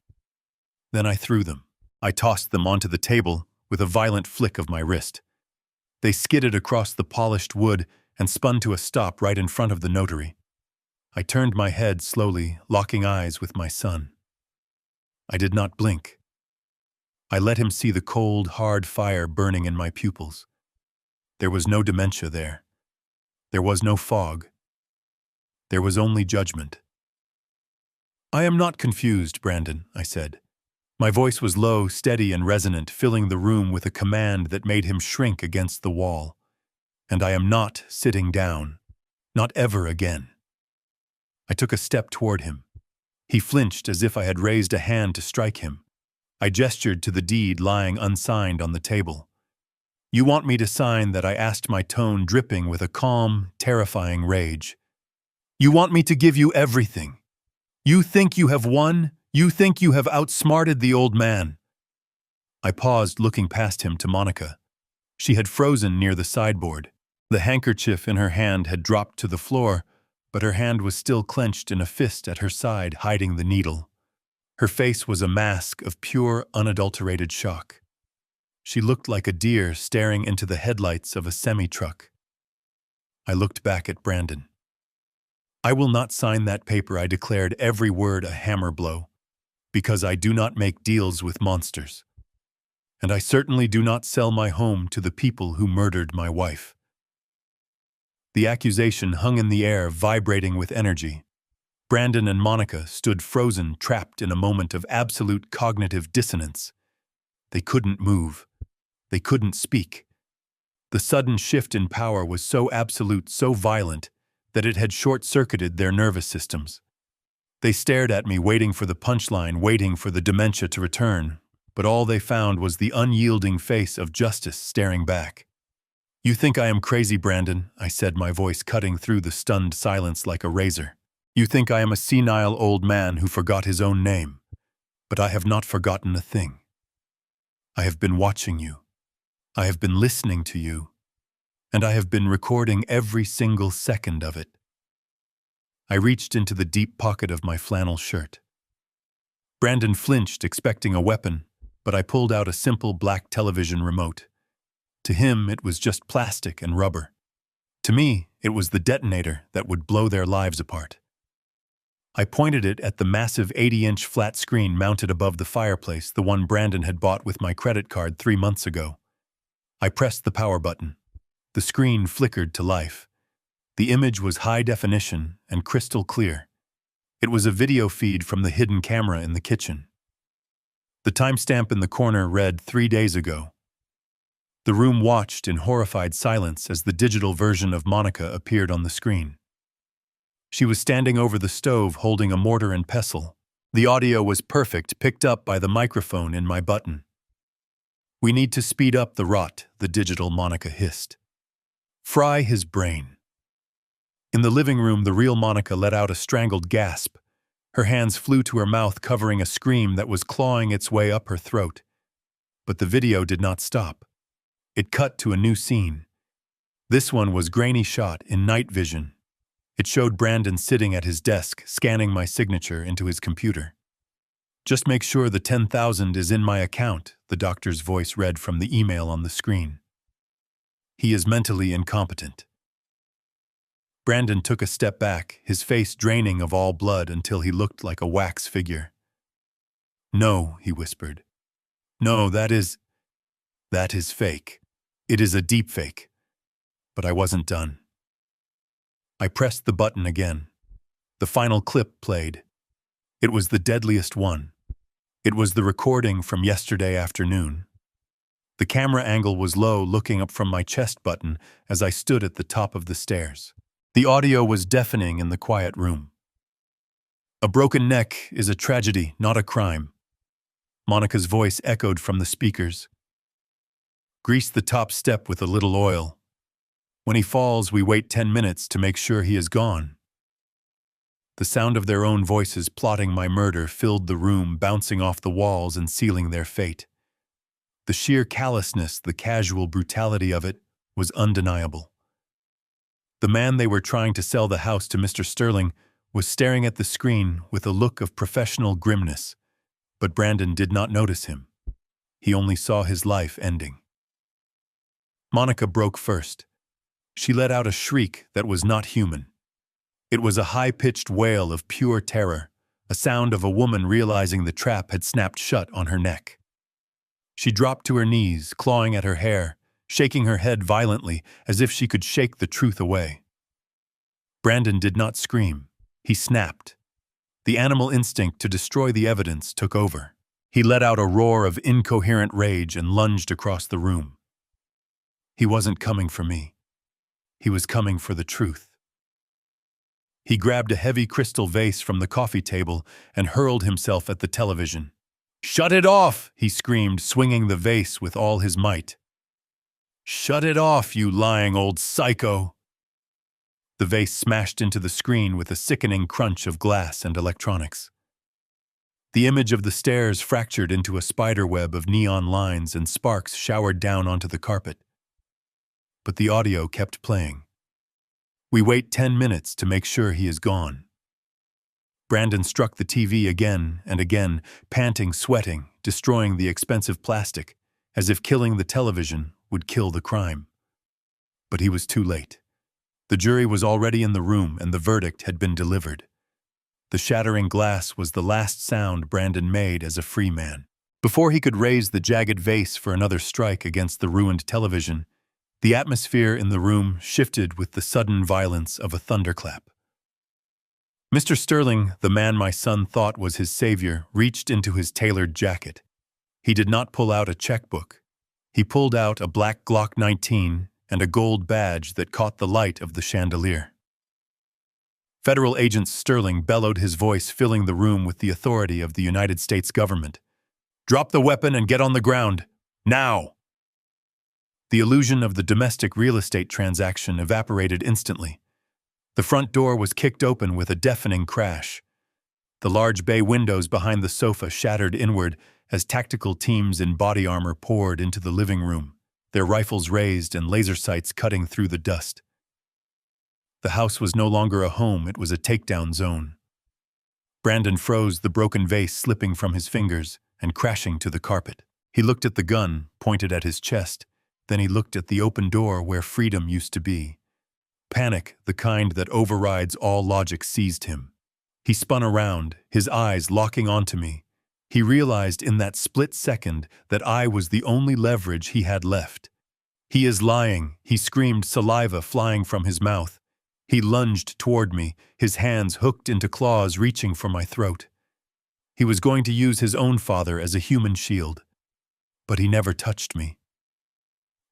Then I threw them. I tossed them onto the table with a violent flick of my wrist. They skidded across the polished wood and spun to a stop right in front of the notary. I turned my head slowly, locking eyes with my son. I did not blink. I let him see the cold, hard fire burning in my pupils. There was no dementia there. There was no fog. There was only judgment. I am not confused, Brandon, I said. My voice was low, steady, and resonant, filling the room with a command that made him shrink against the wall. And I am not sitting down. Not ever again. I took a step toward him. He flinched as if I had raised a hand to strike him. I gestured to the deed lying unsigned on the table. You want me to sign that? I asked, my tone dripping with a calm, terrifying rage. You want me to give you everything? You think you have won? You think you have outsmarted the old man? I paused, looking past him to Monica. She had frozen near the sideboard. The handkerchief in her hand had dropped to the floor, but her hand was still clenched in a fist at her side, hiding the needle. Her face was a mask of pure, unadulterated shock. She looked like a deer staring into the headlights of a semi-truck. I looked back at Brandon. I will not sign that paper, I declared, every word a hammer blow, because I do not make deals with monsters. And I certainly do not sell my home to the people who murdered my wife. The accusation hung in the air, vibrating with energy. Brandon and Monica stood frozen, trapped in a moment of absolute cognitive dissonance. They couldn't move. They couldn't speak. The sudden shift in power was so absolute, so violent, that it had short-circuited their nervous systems. They stared at me, waiting for the punchline, waiting for the dementia to return, but all they found was the unyielding face of justice staring back. You think I am crazy, Brandon, I said, my voice cutting through the stunned silence like a razor. You think I am a senile old man who forgot his own name, but I have not forgotten a thing. I have been watching you. I have been listening to you, and I have been recording every single second of it. I reached into the deep pocket of my flannel shirt. Brandon flinched, expecting a weapon, but I pulled out a simple black television remote. To him, it was just plastic and rubber. To me, it was the detonator that would blow their lives apart. I pointed it at the massive 80-inch flat screen mounted above the fireplace, the one Brandon had bought with my credit card 3 months ago. I pressed the power button. The screen flickered to life. The image was high definition and crystal clear. It was a video feed from the hidden camera in the kitchen. The timestamp in the corner read 3 days ago. The room watched in horrified silence as the digital version of Monica appeared on the screen. She was standing over the stove holding a mortar and pestle. The audio was perfect, picked up by the microphone in my button. We need to speed up the rot, the digital Monica hissed. Fry his brain. In the living room, the real Monica let out a strangled gasp. Her hands flew to her mouth, covering a scream that was clawing its way up her throat. But the video did not stop. It cut to a new scene. This one was grainy shot in night vision. It showed Brandon sitting at his desk, scanning my signature into his computer. Just make sure the 10,000 is in my account, the doctor's voice read from the email on the screen. He is mentally incompetent. Brandon took a step back, his face draining of all blood until he looked like a wax figure. No, he whispered. No, that is fake. It is a deep fake. But I wasn't done. I pressed the button again. The final clip played. It was the deadliest one. It was the recording from yesterday afternoon. The camera angle was low, looking up from my chest button as I stood at the top of the stairs. The audio was deafening in the quiet room. A broken neck is a tragedy, not a crime. Monica's voice echoed from the speakers. Grease the top step with a little oil. When he falls, we wait 10 minutes to make sure he is gone. The sound of their own voices plotting my murder filled the room, bouncing off the walls and sealing their fate. The sheer callousness, the casual brutality of it, was undeniable. The man they were trying to sell the house to, Mr. Sterling, was staring at the screen with a look of professional grimness, but Brandon did not notice him. He only saw his life ending. Monica broke first. She let out a shriek that was not human. It was a high-pitched wail of pure terror, a sound of a woman realizing the trap had snapped shut on her neck. She dropped to her knees, clawing at her hair, shaking her head violently as if she could shake the truth away. Brandon did not scream. He snapped. The animal instinct to destroy the evidence took over. He let out a roar of incoherent rage and lunged across the room. He wasn't coming for me. He was coming for the truth. He grabbed a heavy crystal vase from the coffee table and hurled himself at the television. "Shut it off!" he screamed, swinging the vase with all his might. "Shut it off, you lying old psycho!" The vase smashed into the screen with a sickening crunch of glass and electronics. The image of the stairs fractured into a spider web of neon lines and sparks showered down onto the carpet. But the audio kept playing. We wait 10 minutes to make sure he is gone. Brandon struck the TV again and again, panting, sweating, destroying the expensive plastic, as if killing the television would kill the crime. But he was too late. The jury was already in the room and the verdict had been delivered. The shattering glass was the last sound Brandon made as a free man. Before he could raise the jagged vase for another strike against the ruined television, the atmosphere in the room shifted with the sudden violence of a thunderclap. Mr. Sterling, the man my son thought was his savior, reached into his tailored jacket. He did not pull out a checkbook. He pulled out a black Glock 19 and a gold badge that caught the light of the chandelier. Federal Agent Sterling bellowed, his voice filling the room with the authority of the United States government. "Drop the weapon and get on the ground. Now!" The illusion of the domestic real estate transaction evaporated instantly. The front door was kicked open with a deafening crash. The large bay windows behind the sofa shattered inward as tactical teams in body armor poured into the living room, their rifles raised and laser sights cutting through the dust. The house was no longer a home, it was a takedown zone. Brandon froze, the broken vase slipping from his fingers and crashing to the carpet. He looked at the gun, pointed at his chest. Then he looked at the open door where freedom used to be. Panic, the kind that overrides all logic, seized him. He spun around, his eyes locking onto me. He realized in that split second that I was the only leverage he had left. "He is lying," he screamed, saliva flying from his mouth. He lunged toward me, his hands hooked into claws reaching for my throat. He was going to use his own father as a human shield. But he never touched me.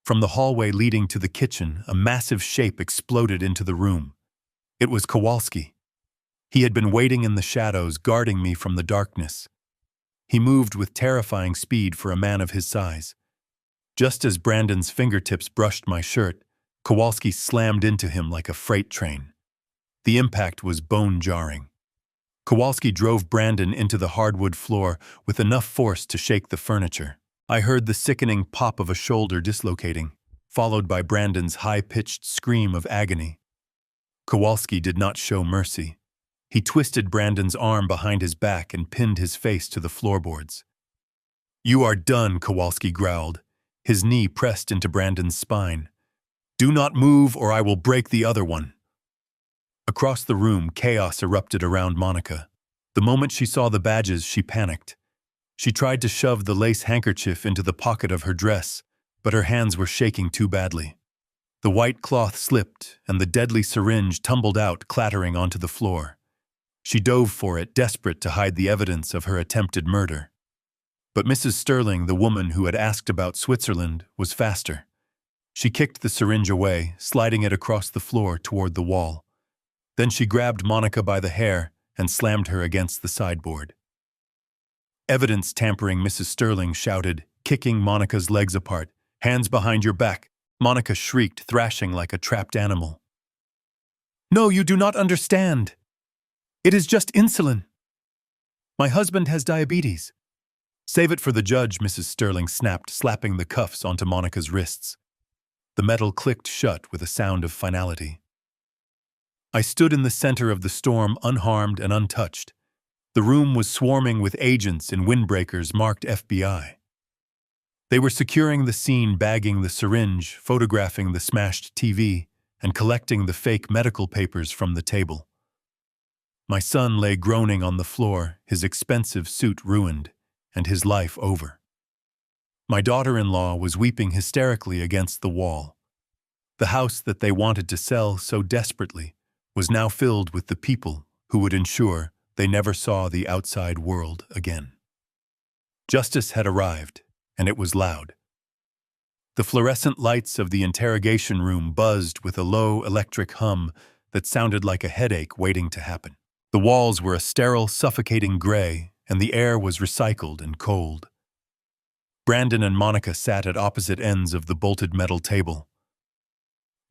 From the hallway leading to the kitchen, a massive shape exploded into the room. It was Kowalski. He had been waiting in the shadows, guarding me from the darkness. He moved with terrifying speed for a man of his size. Just as Brandon's fingertips brushed my shirt, Kowalski slammed into him like a freight train. The impact was bone-jarring. Kowalski drove Brandon into the hardwood floor with enough force to shake the furniture. I heard the sickening pop of a shoulder dislocating, followed by Brandon's high-pitched scream of agony. Kowalski did not show mercy. He twisted Brandon's arm behind his back and pinned his face to the floorboards. "You are done," Kowalski growled, his knee pressed into Brandon's spine. "Do not move or I will break the other one." Across the room, chaos erupted around Monica. The moment she saw the badges, she panicked. She tried to shove the lace handkerchief into the pocket of her dress, but her hands were shaking too badly. The white cloth slipped, and the deadly syringe tumbled out, clattering onto the floor. She dove for it, desperate to hide the evidence of her attempted murder. But Mrs. Sterling, the woman who had asked about Switzerland, was faster. She kicked the syringe away, sliding it across the floor toward the wall. Then she grabbed Monica by the hair and slammed her against the sideboard. "Evidence tampering," Mrs. Sterling shouted, kicking Monica's legs apart. "Hands behind your back!" Monica shrieked, thrashing like a trapped animal. "No, you do not understand!" It is just insulin. My husband has diabetes. Save it for the judge, Mrs. Sterling snapped, slapping the cuffs onto Monica's wrists. The metal clicked shut with a sound of finality. I stood in the center of the storm, unharmed and untouched. The room was swarming with agents in windbreakers marked FBI. They were securing the scene, bagging the syringe, photographing the smashed TV, and collecting the fake medical papers from the table. My son lay groaning on the floor, his expensive suit ruined, and his life over. My daughter-in-law was weeping hysterically against the wall. The house that they wanted to sell so desperately was now filled with the people who would ensure they never saw the outside world again. Justice had arrived, and it was loud. The fluorescent lights of the interrogation room buzzed with a low electric hum that sounded like a headache waiting to happen. The walls were a sterile, suffocating gray, and the air was recycled and cold. Brandon and Monica sat at opposite ends of the bolted metal table.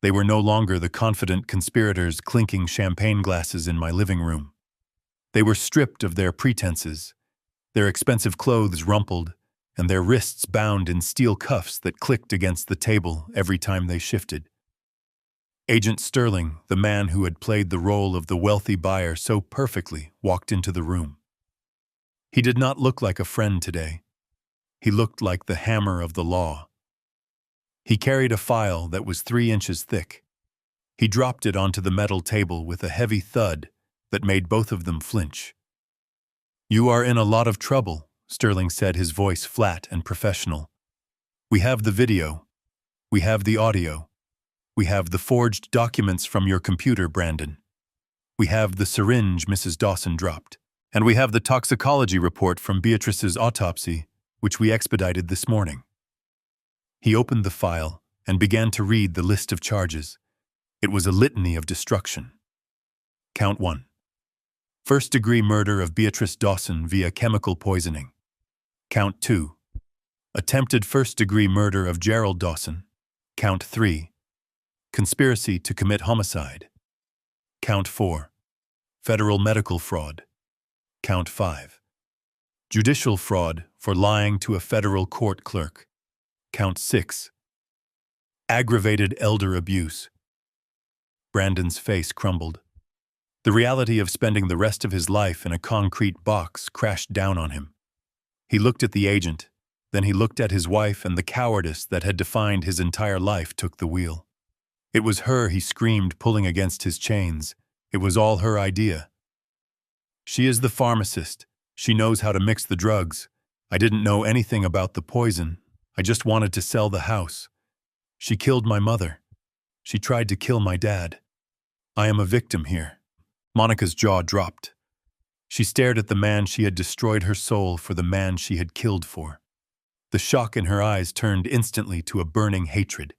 They were no longer the confident conspirators clinking champagne glasses in my living room. They were stripped of their pretenses, their expensive clothes rumpled, and their wrists bound in steel cuffs that clicked against the table every time they shifted. Agent Sterling, the man who had played the role of the wealthy buyer so perfectly, walked into the room. He did not look like a friend today. He looked like the hammer of the law. He carried a file that was 3 inches thick. He dropped it onto the metal table with a heavy thud that made both of them flinch. "You are in a lot of trouble," Sterling said, his voice flat and professional. "We have the video. We have the audio. We have the forged documents from your computer, Brandon. We have the syringe Mrs. Dawson dropped. And we have the toxicology report from Beatrice's autopsy, which we expedited this morning." He opened the file and began to read the list of charges. It was a litany of destruction. Count 1. First-degree murder of Beatrice Dawson via chemical poisoning. Count 2. Attempted first-degree murder of Gerald Dawson. Count 3. Conspiracy to commit homicide. Count 4. Federal medical fraud. Count 5. Judicial fraud for lying to a federal court clerk. Count 6. Aggravated elder abuse. Brandon's face crumbled. The reality of spending the rest of his life in a concrete box crashed down on him. He looked at the agent, then he looked at his wife, and the cowardice that had defined his entire life took the wheel. It was her, he screamed, pulling against his chains. It was all her idea. "She is the pharmacist. She knows how to mix the drugs. I didn't know anything about the poison. I just wanted to sell the house. She killed my mother. She tried to kill my dad. I am a victim here." Monica's jaw dropped. She stared at the man she had destroyed her soul for, the man she had killed for. The shock in her eyes turned instantly to a burning hatred.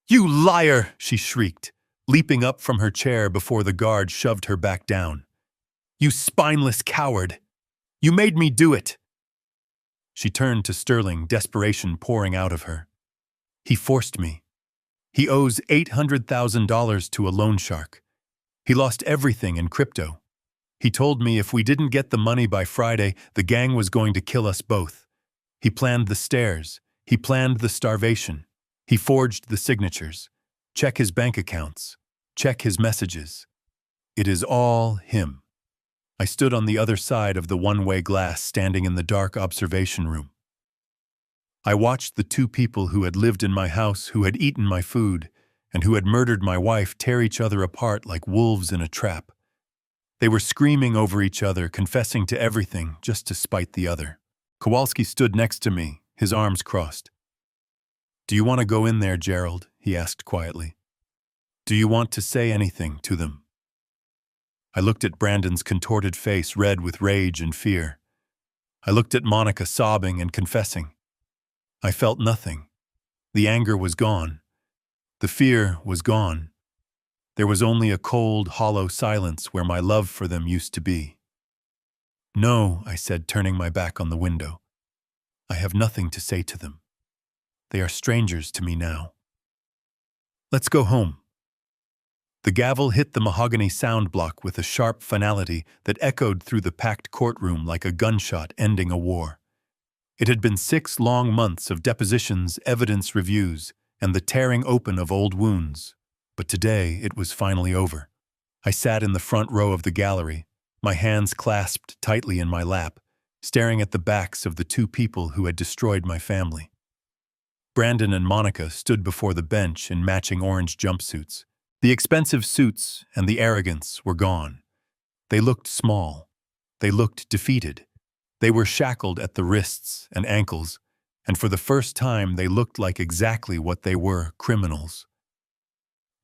"You liar!" she shrieked, leaping up from her chair before the guard shoved her back down. "You spineless coward! You made me do it!" She turned to Sterling, desperation pouring out of her. "He forced me. He owes $800,000 to a loan shark. He lost everything in crypto. He told me if we didn't get the money by Friday, the gang was going to kill us both. He planned the stairs. He planned the starvation. He forged the signatures. Check his bank accounts. Check his messages. It is all him." I stood on the other side of the one-way glass, standing in the dark observation room. I watched the 2 people who had lived in my house, who had eaten my food, and who had murdered my wife tear each other apart like wolves in a trap. They were screaming over each other, confessing to everything just to spite the other. Kowalski stood next to me, his arms crossed. "Do you want to go in there, Gerald?" he asked quietly. "Do you want to say anything to them?" I looked at Brandon's contorted face, red with rage and fear. I looked at Monica, sobbing and confessing. I felt nothing. The anger was gone. The fear was gone. There was only a cold, hollow silence where my love for them used to be. "No," I said, turning my back on the window. "I have nothing to say to them. They are strangers to me now. Let's go home." The gavel hit the mahogany sound block with a sharp finality that echoed through the packed courtroom like a gunshot ending a war. It had been 6 long months of depositions, evidence reviews, and the tearing open of old wounds. But today it was finally over. I sat in the front row of the gallery, my hands clasped tightly in my lap, staring at the backs of the 2 people who had destroyed my family. Brandon and Monica stood before the bench in matching orange jumpsuits. The expensive suits and the arrogance were gone. They looked small. They looked defeated. They were shackled at the wrists and ankles, and for the first time they looked like exactly what they were, criminals.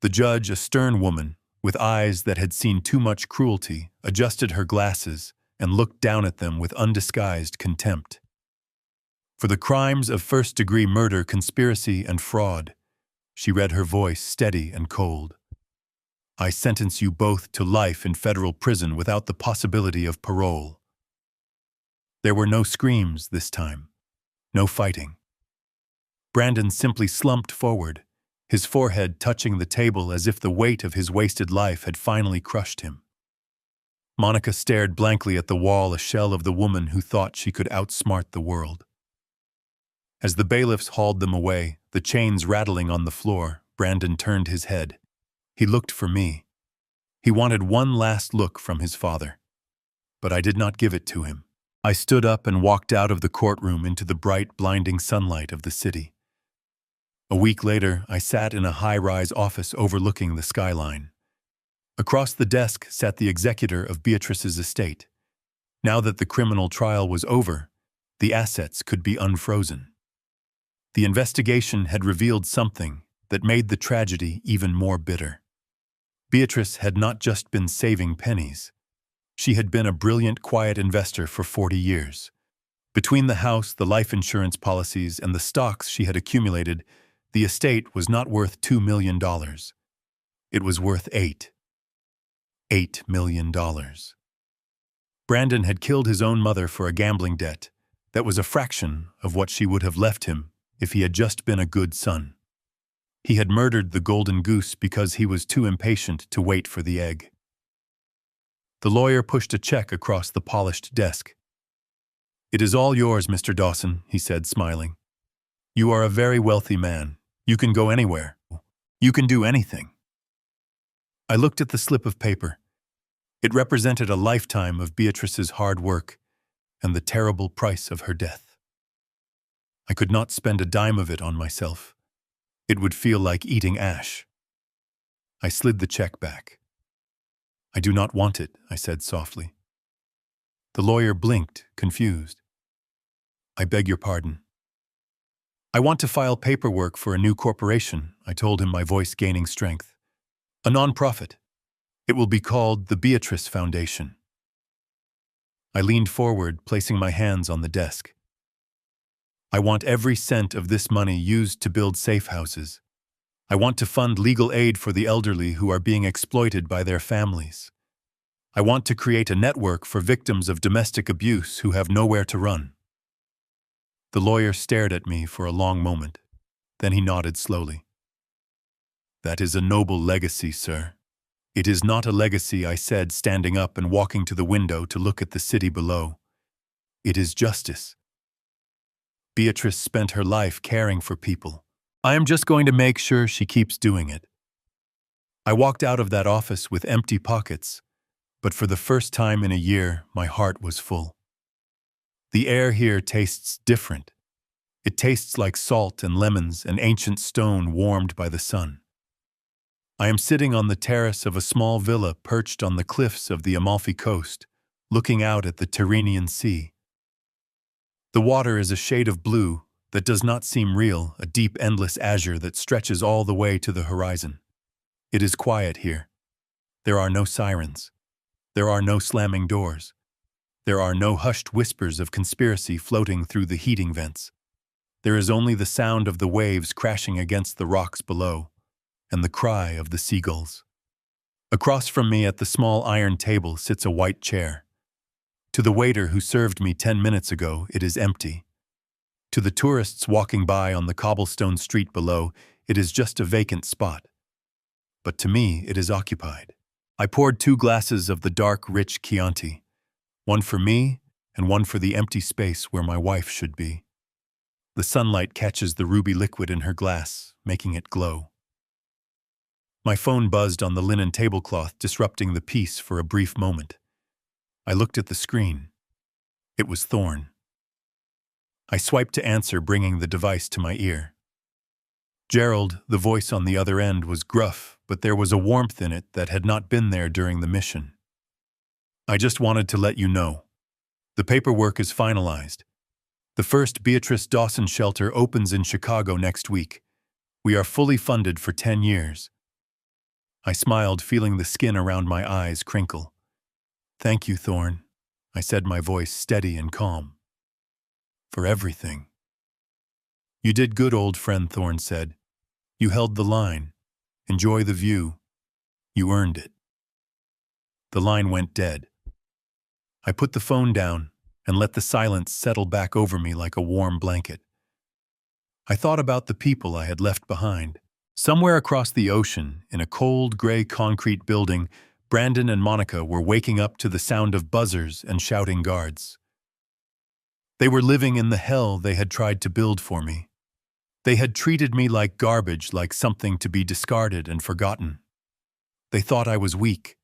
The judge, a stern woman, with eyes that had seen too much cruelty, adjusted her glasses and looked down at them with undisguised contempt. For the crimes of first-degree murder, conspiracy, and fraud, she read, her voice steady and cold. I sentence you both to life in federal prison without the possibility of parole. There were no screams this time, no fighting. Brandon simply slumped forward, his forehead touching the table as if the weight of his wasted life had finally crushed him. Monica stared blankly at the wall, a shell of the woman who thought she could outsmart the world. As the bailiffs hauled them away, the chains rattling on the floor, Brandon turned his head. He looked for me. He wanted one last look from his father. But I did not give it to him. I stood up and walked out of the courtroom into the bright, blinding sunlight of the city. A week later, I sat in a high-rise office overlooking the skyline. Across the desk sat the executor of Beatrice's estate. Now that the criminal trial was over, the assets could be unfrozen. The investigation had revealed something that made the tragedy even more bitter. Beatrice had not just been saving pennies. She had been a brilliant, quiet investor for 40 years. Between the house, the life insurance policies, and the stocks she had accumulated, the estate was not worth $2 million. It was worth $8 million. Brandon had killed his own mother for a gambling debt that was a fraction of what she would have left him if he had just been a good son. He had murdered the golden goose because he was too impatient to wait for the egg. The lawyer pushed a check across the polished desk. "It is all yours, Mr. Dawson," he said, smiling. "You are a very wealthy man. You can go anywhere. You can do anything." I looked at the slip of paper. It represented a lifetime of Beatrice's hard work and the terrible price of her death. I could not spend a dime of it on myself. It would feel like eating ash. I slid the check back. "I do not want it," I said softly. The lawyer blinked, confused. "I beg your pardon." "I want to file paperwork for a new corporation," I told him, my voice gaining strength. "A non-profit. It will be called the Beatrice Foundation." I leaned forward, placing my hands on the desk. "I want every cent of this money used to build safe houses. I want to fund legal aid for the elderly who are being exploited by their families. I want to create a network for victims of domestic abuse who have nowhere to run." The lawyer stared at me for a long moment. Then he nodded slowly. "That is a noble legacy, sir." "It is not a legacy," I said, standing up and walking to the window to look at the city below. "It is justice. Beatrice spent her life caring for people. I am just going to make sure she keeps doing it." I walked out of that office with empty pockets, but for the first time in a year, my heart was full. The air here tastes different. It tastes like salt and lemons and ancient stone warmed by the sun. I am sitting on the terrace of a small villa perched on the cliffs of the Amalfi Coast, looking out at the Tyrrhenian Sea. The water is a shade of blue that does not seem real, a deep, endless azure that stretches all the way to the horizon. It is quiet here. There are no sirens. There are no slamming doors. There are no hushed whispers of conspiracy floating through the heating vents. There is only the sound of the waves crashing against the rocks below, and the cry of the seagulls. Across from me at the small iron table sits a white chair. To the waiter who served me 10 minutes ago, it is empty. To the tourists walking by on the cobblestone street below, it is just a vacant spot. but to me it is occupied. I poured 2 glasses of the dark, rich Chianti, one for me and one for the empty space where my wife should be. The sunlight catches the ruby liquid in her glass, making it glow. My phone buzzed on the linen tablecloth, disrupting the peace for a brief moment. I looked at the screen. It was Thorn. I swiped to answer, bringing the device to my ear. Gerald, the voice on the other end, was gruff, but there was a warmth in it that had not been there during the mission. I just wanted to let you know. The paperwork is finalized. The first Beatrice Dawson shelter opens in Chicago next week. We are fully funded for 10 years. I smiled, feeling the skin around my eyes crinkle. Thank you, Thorn, I said, my voice steady and calm. For everything. You did good, old friend, Thorn said. You held the line. Enjoy the view. You earned it. The line went dead. I put the phone down and let the silence settle back over me like a warm blanket. I thought about the people I had left behind. Somewhere across the ocean, in a cold, gray concrete building, Brandon and Monica were waking up to the sound of buzzers and shouting guards. They were living in the hell they had tried to build for me. They had treated me like garbage, like something to be discarded and forgotten. They thought I was weak.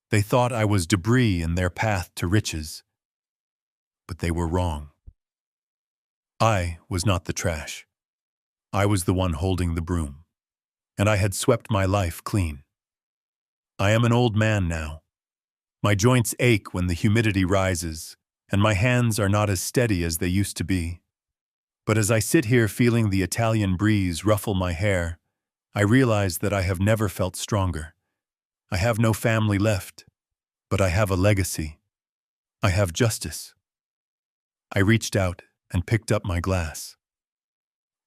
They thought I was debris in their path to riches. But they were wrong. I was not the trash. I was the one holding the broom. And I had swept my life clean. I am an old man now. My joints ache when the humidity rises, and my hands are not as steady as they used to be. But as I sit here feeling the Italian breeze ruffle my hair, I realize that I have never felt stronger. I have no family left, but I have a legacy. I have justice. I reached out and picked up my glass.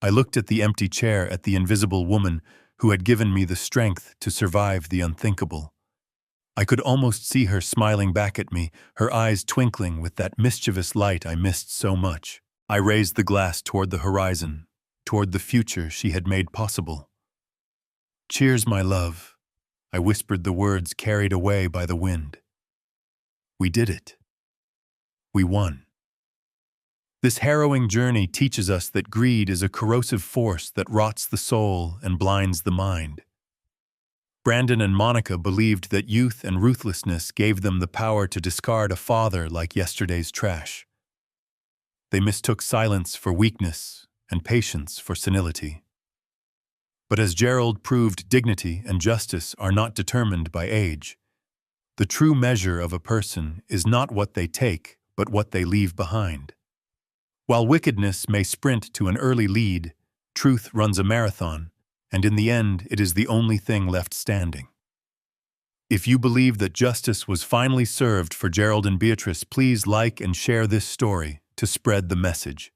I looked at the empty chair, at the invisible woman who had given me the strength to survive the unthinkable. I could almost see her smiling back at me, her eyes twinkling with that mischievous light I missed so much. I raised the glass toward the horizon, toward the future she had made possible. Cheers, my love, I whispered, the words carried away by the wind. We did it. We won. This harrowing journey teaches us that greed is a corrosive force that rots the soul and blinds the mind. Brandon and Monica believed that youth and ruthlessness gave them the power to discard a father like yesterday's trash. They mistook silence for weakness and patience for senility. But as Gerald proved, dignity and justice are not determined by age. The true measure of a person is not what they take, but what they leave behind. While wickedness may sprint to an early lead, truth runs a marathon, and in the end it is the only thing left standing. If you believe that justice was finally served for Gerald and Beatrice, please like and share this story to spread the message.